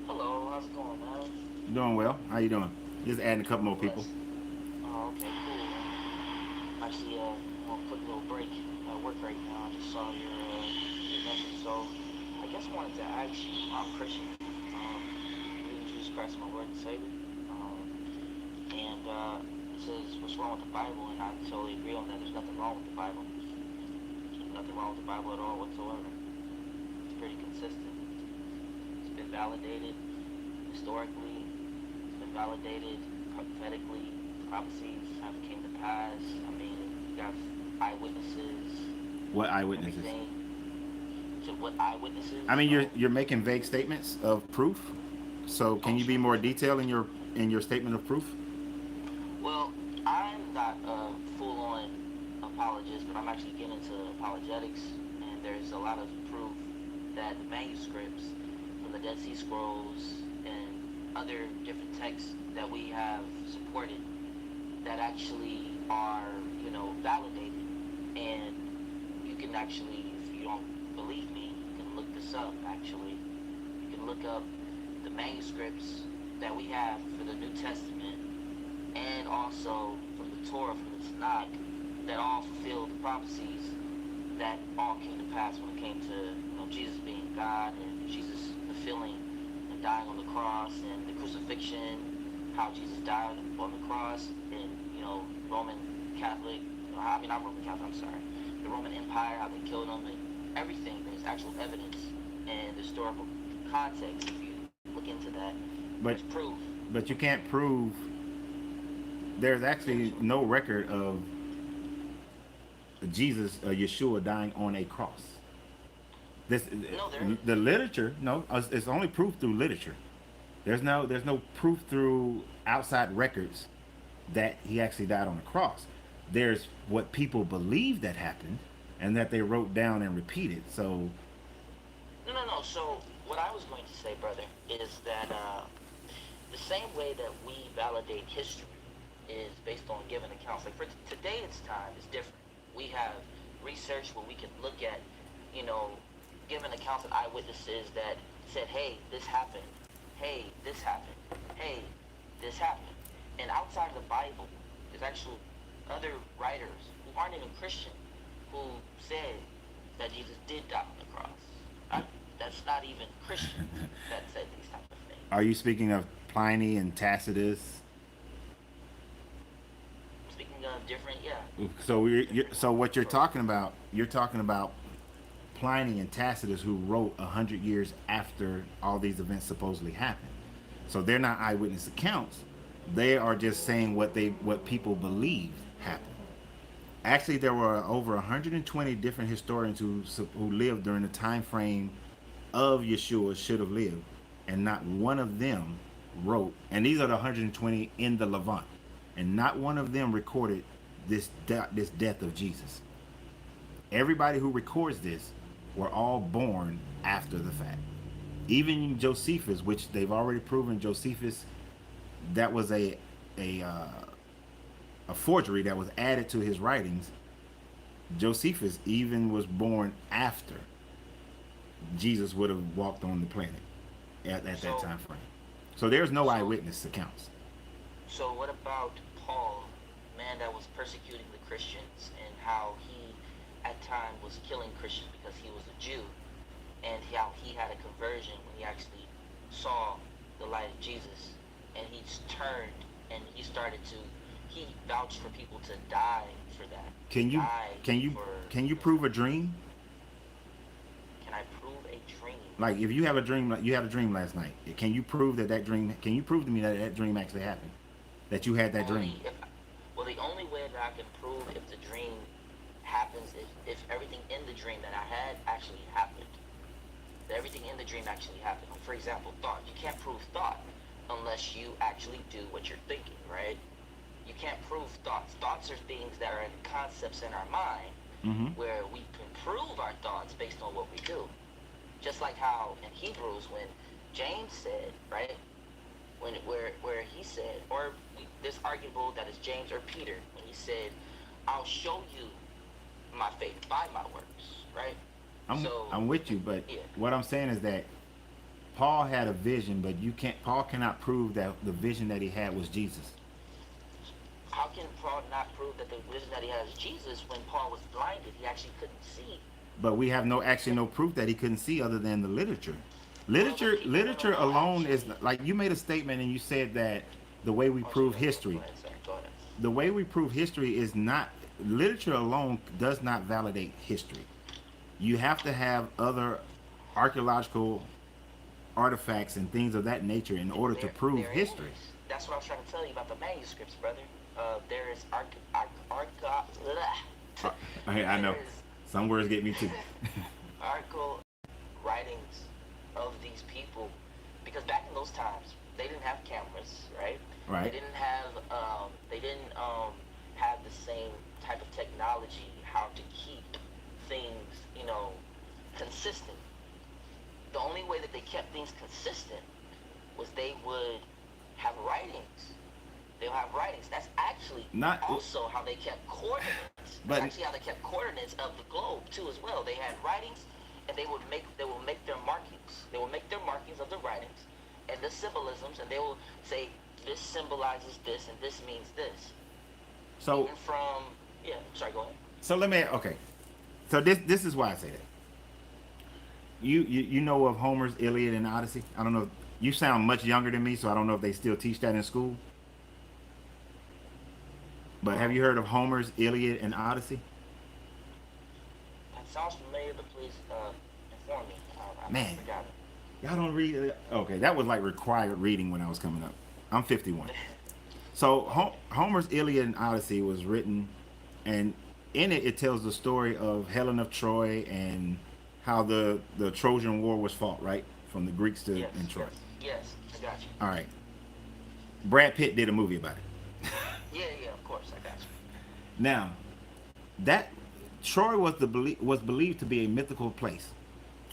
D: Hello, how's it going, man?
A: Doing well. How you doing? Just adding a couple more people.
D: Oh, okay, cool. Actually, on a quick little break at work right now. I just saw your message. So, I guess I wanted to ask you, I'm Christian. Believe in Jesus Christ, my Lord and Savior. And it says, what's wrong with the Bible? And I totally agree on that. There's nothing wrong with the Bible. There's nothing wrong with the Bible at all whatsoever. It's pretty consistent. It's been validated historically. It's been validated prophetically. Prophecies have came to pass. I mean, you got eyewitnesses.
A: What eyewitnesses?
D: Everything. So what eyewitnesses?
A: I mean, you're making vague statements of proof. So can you be more detailed in your statement of proof?
D: Well, I'm not a full-on apologist, but I'm actually getting into apologetics, and there's a lot of proof that the manuscripts from the Dead Sea Scrolls and other different texts that we have supported that actually are, validated. And you can actually, if you don't believe me, you can look this up, actually. You can look up the manuscripts that we have for the New Testament and also from the Torah, from the Tanakh, that all fulfill the prophecies that all came to pass when it came to Jesus being God and Jesus fulfilling and dying on the cross and the crucifixion, how Jesus died on the cross, and Roman Catholic, not Roman Catholic, I'm sorry, the Roman Empire, how they killed him, and everything. There's actual evidence and historical context if you look into that. There's proof.
A: But you can't prove. There's actually no record of Jesus, Yeshua, dying on a cross. The literature, it's only proof through literature. There's no proof through outside records that he actually died on the cross. There's what people believe that happened, and that they wrote down and repeated. So
D: No. So what I was going to say, brother, is that the same way that we validate history is based on given accounts. Like for today, it's time is different. We have research where we can look at, given accounts of eyewitnesses that said, hey, this happened. Hey, this happened. Hey, this happened. And outside of the Bible, there's actually other writers who aren't even Christian who said that Jesus did die on the cross. That's not even Christian that said these type of things.
A: are you speaking of Pliny and Tacitus?
D: Speaking of different, yeah.
A: So what you're talking about Pliny and Tacitus, who wrote 100 years after all these events supposedly happened. So they're not eyewitness accounts. They are just saying what people believe happened. Actually, there were over 120 different historians who lived during the time frame of Yeshua should have lived, and not one of them wrote. And these are the 120 in the Levant, and not one of them recorded this death of Jesus. Everybody who records this were all born after the fact. Even Josephus, which they've already proven Josephus, that was a forgery that was added to his writings. Josephus even was born after Jesus would have walked on the planet at that time frame. So there's no eyewitness accounts.
D: So what about Paul, man that was persecuting the Christians, and how he at times was killing Christians because he was a Jew, and how he had a conversion when he actually saw the light of Jesus, and he turned and he vouched for people to die for that. Can you prove a dream? Can I prove a dream?
A: Like if you have a dream, like you had a dream last night, can you prove that dream? Can you prove to me that dream actually happened? That you had that dream?
D: The only way that I can prove if the dream happens is if everything in the dream that I had actually happened. That everything in the dream actually happened. For example, thought. You can't prove thought unless you actually do what you're thinking, right? You can't prove thoughts. Thoughts are things that are concepts in our mind, where we can prove our thoughts based on what we do. Just like how in Hebrews, when James said, right, where he said, this arguable that is James or Peter, when he said, I'll show you my faith by my works, right?
A: I'm with you, but what I'm saying is that Paul had a vision, but Paul cannot prove that the vision that he had was Jesus.
D: How can Paul not prove that the vision that he had is Jesus when Paul was blinded? He actually couldn't see.
A: But we have no proof that he couldn't see other than the literature. Literature alone is like, you made a statement and you said that the way we prove history, the way we prove history is not, literature alone does not validate history. You have to have other archaeological artifacts and things of that nature in order to prove history.
D: That's what I was trying to tell you about the manuscripts, brother. There is
A: I know. Some words get me too.
D: Article writings of these people, because back in those times they didn't have cameras, right?
A: Right.
D: They didn't have the same type of technology, how to keep things, consistent. The only way that they kept things consistent was they would have writings. They'll have writings. That's actually also how they kept coordinates. That's actually how they kept coordinates of the globe too, as well. They had writings, and they will make their markings. They will make their markings of the writings and the symbolisms, and they will say this symbolizes this and this means this.
A: So
D: go ahead.
A: So So this is why I say that. You know of Homer's Iliad and Odyssey? I don't know. You sound much younger than me, so I don't know if they still teach that in school. But have you heard of Homer's Iliad and Odyssey?
D: That sounds familiar, but please inform me.
A: Man, y'all don't read it? Okay, that was like required reading when I was coming up. I'm 51. So Homer's Iliad and Odyssey was written, and in it tells the story of Helen of Troy and how the Trojan War was fought, right? From the Greeks in Troy.
D: Yes, I got you.
A: All right. Brad Pitt did a movie about it.
D: Yeah, yeah, of course, I got you.
A: Now, that Troy was believed to be a mythical place,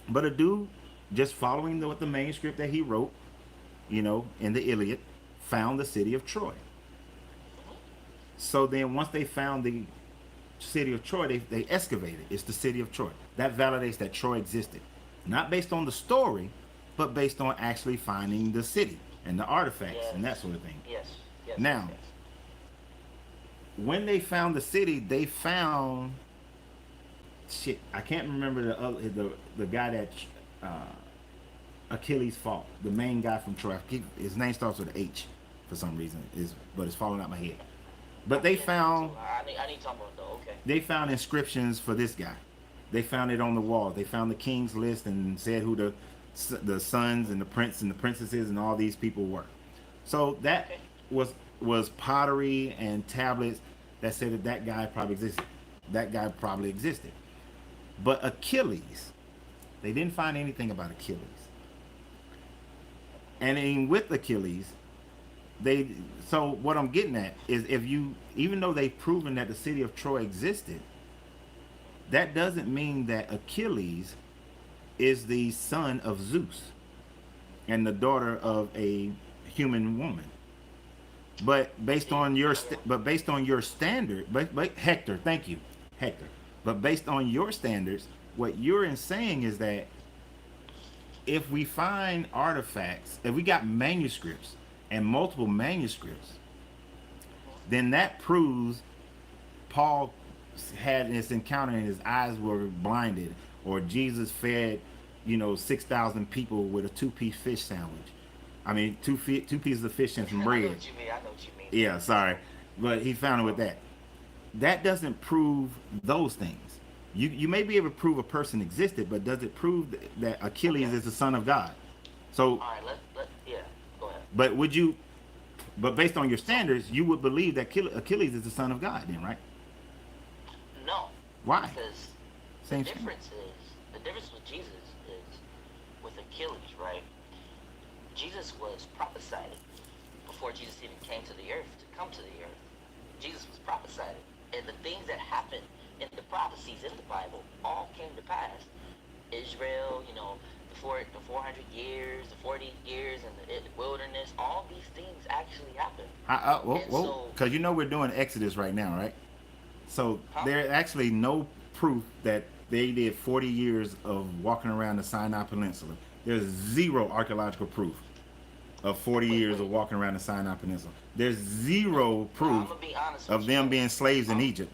A: but a dude just following what the manuscript that he wrote, in the Iliad, found the city of Troy. So then, once they found the city of Troy, they excavated. It's the city of Troy. That validates that Troy existed, not based on the story, but based on actually finding the city and the artifacts
D: Yes,
A: and that sort of thing.
D: yes, yes, yes,
A: Now,
D: yes.
A: when they found the city, they found shit. I can't remember the guy that uh, Achilles fought. The main guy from Troy. His name starts with an H for some reason. But it's falling out my head. But they found
D: I need someone though. Okay.
A: they found inscriptions for this guy. They found it on the wall. They found the king's list and said who the sons and the prince and the princesses and all these people were. So that
D: Okay.
A: was pottery and tablets that said that guy probably existed. That guy probably existed. But Achilles, they didn't find anything about Achilles. And in with Achilles, so what I'm getting at is even though they've proven that the city of Troy existed, that doesn't mean that Achilles is the son of Zeus and the daughter of a human woman. But based on your standard, but Hector, thank you, Hector. But based on your standards, what you're saying is that if we find artifacts, if we got manuscripts and multiple manuscripts, then that proves Paul had this encounter and his eyes were blinded, or Jesus fed, 6,000 people with a 2-piece fish sandwich. I mean, two pieces of fish and some
D: I
A: bread.
D: know what you mean. I know what you mean.
A: Yeah, sorry, but he found it with that. That doesn't prove those things. You may be able to prove a person existed, but does it prove that Achilles is the son of God? So,
D: All right, yeah, go ahead.
A: but based on your standards, you would believe that Achilles is the son of God, then, right?
D: No.
A: Why?
D: Because
A: Same
D: the
A: thing.
D: difference with Jesus is with Achilles, right? Jesus was prophesied before Jesus even came to the earth to come to the earth. Jesus was prophesied, and the things that happened in the prophecies in the Bible all came to pass. Israel, the 400 years, the 40 years in the wilderness, all these things actually happened.
A: Because we're doing Exodus right now, right? So
D: Huh?
A: there's actually no proof that they did 40 years of walking around the Sinai Peninsula. There's zero archaeological proof of 40 years of walking around the Sinai Peninsula. There's zero proof
D: I'm gonna be honest with
A: of
D: you,
A: them
D: brother.
A: being slaves in Egypt.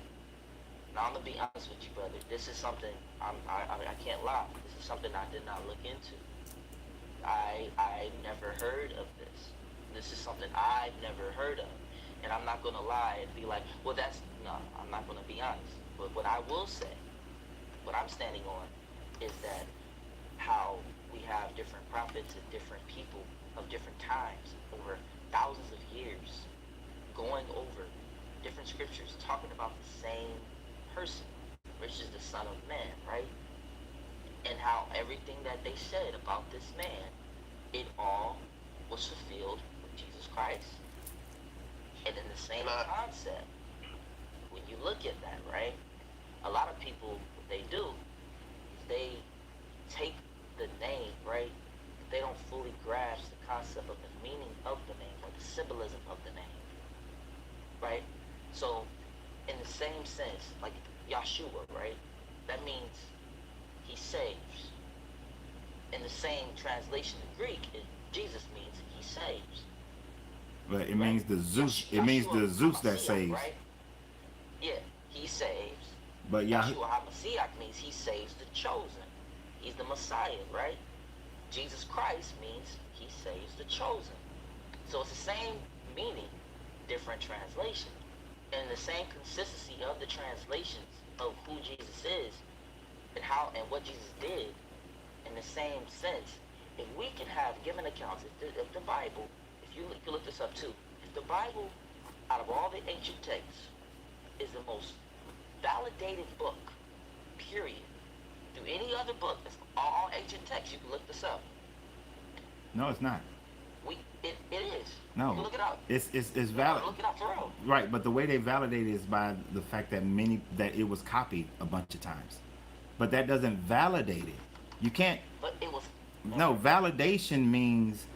D: Now I'm gonna be honest with you, brother. This is something I can't lie. This is something I did not look into. I never heard of this. This is something I've never heard of, and I'm not gonna lie and be like, well, no. I'm not gonna be honest. But what I will say, what I'm standing on, is that how we have different prophets and different people of different times over thousands of years going over different scriptures talking about the same person, which is the Son of Man, right? And how everything that they said about this man, it all was fulfilled with Jesus Christ. And in the same concept, when you look at that, right, a lot of people, what they do is they take the name, right? They don't fully grasp the concept of the meaning of the name or the symbolism of the name, right? So, in the same sense, like Yahshua, right? That means he saves. In the same translation in Greek, Jesus means he saves.
A: But it means the Zeus. It means the Zeus that saves.
D: Right? Yeah, he saves.
A: But
D: Yahshua HaMashiach means he saves the chosen. He's the Messiah, right? Jesus Christ means he saves the chosen. So it's the same meaning, different translation. And the same consistency of the translations of who Jesus is and what Jesus did, in the same sense, if we can have given accounts, if the Bible, if you can look this up too, if the Bible, out of all the ancient texts, is the most validated book, period, through any other book, that's all ancient texts, you can look this up.
A: No, it's not.
D: It is. You can look it up.
A: It's
D: No,
A: valid.
D: look it up, Pharaoh.
A: Right, but the way they validate it is by the fact that it was copied a bunch of times. But that doesn't validate it. You can't.
D: But it was.
A: No, validation means,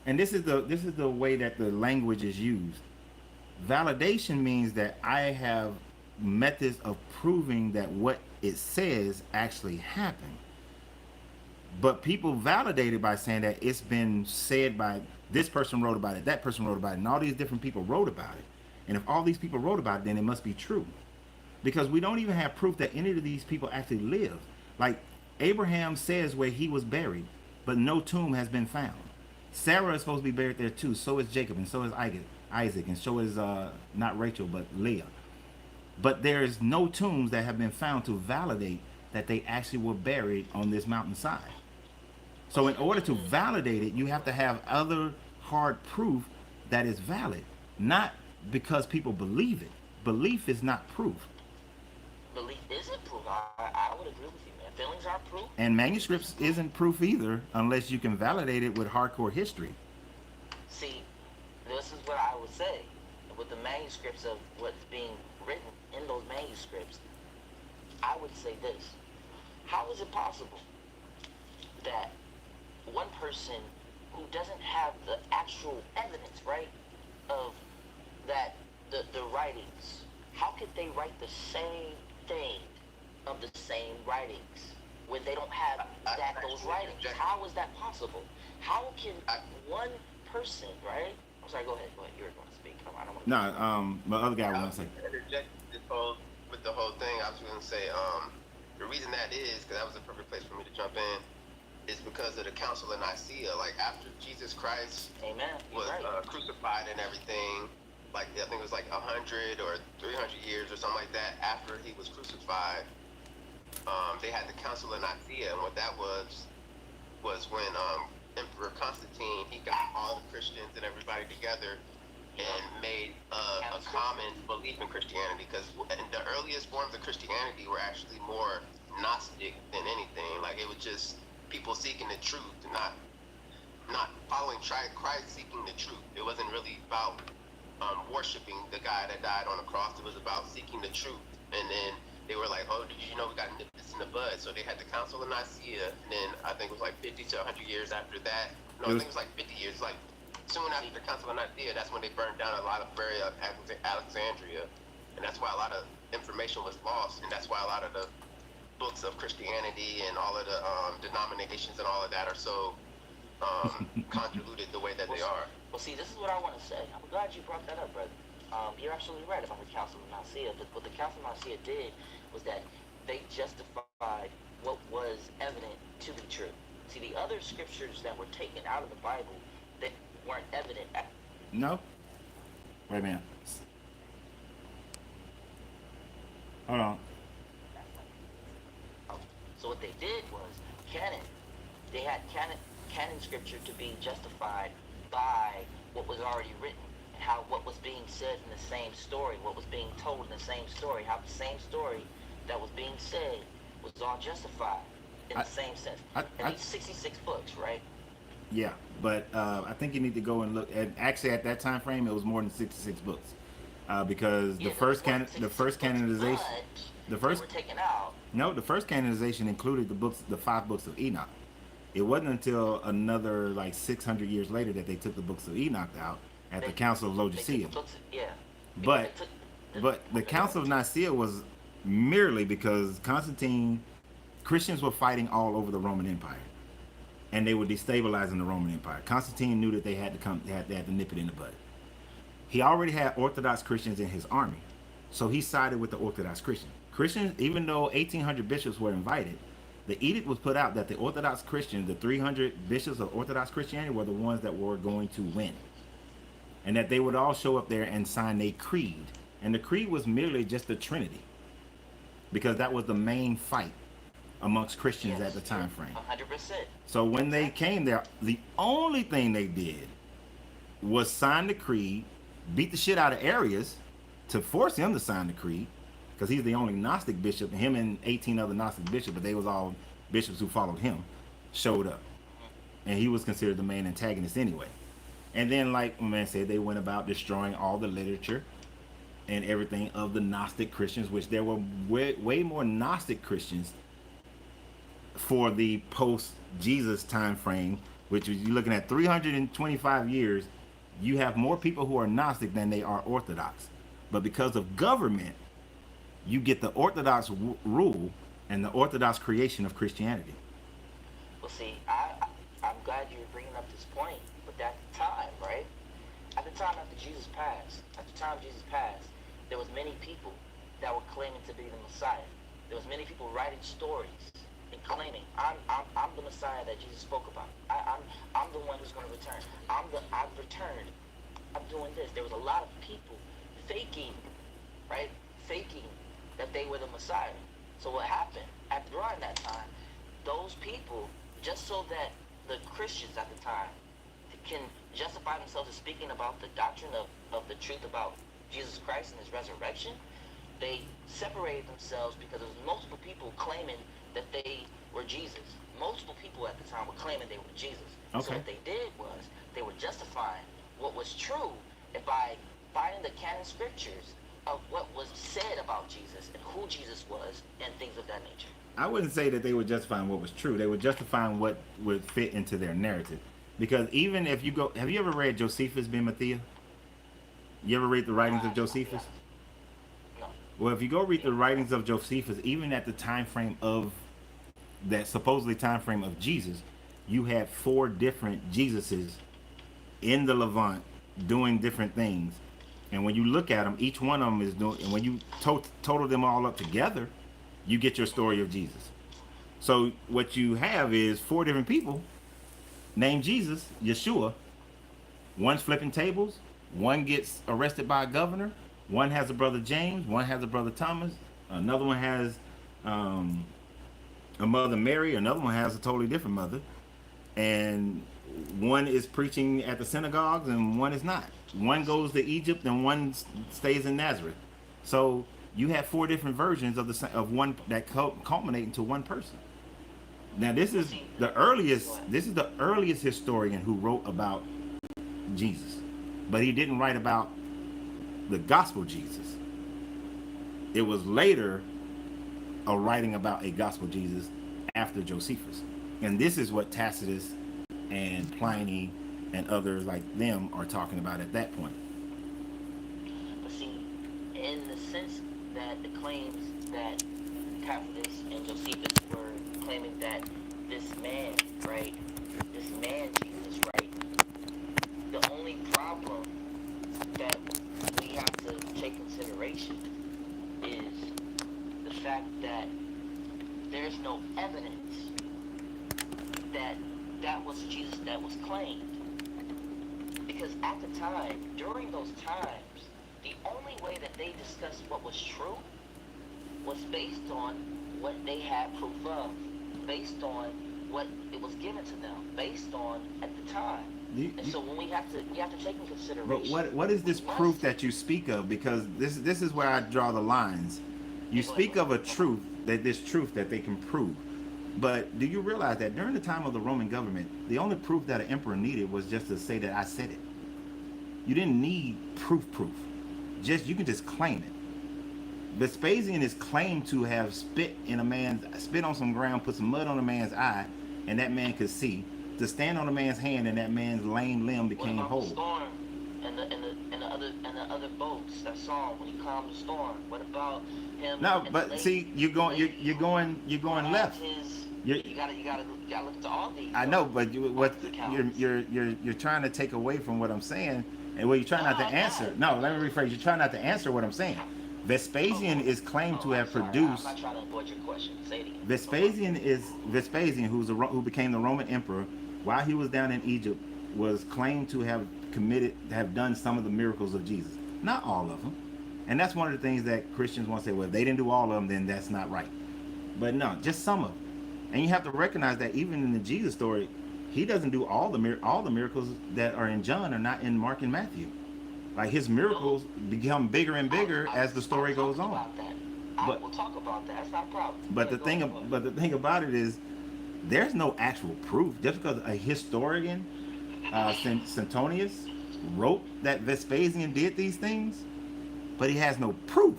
A: and this is the way that the language is used. Validation means that I have methods of proving that what it says actually happened. But people validate it by saying that it's been said by this person wrote about it, that person wrote about it, and all these different people wrote about it. And if all these people wrote about it, then it must be true. Because we don't even have proof that any of these people actually lived. Like Abraham says where he was buried, but no tomb has been found. Sarah is supposed to be buried there too. So is Jacob, and so is Isaac, and so is not Rachel, but Leah. But there's no tombs that have been found to validate that they actually were buried on this mountainside. So in order to validate it, you have to have other hard proof that is valid, not because people believe it. Belief is not proof.
D: Belief isn't proof. I would agree with you, man. Feelings are proof.
A: And manuscripts isn't proof either unless you can validate it with hardcore history.
D: See, this is what I would say. With the manuscripts of what's being written in those manuscripts, I would say this. How is it possible that one person who doesn't have the actual evidence, right, of that the writings, how could they write the same thing of the same writings when they don't have those writings? How is that possible? How can one person, right? I'm sorry, go ahead. You were going to speak. I don't want to.
A: No, my other guy wants to say.
C: Interject with the whole thing. I was going to say, the reason that is, because that was the perfect place for me to jump in, is because of the Council of Nicaea. Like after Jesus Christ was crucified and everything, like I think it was like 100 or 300 years or something like that after he was crucified, they had the Council of Nicaea, and what that was when Emperor Constantine, he got all the Christians and everybody together and made a common belief in Christianity, because the earliest forms of Christianity were actually more Gnostic than anything. Like it was just people seeking the truth, not following Christ, seeking the truth. It wasn't really about worshiping the guy that died on the cross. It was about seeking the truth. And then they were like, oh, did you know we got nipped this in the bud? So they had the Council of Nicaea, and then I think it was like 50 to 100 years after that. No, I think it was like 50 years. Like soon after the Council of Nicaea, that's when they burned down a lot of Alexandria, and that's why a lot of information was lost, and that's why a lot of the books of Christianity and all of the denominations and all of that are so convoluted the way that they are.
D: Well, see, this is what I want to say. I'm glad you brought that up, brother. You're absolutely right about the Council of Nicaea. But what the Council of Nicaea did was that they justified what was evident to be true. See, the other scriptures that were taken out of the Bible that weren't evident.
A: No. Wait a minute. Hold on.
D: So what they did was canon. They had canon scripture to be justified by what was already written, and how what was being said in the same story, what was being told in the same story, how the same story that was being said was all justified in the same sense. And these 66 books, right?
A: Yeah, but I think you need to go and look at. Actually, at that time frame, it was more than 66 books, because the first canonization, the first
D: were taken out.
A: No, the first canonization included the 5 books of Enoch. It wasn't until another like 600 years later that they took the books of Enoch out at the Council of Laodicea. But the Council of Nicaea was merely because Christians were fighting all over the Roman Empire, and they were destabilizing the Roman Empire. Constantine knew that they had to nip it in the bud. He already had Orthodox Christians in his army, so he sided with the Orthodox Christians. Even though 1,800 bishops were invited, the edict was put out that the Orthodox Christians, the 300 bishops of Orthodox Christianity, were the ones that were going to win. And that they would all show up there and sign a creed. And the creed was merely just the Trinity, because that was the main fight amongst Christians at the time frame.
D: 100%.
A: So when they came there, the only thing they did was sign the creed, beat the shit out of Arius to force him to sign the creed, because he's the only Gnostic bishop. Him and 18 other Gnostic bishops, but they was all bishops who followed him, showed up. And he was considered the main antagonist anyway. And then, like man said, they went about destroying all the literature and everything of the Gnostic Christians, which there were way more Gnostic Christians for the post-Jesus time frame, which is you're looking at 325 years. You have more people who are Gnostic than they are Orthodox. But because of government, you get the Orthodox rule and the Orthodox creation of Christianity.
D: Well, see, I'm glad you're bringing up this point, but at the time, right? At the time after Jesus passed, there was many people that were claiming to be the Messiah. There was many people writing stories and claiming, I'm the Messiah that Jesus spoke about. I'm the one who's going to return. I've returned. I'm doing this. There was a lot of people faking, right? Faking that they were the Messiah. So what happened during that time? Those people, just so that the Christians at the time can justify themselves as speaking about the doctrine of the truth about Jesus Christ and his resurrection, they separated themselves because there was multiple people claiming that they were Jesus. Multiple people at the time were claiming they were Jesus.
A: Okay.
D: So what they did was they were justifying what was true by finding the canon scriptures of what was said about Jesus and who Jesus was and things of that nature.
A: I wouldn't say that they were justifying what was true. They were justifying what would fit into their narrative. Because even if you go, have you ever read Josephus ben Matthias? You ever read the writings of Josephus?
D: No.
A: Well, if you go read the writings of Josephus, even at the time frame of that supposedly time frame of Jesus, you had 4 different Jesuses in the Levant doing different things. And when you look at them, each one of them is doing, and when you total them all up together, you get your story of Jesus. So what you have is 4 different people named Jesus, Yeshua. One's flipping tables, one gets arrested by a governor, one has a brother James, one has a brother Thomas, another one has a mother Mary, another one has a totally different mother, and one is preaching at the synagogues and one is not. One goes to Egypt and one stays in Nazareth. So you have 4 different versions of one that culminate into one person. Now this is the earliest historian who wrote about Jesus, but he didn't write about the gospel Jesus. It was later a writing about a gospel Jesus after Josephus, and this is what Tacitus and Pliny and others like them are talking about at that point.
D: But see, in the sense that the claims that Tacitus and Josephus were claiming that this man, right, this man Jesus, right, the only problem that we have to take consideration is the fact that there's no evidence that that was Jesus that was claimed. Because at the time, during those times, the only way that they discussed what was true was based on what they had proof of, based on what it was given to them, based on at the time. And so when we have to take in consideration.
A: But what is this proof that you speak of? Because this is where I draw the lines. You speak of a truth, that this truth that they can prove. But do you realize that during the time of the Roman government, the only proof that an emperor needed was just to say that I said it. You didn't need proof. You can just claim it. Vespasian is claimed to have spit on some ground, put some mud on a man's eye, and that man could see. To stand on a man's hand and that man's lame limb became whole.
D: The storm and the other boats that saw him when he calmed the storm. What about him?
A: No, but see, you're going left.
D: You gotta look to all these.
A: I know, but you're trying to take away from what I'm saying, and you're trying not to answer. No, let me rephrase. You're trying not to answer what I'm saying. Vespasian is claimed to have produced.
D: I'm not trying to avoid your question. Say it
A: Vespasian,
D: again.
A: who became the Roman emperor while he was down in Egypt, was claimed to have done some of the miracles of Jesus. Not all of them, and that's one of the things that Christians want to say. Well, if they didn't do all of them, then that's not right. But no, just some of them. And you have to recognize that even in the Jesus story, he doesn't do all the miracles that are in John are not in Mark and Matthew. Like his miracles become bigger and bigger as the story goes on.
D: We'll talk about that. That's not a problem.
A: But the thing about it is, there's no actual proof. Just because a historian Suetonius wrote that Vespasian did these things, but he has no proof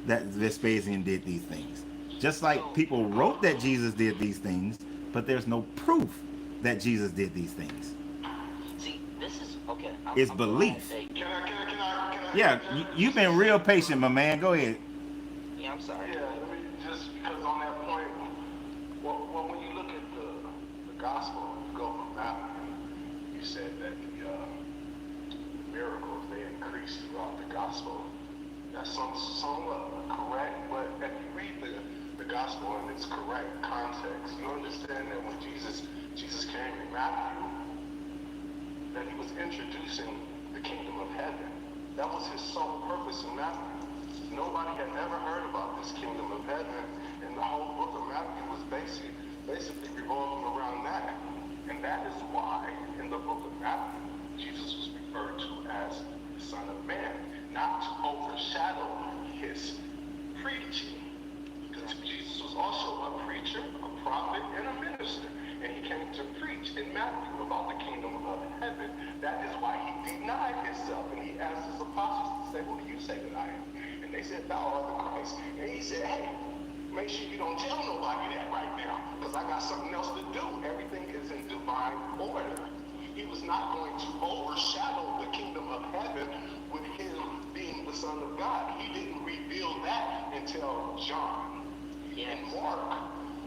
A: that Vespasian did these things. Just like people wrote that Jesus did these things, but there's no proof that Jesus did these things.
D: See, this is okay.
A: It's belief.
E: Can I?
A: Yeah, you've been real patient, my man. Go ahead.
D: Yeah, I'm sorry.
E: Yeah, let me just because on that point, well, when you look at the gospel, you go from Matthew, you said that the miracles they increased throughout the gospel. That's somewhat correct, but if you read the gospel in its correct context, you understand that when Jesus came in Matthew, that he was introducing the kingdom of heaven. That was his sole purpose in Matthew. Nobody had ever heard about this kingdom of heaven, and the whole book of Matthew was basically revolving around that. And that is why in the book of Matthew, Jesus was referred to as the Son of Man, not to overshadow his preaching. Because Jesus was also a preacher, a prophet, and a minister. And he came to preach in Matthew about the kingdom of heaven. That is why he denied himself. And he asked his apostles to say, "Who do you say that I am?" And they said, "Thou art the Christ." And he said, "Hey, make sure you don't tell nobody that right now, because I got something else to do. Everything is in divine order." He was not going to overshadow the kingdom of heaven with him being the Son of God. He didn't reveal that until John.
D: Yes.
E: And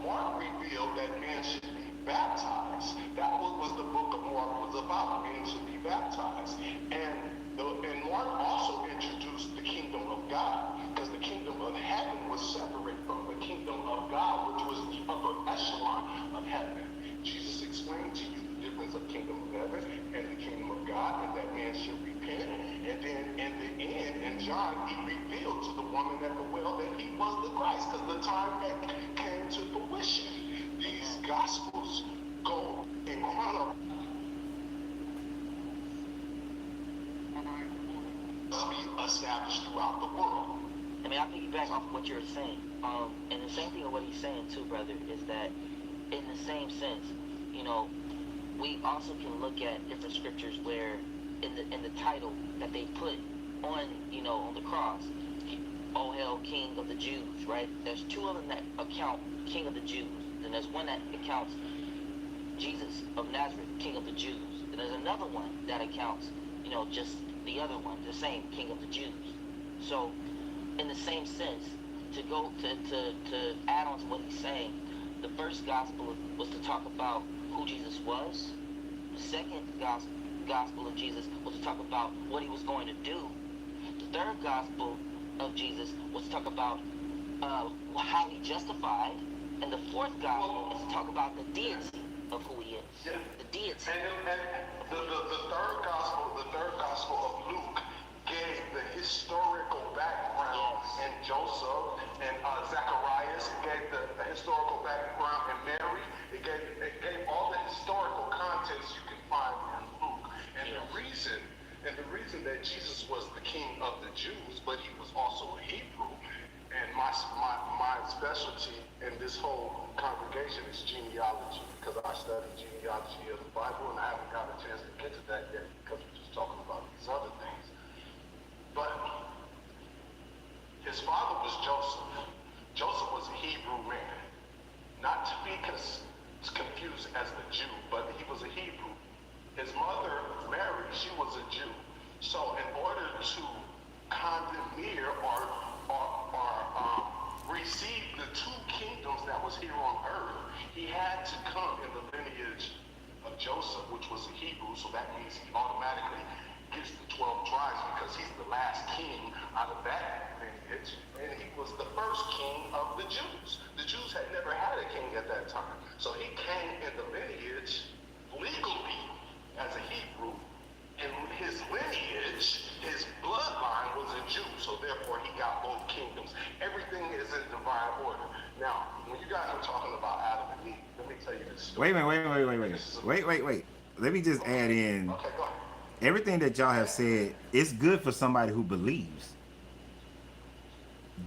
E: Mark revealed that man should be baptized. That was the book of Mark was about. Men should be baptized. And Mark also introduced the kingdom of God, because the kingdom of heaven was separate from the kingdom of God, which was the upper echelon of heaven. Jesus explained to you the difference of kingdom of heaven and the kingdom of God, and that man should repent. And then in the end, in John, he revealed to the woman at the well that he was the Christ, because the time had came to fruition. These gospels go in chronology. Be established throughout the world.
D: I mean, I piggyback off what you're saying. And the same thing of what he's saying too, brother, is that in the same sense, we also can look at different scriptures where in the title that they put on, on the cross, "Oh hail King of the Jews," right? There's two of them that account King of the Jews. And there's one that accounts Jesus of Nazareth, King of the Jews. And there's another one that accounts, just the other one, the same King of the Jews. So, in the same sense, to go to add on to what he's saying, the first gospel was to talk about who Jesus was. The second gospel of Jesus was to talk about what he was going to do. The third gospel of Jesus was to talk about how he justified. And the fourth gospel is to talk about the deity of who he is.
E: Yeah.
D: The deity.
E: And the third gospel of Luke gave the historical background in Joseph and Zacharias. It gave the historical background in Mary. It gave all the historical context you can find in Luke. And the reason that Jesus was the King of the Jews, but he was also a Hebrew. And my specialty in this whole congregation is genealogy, because I study genealogy of the Bible, and I haven't got a chance to get to that yet because we're just talking about these other things. But his father was Joseph. Joseph was a Hebrew man, not to be confused as the Jew, but he was a Hebrew. His mother, Mary, she was a Jew. So in order to condemn or receive the two kingdoms that was here on earth, he had to come in the lineage of Joseph, which was a Hebrew, so that means he automatically gets the 12 tribes because he's the last king out of that lineage, and he was the first king of the Jews. The Jews had never had a king at that time, so he came in the lineage legally as a Hebrew, and his lineage, his bloodline was a Jew, so therefore he got both kingdoms. Everything is in divine order. Now, when you guys are talking about Adam and Eve, let me tell you this story.
A: Wait. Let me just add in.
E: Okay, go ahead.
A: Everything that y'all have said is good for somebody who believes.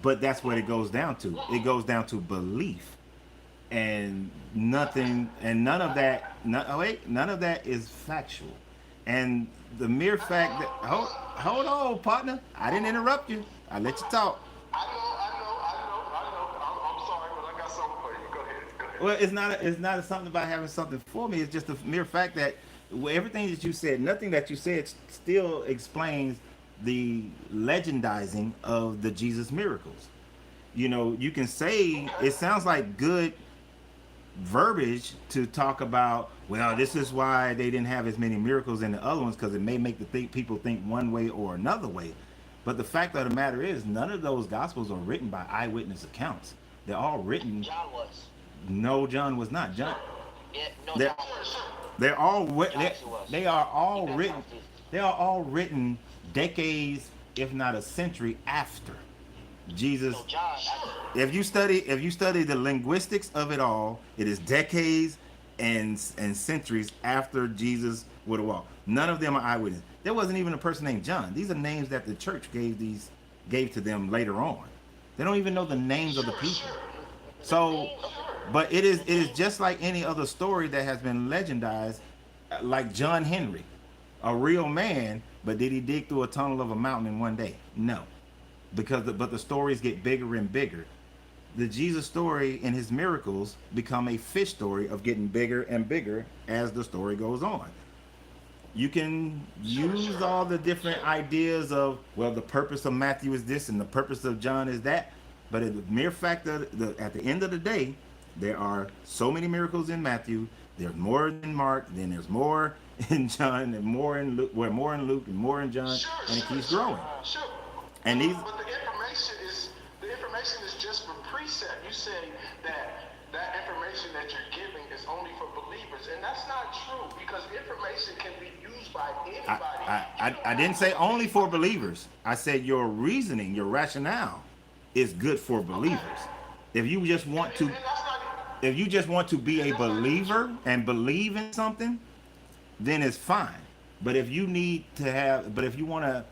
A: But that's what it goes down to. It goes down to belief. And none of that is factual. And the mere fact that hold on, partner, I didn't interrupt you. I let you talk.
E: I know. I'm sorry, but I got something for you. Go ahead.
A: Well, it's not something about having something for me. It's just the mere fact that everything that you said, nothing that you said still explains the legendizing of the Jesus miracles. You know, you can say it sounds like good verbiage to talk about, well, this is why they didn't have as many miracles in the other ones, because it may make people think one way or another way. But the fact of the matter is, none of those gospels are written by eyewitness accounts. They're all written.
D: John was.
A: No, John was not. John.
D: Yeah, no,
A: They're,
D: John was.
A: they're all they are all
D: You
A: written.
D: guys confused.
A: They are all written decades, if not a century, after Jesus.
D: No, John.
A: If you study the linguistics of it all, it is decades and centuries after Jesus would have walked. None of them are eyewitnesses. There wasn't even a person named John. These are names that the church gave to them later on. They don't even know the names of the people. So, but it is just like any other story that has been legendized, like John Henry, a real man, but did he dig through a tunnel of a mountain in one day? No, because but the stories get bigger and bigger. The Jesus story and his miracles become a fish story of getting bigger and bigger as the story goes on. You can use all the different ideas of, well, the purpose of Matthew is this and the purpose of John is that, but the mere fact that at the end of the day, there are so many miracles in Matthew. There's more in Mark, then there's more in John, and more in Luke, more in Luke, and more in John, and it keeps growing.
E: Sure.
A: And these.
E: But the information is just for precept. You say that information that you're giving is only for believers, and that's not true, because information can be used by anybody.
A: I didn't say only for believers. I said your reasoning, your rationale, is good for believers. If you just want to, if you just want to be a believer and believe in something, then it's fine. But if you if you want to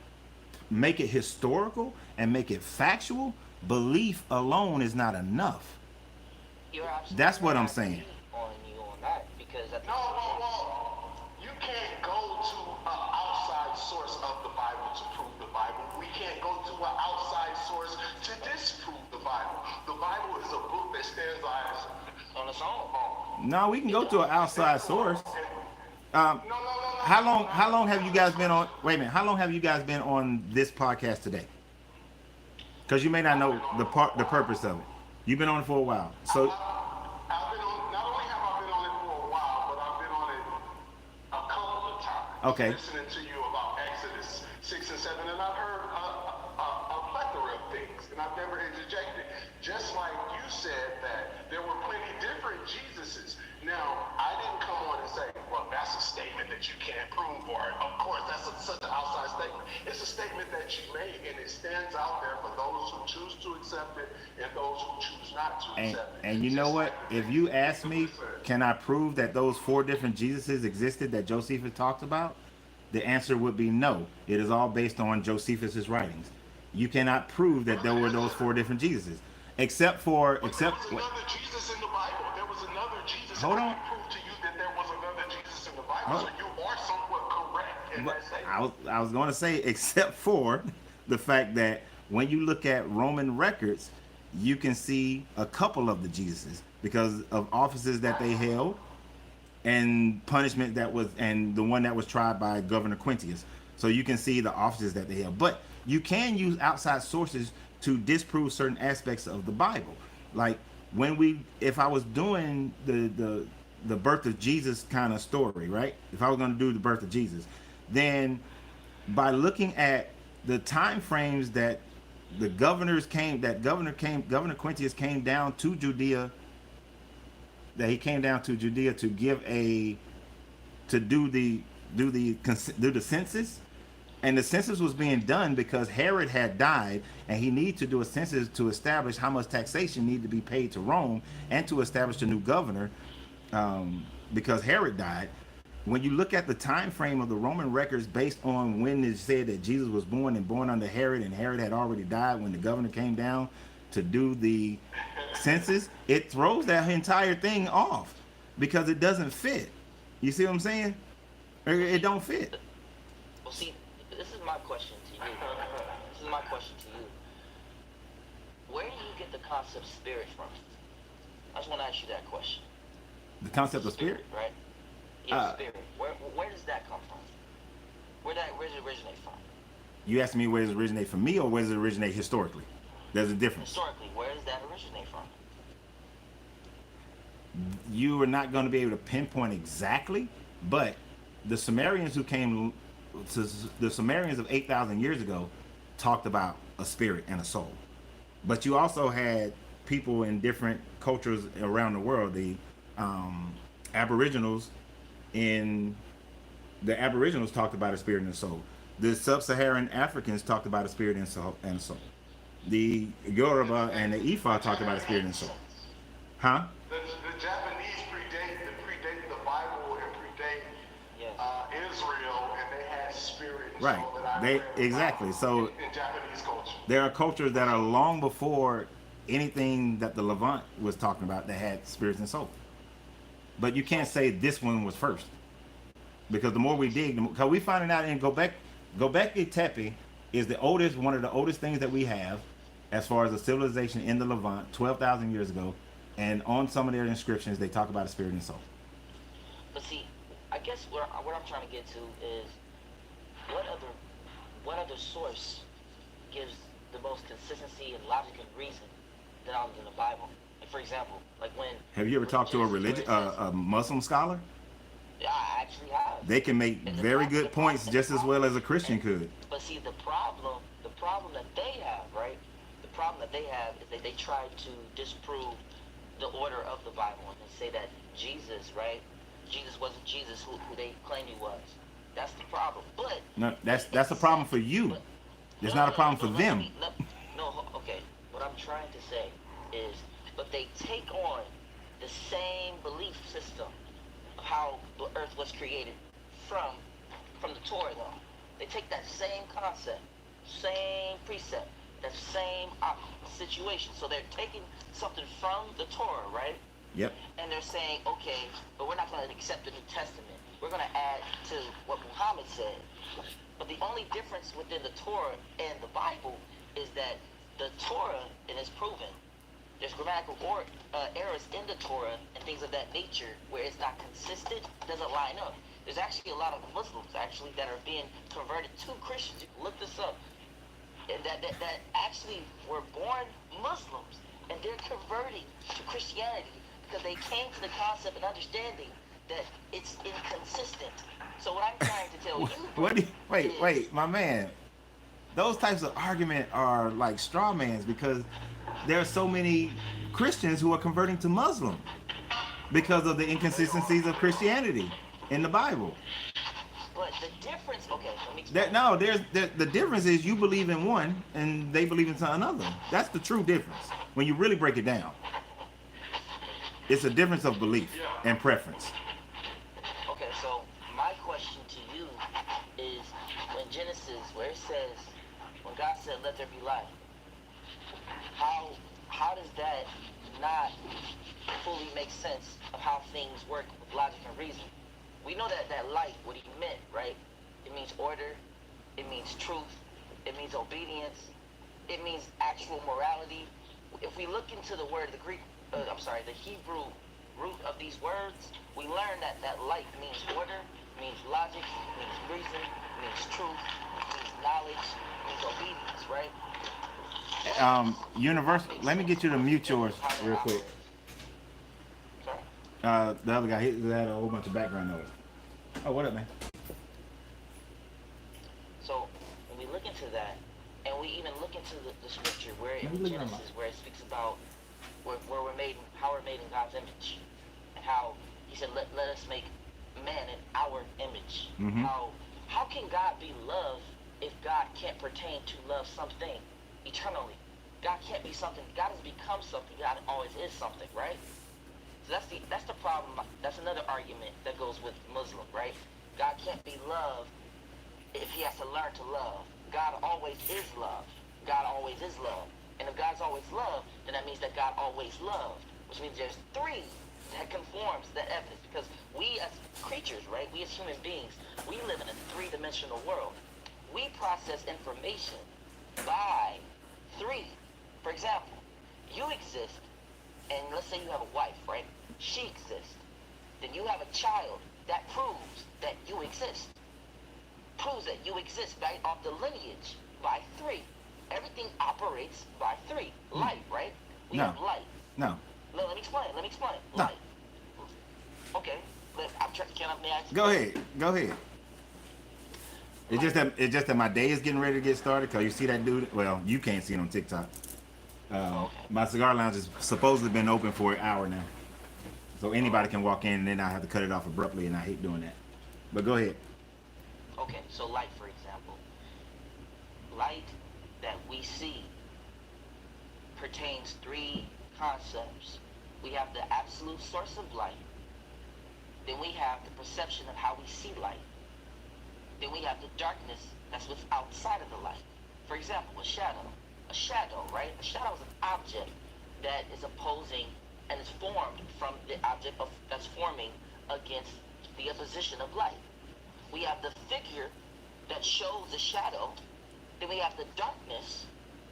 A: make it historical and make it factual, belief alone is not enough.
D: You're absolutely
A: That's what I'm
D: right.
A: saying.
D: On you on that, because at the
E: No, you can't go to an outside source of the Bible to prove the Bible. We can't go to an outside source to disprove the Bible. The Bible is a book that stands
D: on its own.
A: No, we can go to an outside source.
E: No.
A: How long have you guys been on? Wait a minute. How long have you guys been on this podcast today? Because you may not know the purpose of it. You've been on it for a while. So
E: I've been on, not only have I been on it for a while, but I've been on it a couple of times.
A: Okay.
E: Listening to you about Exodus 6 and 7, and I've heard a plethora of things, and I've never interjected. Just like you said that there were plenty different Jesuses. Now, I didn't come on and say, well, that's a statement that you can't prove, or of course, that's such an outside statement. It's a statement that you made, and it stands out there for those who choose to accept it and those who choose not to accept it.
A: and you know what? If you ask me, can I prove that those 4 different Jesuses existed that Josephus talks about? The answer would be no. It is all based on Josephus's writings. You cannot prove that there were those 4 different Jesuses, except
E: There was another Jesus in the Bible. There was another Jesus.
A: Hold on.
E: I can prove to you that there was another Jesus in the Bible, so you are somewhat correct in that statement.
A: I was going to say, except for the fact that when you look at Roman records, you can see a couple of the Jesuses because of offices that they held and punishment and the one that was tried by Governor Quintius. So you can see the offices that they held. But you can use outside sources to disprove certain aspects of the Bible. Like if I was doing the birth of Jesus kind of story, right? If I was going to do the birth of Jesus, then by looking at the time frames that Governor Quintius came down to Judea, to do the census. And the census was being done because Herod had died, and he needed to do a census to establish how much taxation needed to be paid to Rome and to establish a new governor, because Herod died. When you look at the time frame of the Roman records based on when it said that Jesus was born and born under Herod, and Herod had already died when the governor came down to do the census, it throws that entire thing off because it doesn't fit. You see what I'm saying? It don't fit.
D: Well, see, this is my question to you. This is my question to you. Where do you get the concept spirit from? I just want to ask you that question.
A: The concept of spirit.
D: Right? Yeah, spirit. Where does that come from? Where does it originate from?
A: You asked me where does it originate from me or where does it originate historically? There's a difference.
D: Historically, where does that originate from?
A: You are not going to be able to pinpoint exactly, but the Sumerians who came to the Sumerians of 8,000 years ago talked about a spirit and a soul. But you also had people in different cultures around the world. The Aboriginals talked about a spirit and a soul. The Sub-Saharan Africans talked about a spirit and a soul. The Yoruba and the Ifa talked about a spirit and a soul. Huh?
E: The Japanese predate the Bible and predate Israel, and they had spirit and
A: Right.
E: soul that I
A: They
E: read
A: exactly.
E: about
A: So
E: in Japanese culture.
A: there are cultures that are long before anything that the Levant was talking about that had spirits and soul. But you can't say this one was first, because the more we dig, because we finding out in Göbekli Tepe is one of the oldest things that we have, as far as a civilization in the Levant, 12,000 years ago, and on some of their inscriptions they talk about a spirit and soul.
D: But see, I guess what I'm trying to get to is what other source gives the most consistency and logic and reason than other than the Bible? Like, for example, like when
A: Have you ever talked to a Muslim scholar?
D: Yeah, I actually have.
A: They can make very good points just as well as a Christian could.
D: But see, the problem that they have, right? The problem that they have is that they try to disprove the order of the Bible and say that Jesus, right? Jesus wasn't Jesus who they claim he was. That's the problem. But
A: No, that's a problem for you. It's not a problem for them.
D: Okay. What I'm trying to say is, but they take on the same belief system of how the earth was created from the Torah, though. They take that same concept, same precept, that same situation. So they're taking something from the Torah, right?
A: Yep.
D: And they're saying, okay, but we're not going to accept the New Testament. We're going to add to what Muhammad said. But the only difference within the Torah and the Bible is that the Torah, and it's proven, there's grammatical errors in the Torah and things of that nature where it's not consistent, doesn't line up. There's actually a lot of Muslims actually that are being converted to Christians. You can look this up. And that actually were born Muslims, and they're converting to Christianity because they came to the concept and understanding that it's inconsistent. So what I'm trying to tell you,
A: Wait, my man. Those types of argument are like straw mans, because there are so many Christians who are converting to Muslim because of the inconsistencies of Christianity in the Bible.
D: but the difference, okay, let me explain.
A: The difference is you believe in one and they believe in another. That's the true difference when you really break it down. It's a difference of belief and preference.
D: Okay, so my question to you is, when Genesis, where it says, when God said, "Let there be light," how does that not fully make sense of how things work with logic and reason? We know that light, what he meant, right? It means order, it means truth, it means obedience, it means actual morality. If we look into the word, the Hebrew root of these words, we learn that light means order, means logic, means reason, means truth, means knowledge, means obedience, right?
A: Universal. Let me get you to mute yours real quick.
D: Sorry?
A: The other guy, he had a whole bunch of background noise. Oh, what up, man?
D: So when we look into that, and we even look into the scripture where in Genesis, where it speaks about where we're made, how we're made in God's image, and how he said, let us make man in our image.
A: Mm-hmm.
D: How can God be love if God can't pertain to love something eternally? God can't be something. God has become something. God always is something, right? So that's the problem. That's another argument that goes with Muslim, right? God can't be love if he has to learn to love. God always is love. God always is love. And if God's always love, then that means that God always loved, which means there's three that conforms that evidence, because we as creatures, right? We as human beings three-dimensional world. We process information by three. For example, you exist, and let's say you have a wife, right? She exists. Then you have a child. That proves that you exist. Proves that you exist right off the lineage by three. Everything operates by three. Light, right? We have light.
A: No.
D: Let me explain.
A: No.
D: Light. Okay. May I explain?
A: Go ahead. It's just that my day is getting ready to get started. Cause you see that dude. Well, you can't see it on TikTok.
D: Okay.
A: My cigar lounge has supposedly been open for an hour now, so anybody can walk in, and then I have to cut it off abruptly, and I hate doing that. But go ahead.
D: Okay, so light, for example. Light that we see pertains three concepts. We have the absolute source of light. Then we have the perception of how we see light. Then we have the darkness that's what's outside of the light. For example, a shadow. A shadow, right? A shadow is an object that is opposing and is formed from the object that's forming against the opposition of light. We have the figure that shows the shadow. Then we have the darkness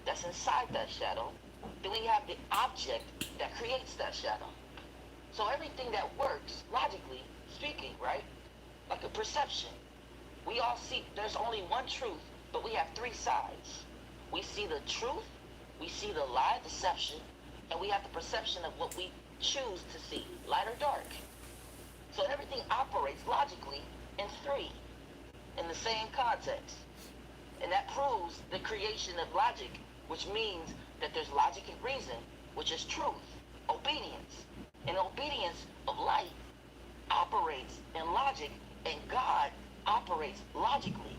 D: that's inside that shadow. Then we have the object that creates that shadow. So everything that works, logically speaking, right? Like a perception. We all see there's only one truth, but we have three sides. We see the truth, we see the lie, deception, and we have the perception of what we choose to see, light or dark. So everything operates logically in three, in the same context. And that proves the creation of logic, which means that there's logic and reason, which is truth, obedience. And obedience of light operates in logic, and God operates logically.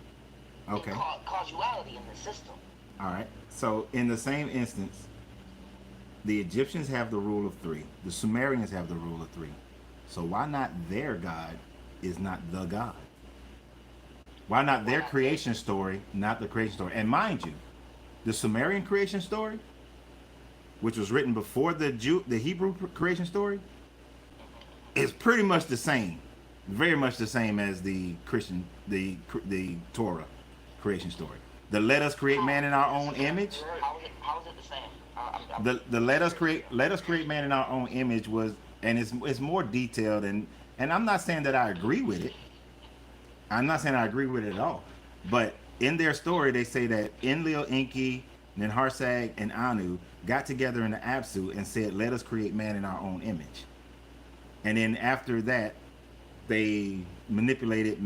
A: Okay.
D: In causality in the system.
A: All right. So in the same instance, the Egyptians have the rule of three. The Sumerians have the rule of three. So why not their God is not the God? Why not their creation story, not the creation story? And mind you, the Sumerian creation story, which was written before the Hebrew creation story, is pretty much the same, very much the same as the the Torah creation story. The let us create man in our own image.
D: How is it the same?
A: The let us create man in our own image was, and it's more detailed, and I'm not saying that I agree with it. I'm not saying I agree with it at all. But in their story, they say that Enlil, Enki, Ninharsag, and Anu got together in the Apsu and said, let us create man in our own image. And then after that, they manipulated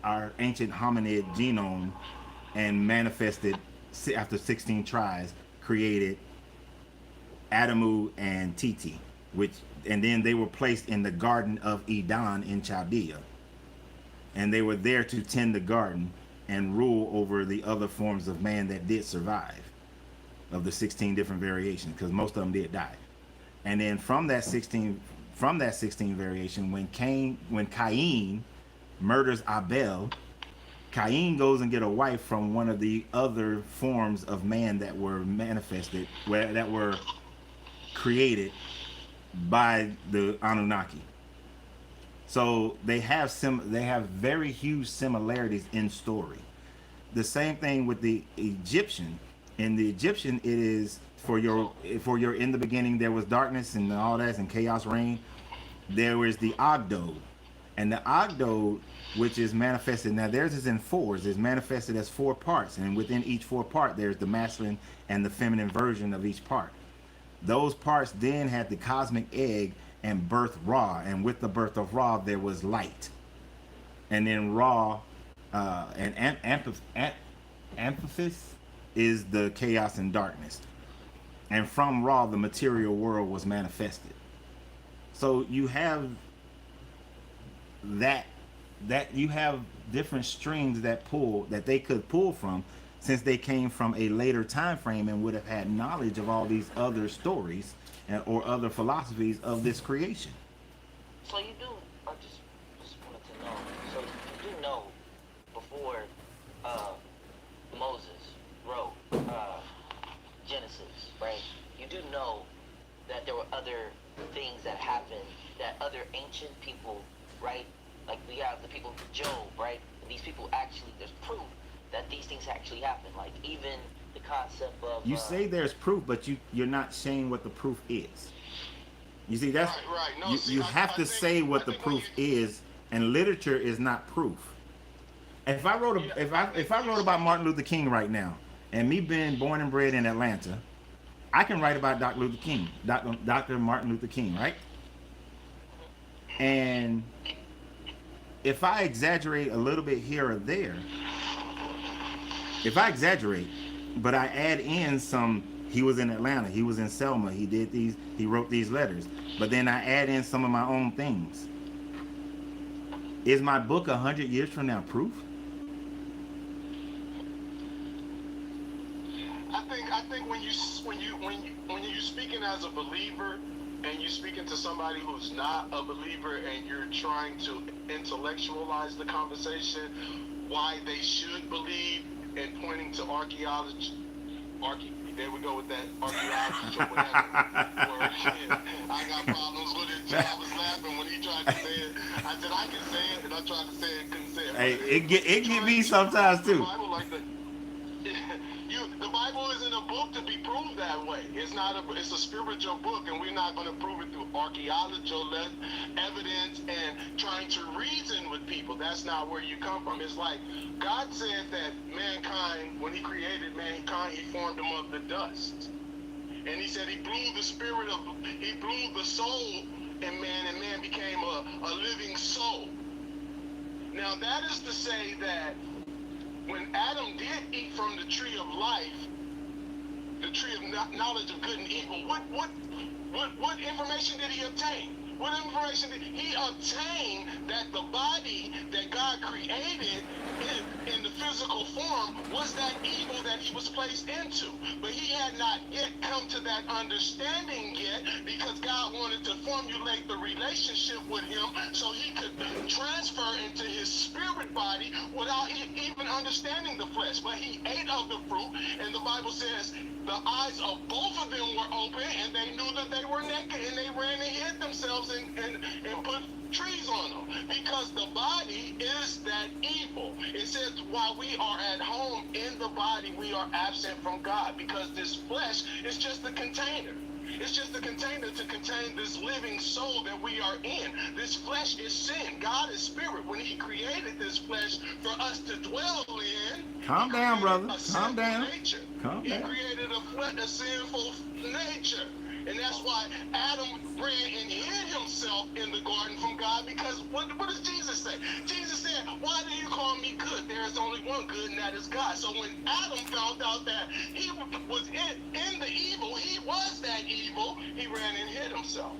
A: our ancient hominid genome and manifested, after 16 tries, created Adamu and Titi, and then they were placed in the Garden of Eden in Chaldea. And they were there to tend the garden and rule over the other forms of man that did survive, of the 16 different variations, because most of them did die. And then from that 16 variation, when Cain murders Abel, Cain goes and get a wife from one of the other forms of man that were manifested, that were created by the Anunnaki. So they have very huge similarities in story. The same thing with the Egyptian. In the Egyptian, it is for your in the beginning there was darkness and all that, and chaos reigned. There was the Ogdod, and the Ogdod, which is manifested, now theirs is in fours, is manifested as 4 parts, and within each 4 part there's the masculine and the feminine version of each part. Those parts then had the cosmic egg and birth Ra, and with the birth of Ra there was light, and then Ra and Amphiphis is the chaos and darkness, and from Ra the material world was manifested. So you have that you have different strings that they could pull from, since they came from a later time frame and would have had knowledge of all these other stories or other philosophies of this creation.
D: So you do, I just wanted to know, so you do know before Moses wrote Genesis, right? You do know that there were other things that happened, that other ancient people, right? Like we have the people of Job, right? And these people this actually happened. Like even the concept of
A: You say there's proof, but you're not saying what the proof is. You see, that's
E: Right. No,
A: you
E: I
A: have to
E: think,
A: say what the
E: think when
A: proof is, and literature is not proof. If I wrote if I wrote about Martin Luther King right now, and me being born and bred in Atlanta, I can write about Dr. Luther King, Dr. Martin Luther King, right? And if I exaggerate a little bit here or there, if I exaggerate, but I add in some, he was in Atlanta, he was in Selma, he wrote these letters, but then I add in some of my own things. Is my book 100 years from now proof?
E: I think when you're speaking as a believer and you're speaking to somebody who's not a believer and you're trying to intellectualize the conversation, why they should believe, and pointing to archaeology, there we go with that archaeology or whatever. I got problems with it. I was laughing when he tried to say it. I said I can say it, and I tried to say it, couldn't say it.
A: Hey, it get me sometimes too.
E: The Bible isn't a book to be proved that way. It's a spiritual book, and we're not going to prove it through archaeological evidence and trying to reason with people. That's not where you come from. It's like God said that mankind, when he created mankind, he formed them of the dust. And he said he blew the soul in man, and man became a living soul. Now that is to say that when Adam did eat from the tree of life, the tree of knowledge of good and evil, what information did he obtain? What information did he obtain? That the body that God created in the physical form was that evil that he was placed into. But he had not yet come to that understanding yet, because God wanted to formulate the relationship with him so he could transfer into his spirit body without even understanding the flesh. But he ate of the fruit, and the Bible says the eyes of both of them were open, and they knew that they were naked, and they ran and hid themselves and put trees on them, because the body is that evil. It says while we are at home in the body, we are absent from God, because this flesh is just a container. It's just a container to contain this living soul that we are in. This flesh is sin. God is spirit. When he created this flesh for us to dwell in,
A: Calm down, brother. Calm down.
E: Nature.
A: Calm
E: He
A: down.
E: created a sinful nature. And that's why Adam ran and hid himself in the garden from God, because what does Jesus say? Jesus said, why do you call me good? There is only one good, and that is God. So when Adam found out that he was in the evil, he was that evil, he ran and hid himself.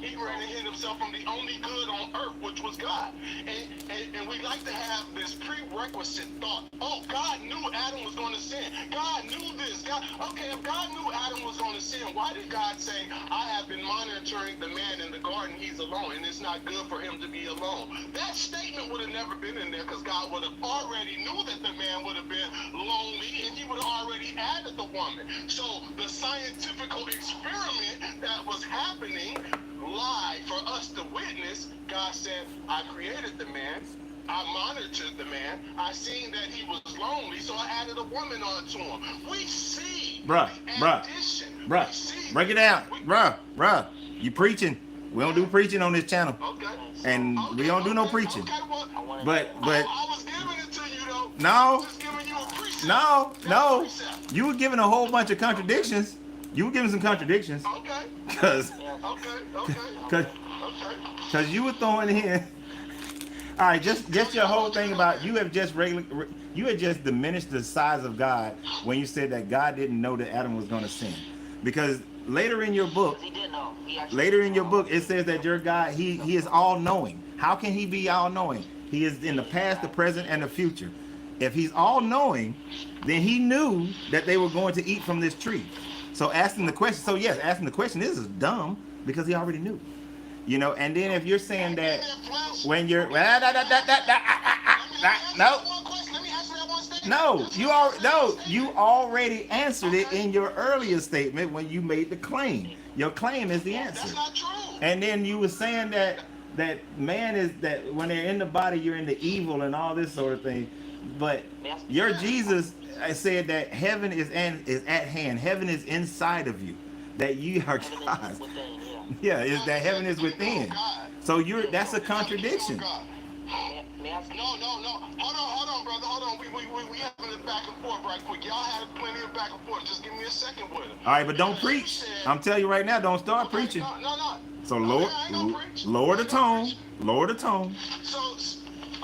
E: He ran and hid himself from the only good on earth, which was God. And we like to have this prerequisite thought. Oh, God knew Adam was going to sin. God knew this. Okay, if God knew Adam was going to sin, why did God say, I have been monitoring the man in the garden, he's alone, and it's not good for him to be alone? That statement would have never been in there, because God would have already knew that the man would have been lonely, and he would have already added the woman. So the scientific experiment that was happening live for us to witness, God said, I created the man, I monitored the man, I seen that he was lonely, so I added a woman onto him. We see
A: Bruh,
E: see,
A: break it down. Bruh, you preaching. We don't do preaching on this channel.
E: Okay.
A: And we don't do no preaching.
E: Okay, well,
A: But
E: I was giving it to you though.
A: No.
E: I was just giving you a precept.
A: No.
E: Not a precept.
A: You were giving a whole bunch of contradictions. You were giving some contradictions.
E: Okay.
A: Cause you were throwing in. All right, just your whole thing about you had just diminished the size of God when you said that God didn't know that Adam was going to sin, because later in your book,
D: He did know.
A: It says that your God, he is all knowing. How can he be all knowing? He is in the past, the present, and the future. If he's all knowing, then he knew that they were going to eat from this tree. So asking the question, this is dumb, because he already knew. You know, and then if you're saying that when you're you already answered it in your earlier statement when you made the claim. Your claim is the answer.
E: That's not true.
A: And then you were saying that man is that when they're in the body, you're in the evil and all this sort of thing. But your Jesus said that heaven is at hand. Heaven is inside of you. That you are
D: Heaven
A: God.
D: is within,
A: Yeah, is that heaven is within. So that's a contradiction.
D: May I ask you?
E: No. Hold on, brother. Hold on. We having a back and forth right quick. Y'all had plenty of back and forth. Just give me a second with it.
A: All right, but don't preach. I'm telling you right now, don't start preaching.
E: No.
A: So
E: Okay, I ain't gonna preach.
A: lower the
E: I ain't gonna
A: tone.
E: preach.
A: Lower the tone.
E: So,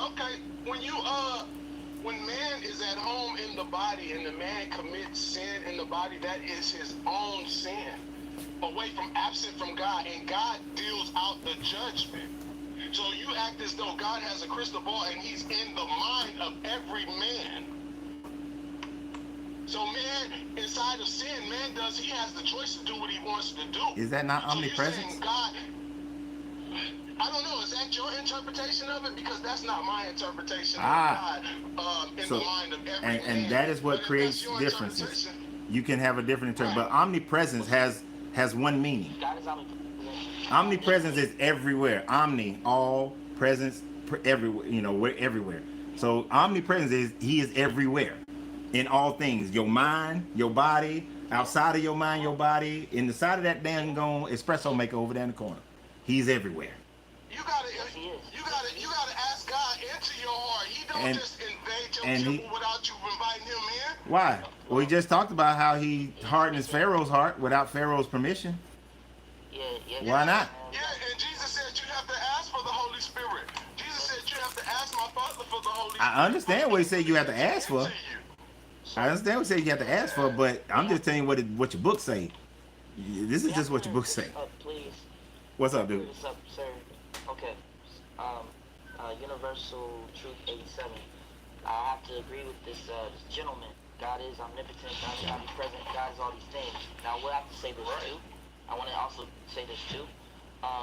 E: okay, when man is at home in the body and the man commits sin in the body, that is his own sin, absent from God, and God deals out the judgment. So you act as though God has a crystal ball and he's in the mind of every man. So man, inside of sin, he has the choice to do what he wants to do.
A: Is that not
E: So
A: omnipresence?
E: you're saying God, I don't know, is that your interpretation of it? Because that's not my interpretation of God in the mind of every man.
A: And that is what creates differences. You can have a different interpretation, but omnipresence has one meaning.
D: God is omnipresent.
A: Omnipresence is everywhere. Omni, all, presence, everywhere. We're everywhere. So omnipresence is he is everywhere, in all things. Your mind, your body, outside of your mind, your body, in the side of that damn gone espresso maker over there in the corner. He's everywhere.
E: You gotta ask God into your heart. He don't just invade your temple without you inviting him in.
A: Why? Well, he just talked about how he hardens Pharaoh's heart without Pharaoh's permission.
D: Yeah.
A: Why not?
E: Yeah, and Jesus said you have to ask for the Holy Spirit. Jesus said you have to ask my Father for the Holy Spirit.
A: I understand what he said you have to ask for. I understand what he said you have to ask for, but I'm just telling you what your book say. This is just what your book say.
D: Please.
A: What's up, dude?
D: What's up, sir? Okay. Universal Truth 87. I have to agree with this gentleman. God is omnipotent, God is omnipresent, God is all these things. Now, what I have to say this too, I want to also say this too.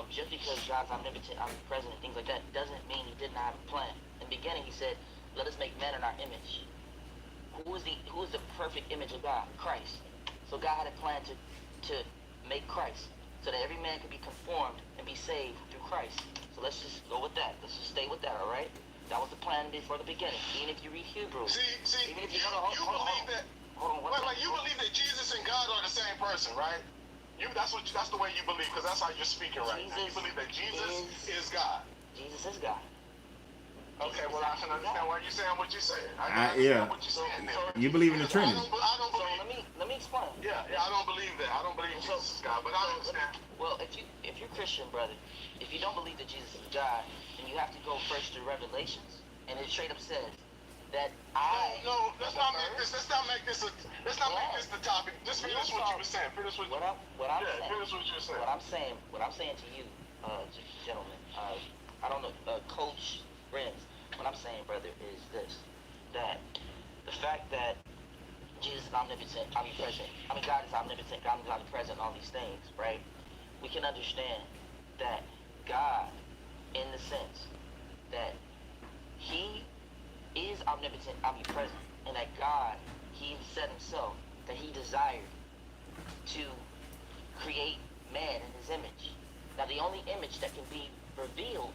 D: Just because God's omnipotent, omnipresent, and things like that doesn't mean he did not have a plan. In the beginning, he said, let us make man in our image. Who is the perfect image of God? Christ. So God had a plan to make Christ so that every man could be conformed and be saved through Christ. So let's just go with that. Let's just stay with that, all right? That was the plan before the beginning. Even if you read Hebrew.
E: See,
D: even if
E: you believe that Jesus and God are the same person, right? That's the way you believe, because that's how you're speaking right now. You believe that Jesus is God.
D: Jesus is God.
E: Okay, well, I can understand why you're saying what you're saying.
A: Yeah.
E: What you're saying there.
A: You believe in the Trinity.
E: I don't believe.
D: So let me explain.
E: Yeah, I don't believe that. I don't believe Jesus is God, but I understand.
D: Well, if you're Christian, brother, if you don't believe that Jesus is God, then you have to go first to Revelations, and it straight up says that
E: No, let's not make this the topic. Just finish what you were saying. Finish what you were saying.
D: What I'm saying to you, gentlemen, I don't know, Coach Renz. What I'm saying, brother, is this: that the fact that Jesus is omnipotent, omnipresent. God is omnipotent, God is omnipresent, all these things, right? We can understand that God, in the sense that he is omnipotent, omnipresent, and that God, he said himself that he desired to create man in his image. Now, the only image that can be revealed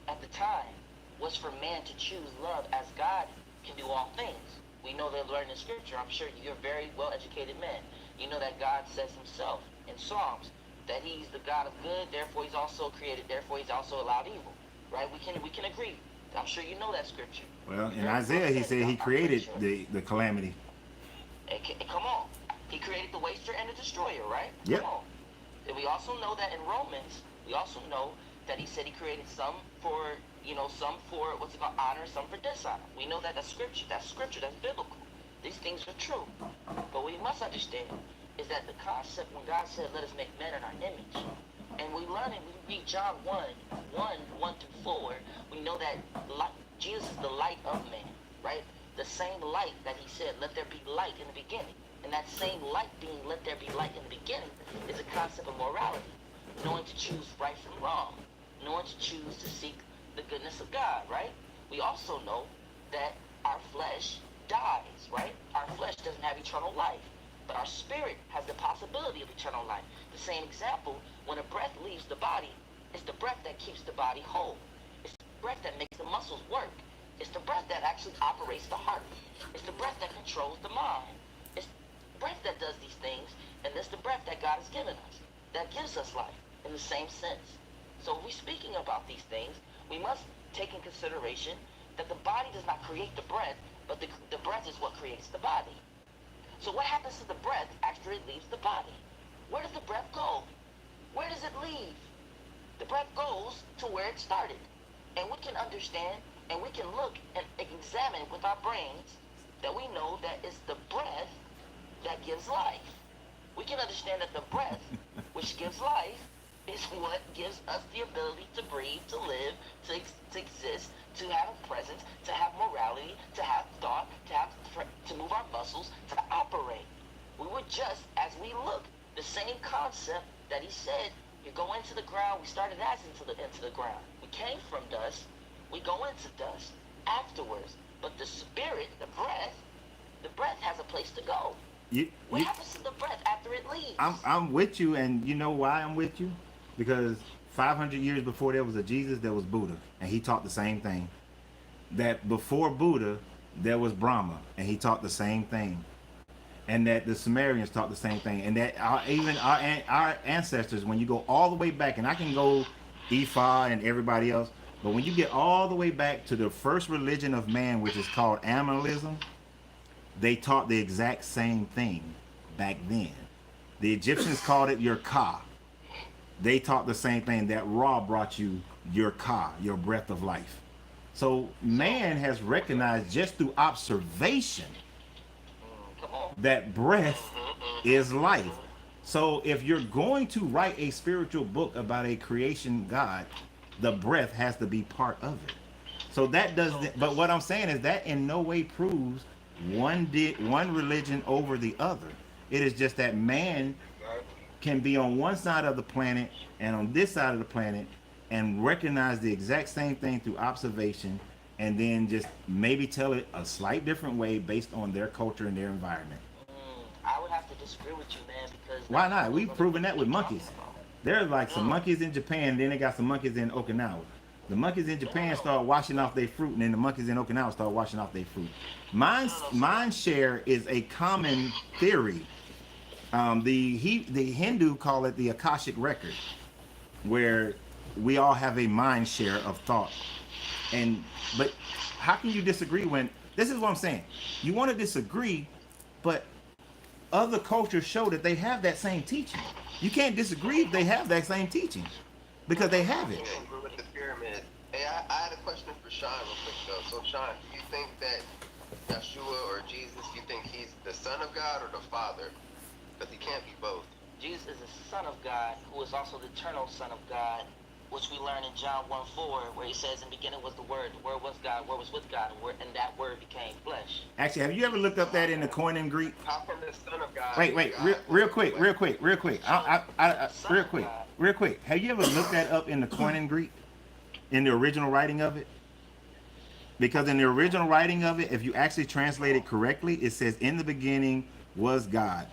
D: at the time was for man to choose love, as God can do all things. We know that learned in scripture. I'm sure you're a very well-educated man. You know that God says himself in Psalms that he's the God of good, therefore he's also created, therefore he's also allowed evil. Right? We can agree. I'm sure you know that scripture.
A: Well, in Isaiah, he said he created the calamity.
D: Come on. He created the waster and the destroyer, right?
A: Yep.
D: Come on. And we also know that in Romans, we also know that he said he created some for honor, some for dishonor. We know that that's scripture, that's biblical. These things are true. But what we must understand is that the concept, when God said, let us make man in our image, and we learn it, we read John 1 through 4, we know that Jesus is the light of man, right? The same light that he said, let there be light in the beginning. And that same light being, let there be light in the beginning, is a concept of morality. Knowing to choose right from wrong. Knowing to choose to seek the goodness of God, right? We also know that our flesh dies, right? Our flesh doesn't have eternal life. But our spirit has the possibility of eternal life. The same example, when a breath leaves the body, it's the breath that keeps the body whole. It's the breath that makes the muscles work. It's the breath that actually operates the heart. It's the breath that controls the mind. It's the breath that does these things, and it's the breath that God has given us that gives us life in the same sense. So if we're speaking about these things, we must take in consideration that the body does not create the breath, but the breath is what creates the body. So what happens to the breath after it leaves the body? Where does the breath go? Where does it leave? The breath goes to where it started. And we can understand and we can look and examine with our brains that we know that it's the breath that gives life. We can understand that the breath, which gives life, is what gives us the ability to breathe, to live, to exist, to have a presence, to have morality, to have thought, to move our muscles, to operate. We were just, as we look, the same concept that he said, you go into the ground, we started as into the ground. We came from dust, we go into dust afterwards. But the spirit, the breath has a place to go. What happens to the breath after it leaves?
A: I'm with you, and you know why I'm with you? Because 500 years before there was a Jesus, there was Buddha, and he taught the same thing. That before Buddha, there was Brahma, and he taught the same thing. And that the Sumerians taught the same thing. And that our ancestors, when you go all the way back, and I can go Ifa and everybody else, but when you get all the way back to the first religion of man, which is called animalism, they taught the exact same thing back then. The Egyptians called it your Ka. They taught the same thing, that Ra brought you your Ka, your breath of life. So man has recognized just through observation that breath is life. So if you're going to write a spiritual book about a creation God, the breath has to be part of it. So that does, but what I'm saying is that in no way proves one religion over the other. It is just that man can be on one side of the planet and on this side of the planet and recognize the exact same thing through observation, and then just maybe tell it a slight different way based on their culture and their environment.
D: I would have to disagree with you, man, because...
A: Why not? We've proven that with monkeys. There's like some monkeys in Japan, and then they got some monkeys in Okinawa. The monkeys in Japan start washing off their fruit, and then the monkeys in Okinawa start washing off their fruit. Mind share is a common theory. The Hindu call it the Akashic record, where we all have a mind share of thought. But how can you disagree when, this is what I'm saying, you want to disagree, but other cultures show that they have that same teaching. You can't disagree if they have that same teaching, because they have it.
C: With the pyramid. Hey, I had a question for Sean real quick though. So Sean, do you think that Yeshua or Jesus, you think he's the Son of God or the Father? Because he can't be both.
D: Jesus is the Son of God, who is also the eternal Son of God, which we learn in John 1:4, where he says, in the beginning was the Word was God, the Word was with God, and that Word became flesh.
A: Actually, have you ever looked up that in the Koine Greek?
C: How from the Son of God?
A: Wait, real quick. Real quick. Have you ever looked that up in the Koine Greek? In the original writing of it? Because in the original writing of it, if you actually translate it correctly, it says, in the beginning was God.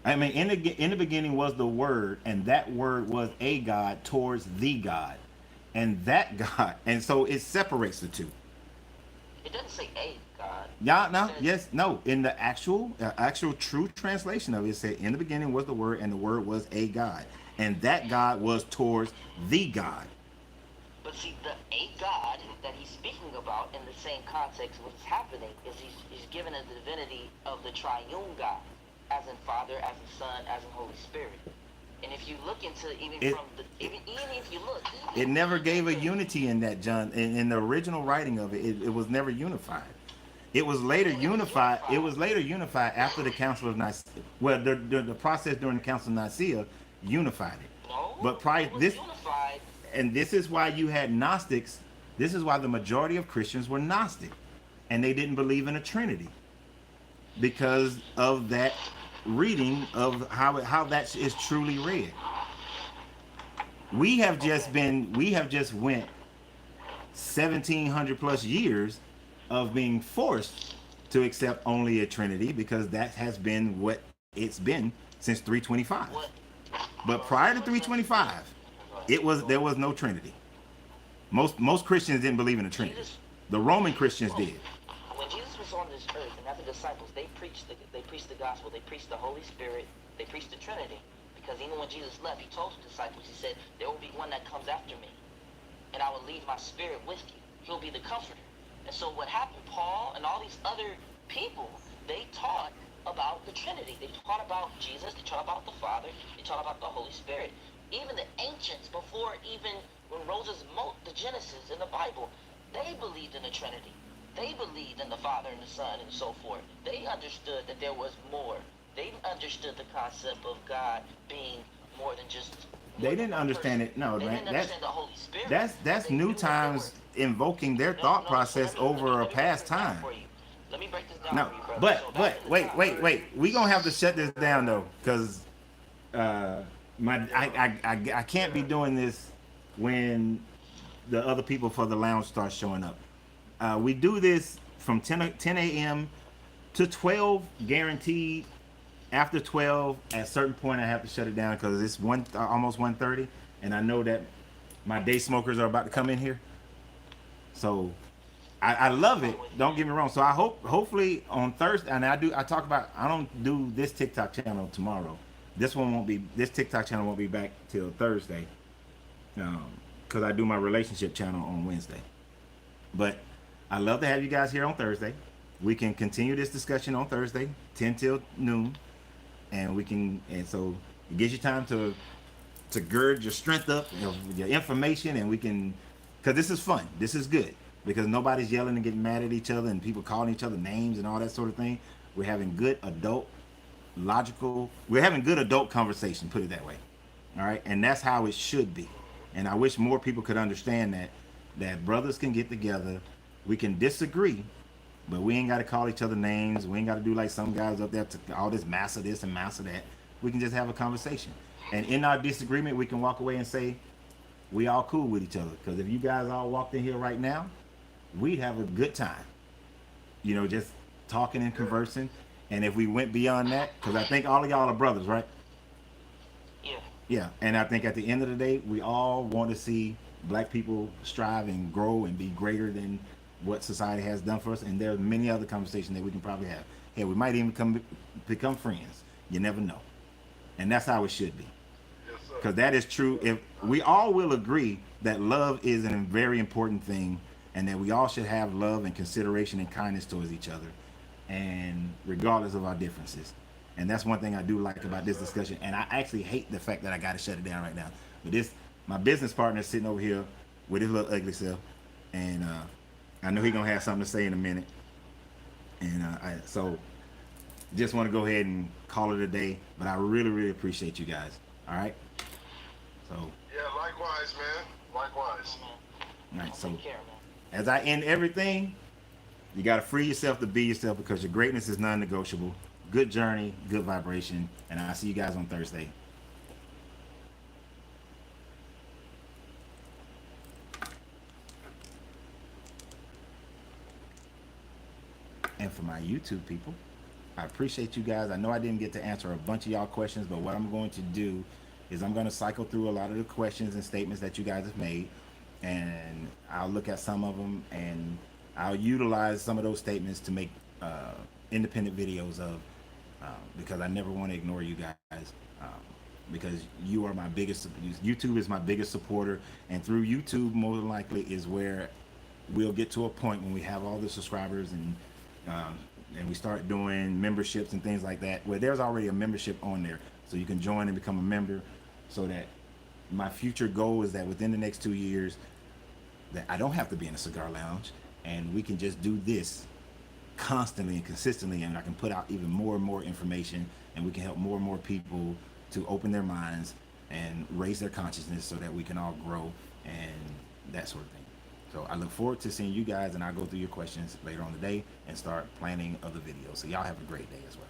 A: I mean, in the beginning was the Word, and that Word was a God towards the God. And that God, and so it separates the two.
D: It doesn't say a God.
A: Yeah, no, yes, no. In the actual true translation of it, it said, in the beginning was the Word, and the Word was a God. And that God was towards the God.
D: But see, the a God that he's speaking about in the same context, what's happening is he's given a divinity of the triune God, as in Father, as in Son, as in Holy Spirit. And if you look into
A: it never gave a unity in that, John. In the original writing of it, it was never unified. It was later unified. It was later unified after the Council of Nicaea. Well, the process during the Council of Nicaea unified it.
D: No,
A: but prior this,
D: unified.
A: And this is why you had Gnostics. This is why the majority of Christians were Gnostic, and they didn't believe in a Trinity, because of that reading of how that is truly read. We have just went 1700 plus years of being forced to accept only a Trinity, because that has been what it's been since 325. But prior to 325, there was no Trinity. Most Christians didn't believe in a Trinity. The Roman Christians did.
D: When Jesus was on this earth and had the disciples, they preached the gospel, they preached the Holy Spirit, they preached the Trinity. Because even when Jesus left, he told the disciples, he said, there will be one that comes after me, and I will leave my spirit with you. He'll be the comforter. And so what happened, Paul and all these other people, they taught about the Trinity. They taught about Jesus, they taught about the Father, they taught about the Holy Spirit. Even the ancients, before even when Moses wrote the Genesis in the Bible, they believed in the Trinity. They believed in the Father and the Son and so forth. They understood that there was more. They understood the concept of God being more than just.
A: They didn't understand it. No,
D: they
A: man.
D: didn't understand the Holy Spirit.
A: That's
D: They
A: new
D: knew that there
A: times invoking their thought process
D: so let me
A: over a
D: break this
A: past
D: down
A: time.
D: for you. Let me break this down
A: No,
D: for you, brother.
A: but
D: So back in the time,
A: wait. We gonna have to shut this down though, because I can't be doing this when the other people for the lounge start showing up. We do this from 10 a.m. to 12 guaranteed. After 12, at a certain point, I have to shut it down because it's almost 1:30, and I know that my day smokers are about to come in here. So I love it. Don't get me wrong. So I hopefully on Thursday, and I don't do this TikTok channel tomorrow. This TikTok channel won't be back till Thursday, because I do my relationship channel on Wednesday. But I love to have you guys here on Thursday. We can continue this discussion on Thursday, 10 till noon. And so it gives you time to gird your strength up, your information, and we can, because this is fun. This is good because nobody's yelling and getting mad at each other and people calling each other names and all that sort of thing. We're having good adult conversation, put it that way. All right. And that's how it should be. And I wish more people could understand that brothers can get together. We can disagree, but we ain't got to call each other names. We ain't got to do like some guys up there to all this massa this and massa that. We can just have a conversation. And in our disagreement, we can walk away and say, we all cool with each other. Because if you guys all walked in here right now, we'd have a good time. Just talking and conversing. And if we went beyond that, because I think all of y'all are brothers, right?
D: Yeah.
A: Yeah. And I think at the end of the day, we all want to see black people strive and grow and be greater than what society has done for us, and there are many other conversations that we can probably have. Hey, we might even become friends. You never know, and that's how it should be. Because that is true. If we all will agree that love is a very important thing, and that we all should have love and consideration and kindness towards each other, and regardless of our differences. And that's one thing I do like about this discussion. And I actually hate the fact that I got to shut it down right now. But my business partner is sitting over here with his little ugly self, and I know he's gonna have something to say in a minute, and so just want to go ahead and call it a day. But I really, really appreciate you guys. All right. So.
E: Yeah, likewise, man. Likewise.
A: All right. So,
D: Take care, man.
A: as I end everything, you gotta free yourself to be yourself because your greatness is non-negotiable. Good journey, good vibration, and I'll see you guys on Thursday. And for my YouTube people, I appreciate you guys. I know I didn't get to answer a bunch of y'all questions, but what I'm going to do is I'm going to cycle through a lot of the questions and statements that you guys have made, and I'll look at some of them, and I'll utilize some of those statements to make independent videos of, because I never want to ignore you guys, because you are my biggest, YouTube is my biggest supporter, and through YouTube, more than likely, is where we'll get to a point when we have all the subscribers and we start doing memberships and things like that, where there's already a membership on there, so you can join and become a member. So that my future goal is that within the next 2 years, that I don't have to be in a cigar lounge, and we can just do this constantly and consistently, and I can put out even more and more information, and we can help more and more people to open their minds and raise their consciousness so that we can all grow and that sort of thing. So I look forward to seeing you guys, and I'll go through your questions later on today and start planning other videos. So y'all have a great day as well.